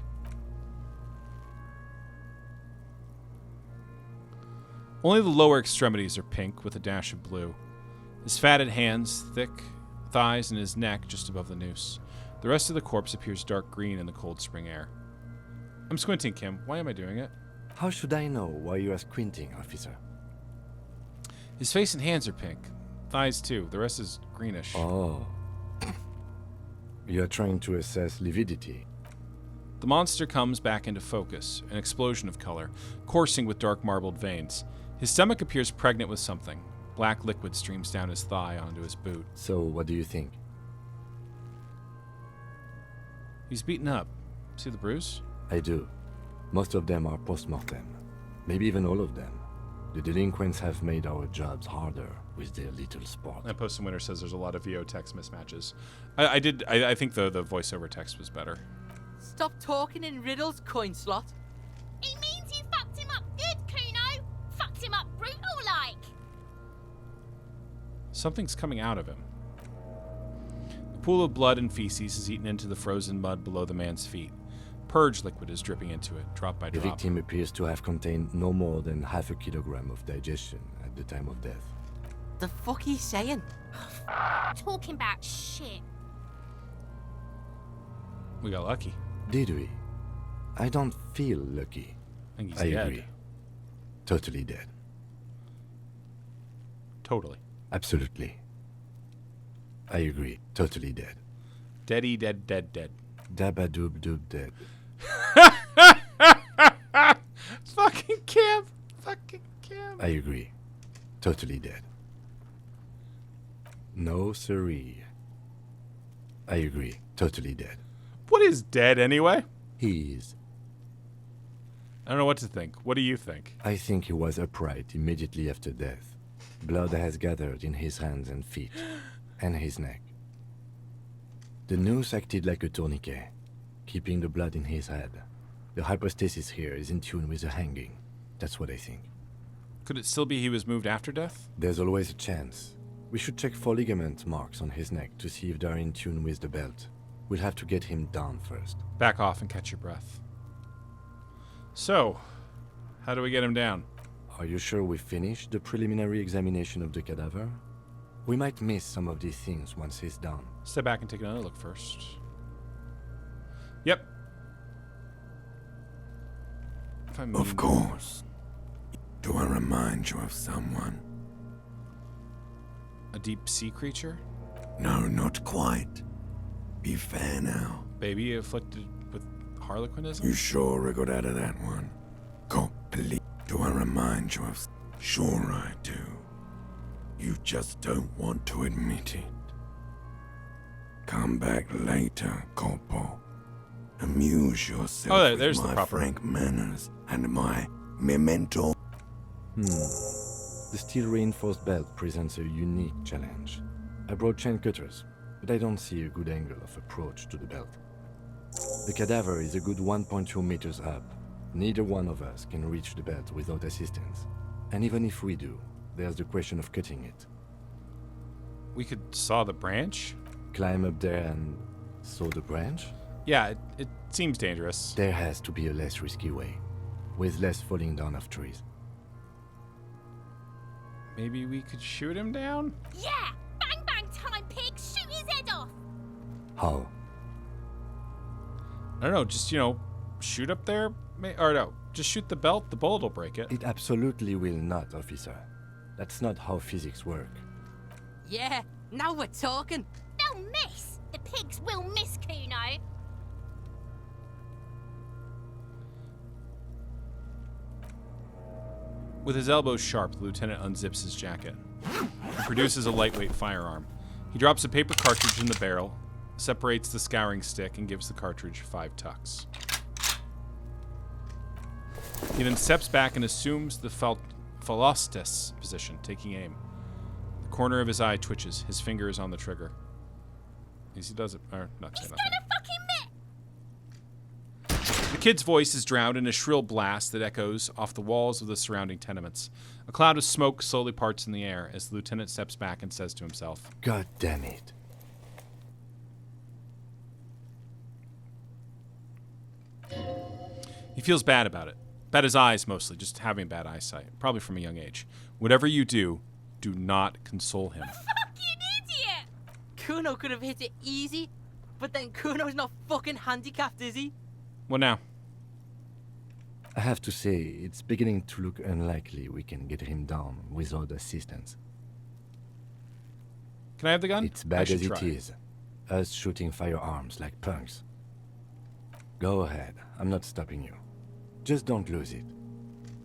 Only the lower extremities are pink with a dash of blue. His fatted hands, thick thighs, and his neck just above the noose. The rest of the corpse appears dark green in the cold spring air. I'm squinting, Kim. Why am I doing it? How should I know why you are squinting, officer? His face and hands are pink. Thighs, too. The rest is greenish. Oh. You are trying to assess lividity. The monster comes back into focus, an explosion of color, coursing with dark marbled veins. His stomach appears pregnant with something. Black liquid streams down his thigh onto his boot. So, what do you think? He's beaten up. See the bruise? I do. Most of them are post-mortem. Maybe even all of them. The delinquents have made our jobs harder with their little sport. And Post and Winter says there's a lot of VO text mismatches. I think the voiceover text was better. Stop talking in riddles, coin slot. It means you fucked him up good, Kuno. Fucked him up brutal-like. Something's coming out of him. The pool of blood and feces is eaten into the frozen mud below the man's feet. Purge liquid is dripping into it, drop by The drop. victim appears to have contained no more than half a kilogram of digestion at the time of death. The fuck he's saying? Talking about shit. We got lucky. Did we? I don't feel lucky. I think he's I dead. agree. Totally dead. Totally. Absolutely. I agree. Totally dead. Deady, dead, dead, dead. Dabba-doob doob dead. Fucking Kim. Fucking Kim. I agree. Totally dead. No siree. I agree. Totally dead. What is dead anyway? He's. I don't know what to think. What do you think? I think he was upright immediately after death. Blood has gathered in his hands and feet, and his neck. The noose acted like a tourniquet, keeping the blood in his head. The hypostasis here is in tune with the hanging. That's what I think. Could it still be he was moved after death? There's always a chance. We should check for ligament marks on his neck to see if they're in tune with the belt. We'll have to get him down first. Back off and catch your breath. So, how do we get him down? Are you sure we finished the preliminary examination of the cadaver? We might miss some of these things once he's done. Step back and take another look first. Yep. Of course. Do I remind you of someone? A deep sea creature? No, not quite. Be fair now. Baby afflicted with harlequinism? You sure I got out of that one? God, please. Do I remind you of... Sure I do. You just don't want to admit it. Come back later, Corpo. Amuse yourself there's with the my proper frank manners and my memento. The steel-reinforced belt presents a unique challenge. I brought chain cutters, but I don't see a good angle of approach to the belt. The cadaver is a good 1.2 meters up. Neither one of us can reach the belt without assistance. And even if we do, there's the question of cutting it. We could saw the branch? Climb up there and saw the branch? Yeah, it seems dangerous. There has to be a less risky way, with less falling down of trees. Maybe we could shoot him down? Yeah! Bang bang time, pig! Shoot his head off! How? I don't know, just, shoot up there? Or no, just shoot the belt, the bullet will break it. It absolutely will not, officer. That's not how physics work. Yeah, now we're talking. They'll miss! The pigs will miss, Kuno! With his elbows sharp, the lieutenant unzips his jacket and produces a lightweight firearm. He drops a paper cartridge in the barrel, separates the scouring stick, and gives the cartridge 5 tucks. He then steps back and assumes the Phalostes position, taking aim. The corner of his eye twitches. His finger is on the trigger. As he does it, or not say nothing. Gonna fucking miss! The kid's voice is drowned in a shrill blast that echoes off the walls of the surrounding tenements. A cloud of smoke slowly parts in the air as the lieutenant steps back and says to himself, God damn it. He feels bad about it. Bad his eyes, mostly, just having bad eyesight, probably from a young age. Whatever you do not console him. Fucking idiot! Kuno could have hit it easy, but then Kuno's not fucking handicapped, is he? What now? I have to say, it's beginning to look unlikely we can get him down without assistance. Can I have the gun? It's bad as it is. Us shooting firearms like punks. Go ahead, I'm not stopping you. Just don't lose it.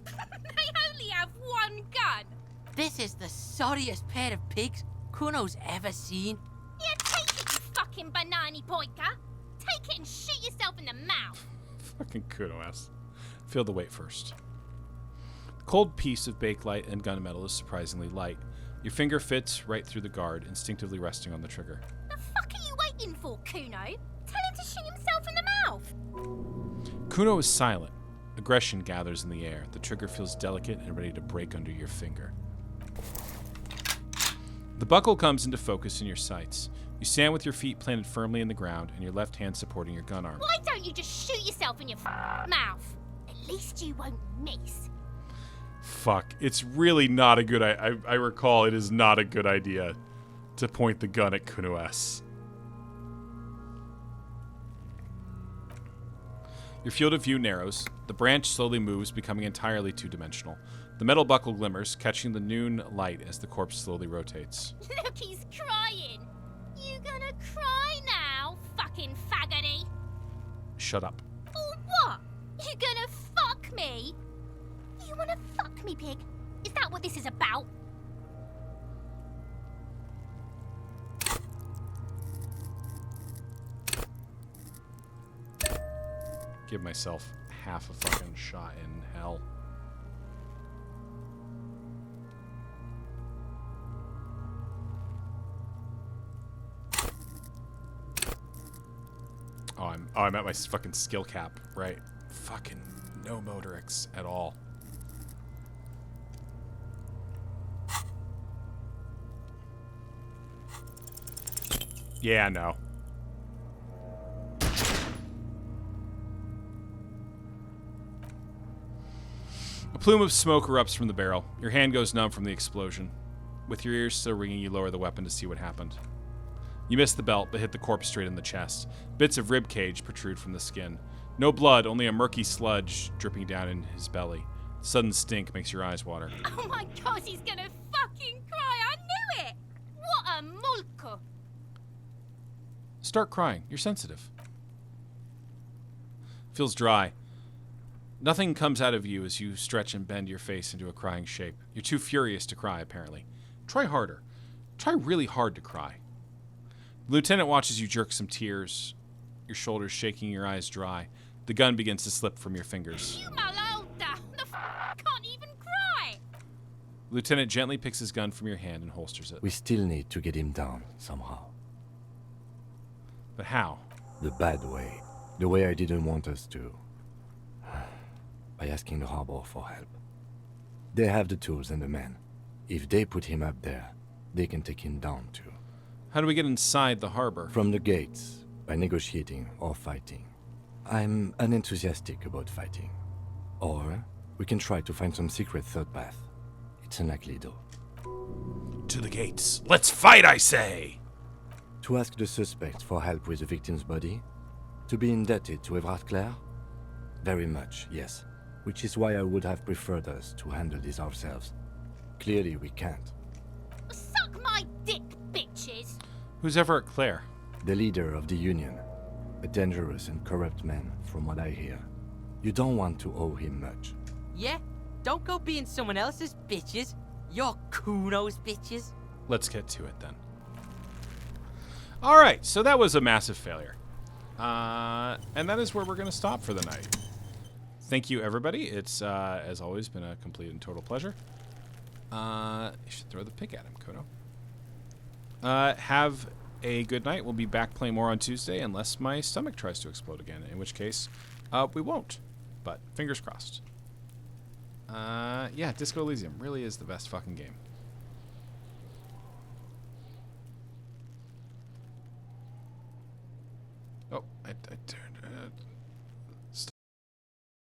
They only have one gun. This is the sorriest pair of pigs Kuno's ever seen. Yeah, take it, you fucking banana poika. Take it and shoot yourself in the mouth. Fucking Kuno-ass. Feel the weight first. The cold piece of bakelite and gunmetal is surprisingly light. Your finger fits right through the guard, instinctively resting on the trigger. The fuck are you waiting for, Kuno? Tell him to shoot himself in the mouth. Kuno is silent. Aggression gathers in the air. The trigger feels delicate and ready to break under your finger. The buckle comes into focus in your sights. You stand with your feet planted firmly in the ground and your left hand supporting your gun arm. Why don't you just shoot yourself in your mouth? At least you won't miss. Fuck. It's really not a good I recall it is not a good idea to point the gun at Kuno-S. Your field of view narrows. The branch slowly moves, becoming entirely two-dimensional. The metal buckle glimmers, catching the noon light as the corpse slowly rotates. Look, he's crying. You gonna cry now, fucking faggoty? Shut up. Or what? You gonna fuck me? You wanna fuck me, pig? Is that what this is about? Give myself half a fucking shot in hell. I'm at my fucking skill cap, right? Fucking no motorics at all. Yeah, no. A plume of smoke erupts from the barrel. Your hand goes numb from the explosion. With your ears still ringing, you lower the weapon to see what happened. You miss the belt, but hit the corpse straight in the chest. Bits of rib cage protrude from the skin. No blood, only a murky sludge dripping down in his belly. Sudden stink makes your eyes water. Oh my god, he's gonna fucking cry. I knew it. What a mulko. Start crying. You're sensitive. Feels dry. Nothing comes out of you as you stretch and bend your face into a crying shape. You're too furious to cry, apparently. Try harder. Try really hard to cry. The lieutenant watches you jerk some tears, your shoulders shaking, your eyes dry. The gun begins to slip from your fingers. You malota. The can't even cry. The lieutenant gently picks his gun from your hand and holsters it. We still need to get him down, somehow. But how? The bad way. The way I didn't want us to. By asking the harbor for help. They have the tools and the men. If they put him up there, they can take him down too. How do we get inside the harbor? From the gates, by negotiating or fighting. I'm unenthusiastic about fighting. Or we can try to find some secret third path. It's unlikely though. To the gates. Let's fight, I say! To ask the suspects for help with the victim's body? To be indebted to Everard Clare? Very much, yes. Which is why I would have preferred us to handle this ourselves. Clearly we can't. Suck my dick, bitches. Who's Everett Clare? The leader of the Union. A dangerous and corrupt man, from what I hear. You don't want to owe him much. Yeah? Don't go being someone else's bitches. You're Kuno's bitches. Let's get to it then. Alright, so that was a massive failure. And that is where we're going to stop for the night. Thank you, everybody. It's, as always, been a complete and total pleasure. You should throw the pick at him, Kuno. Have a good night. We'll be back playing more on Tuesday, unless my stomach tries to explode again, in which case, We won't, but fingers crossed. Yeah, Disco Elysium really is the best fucking game.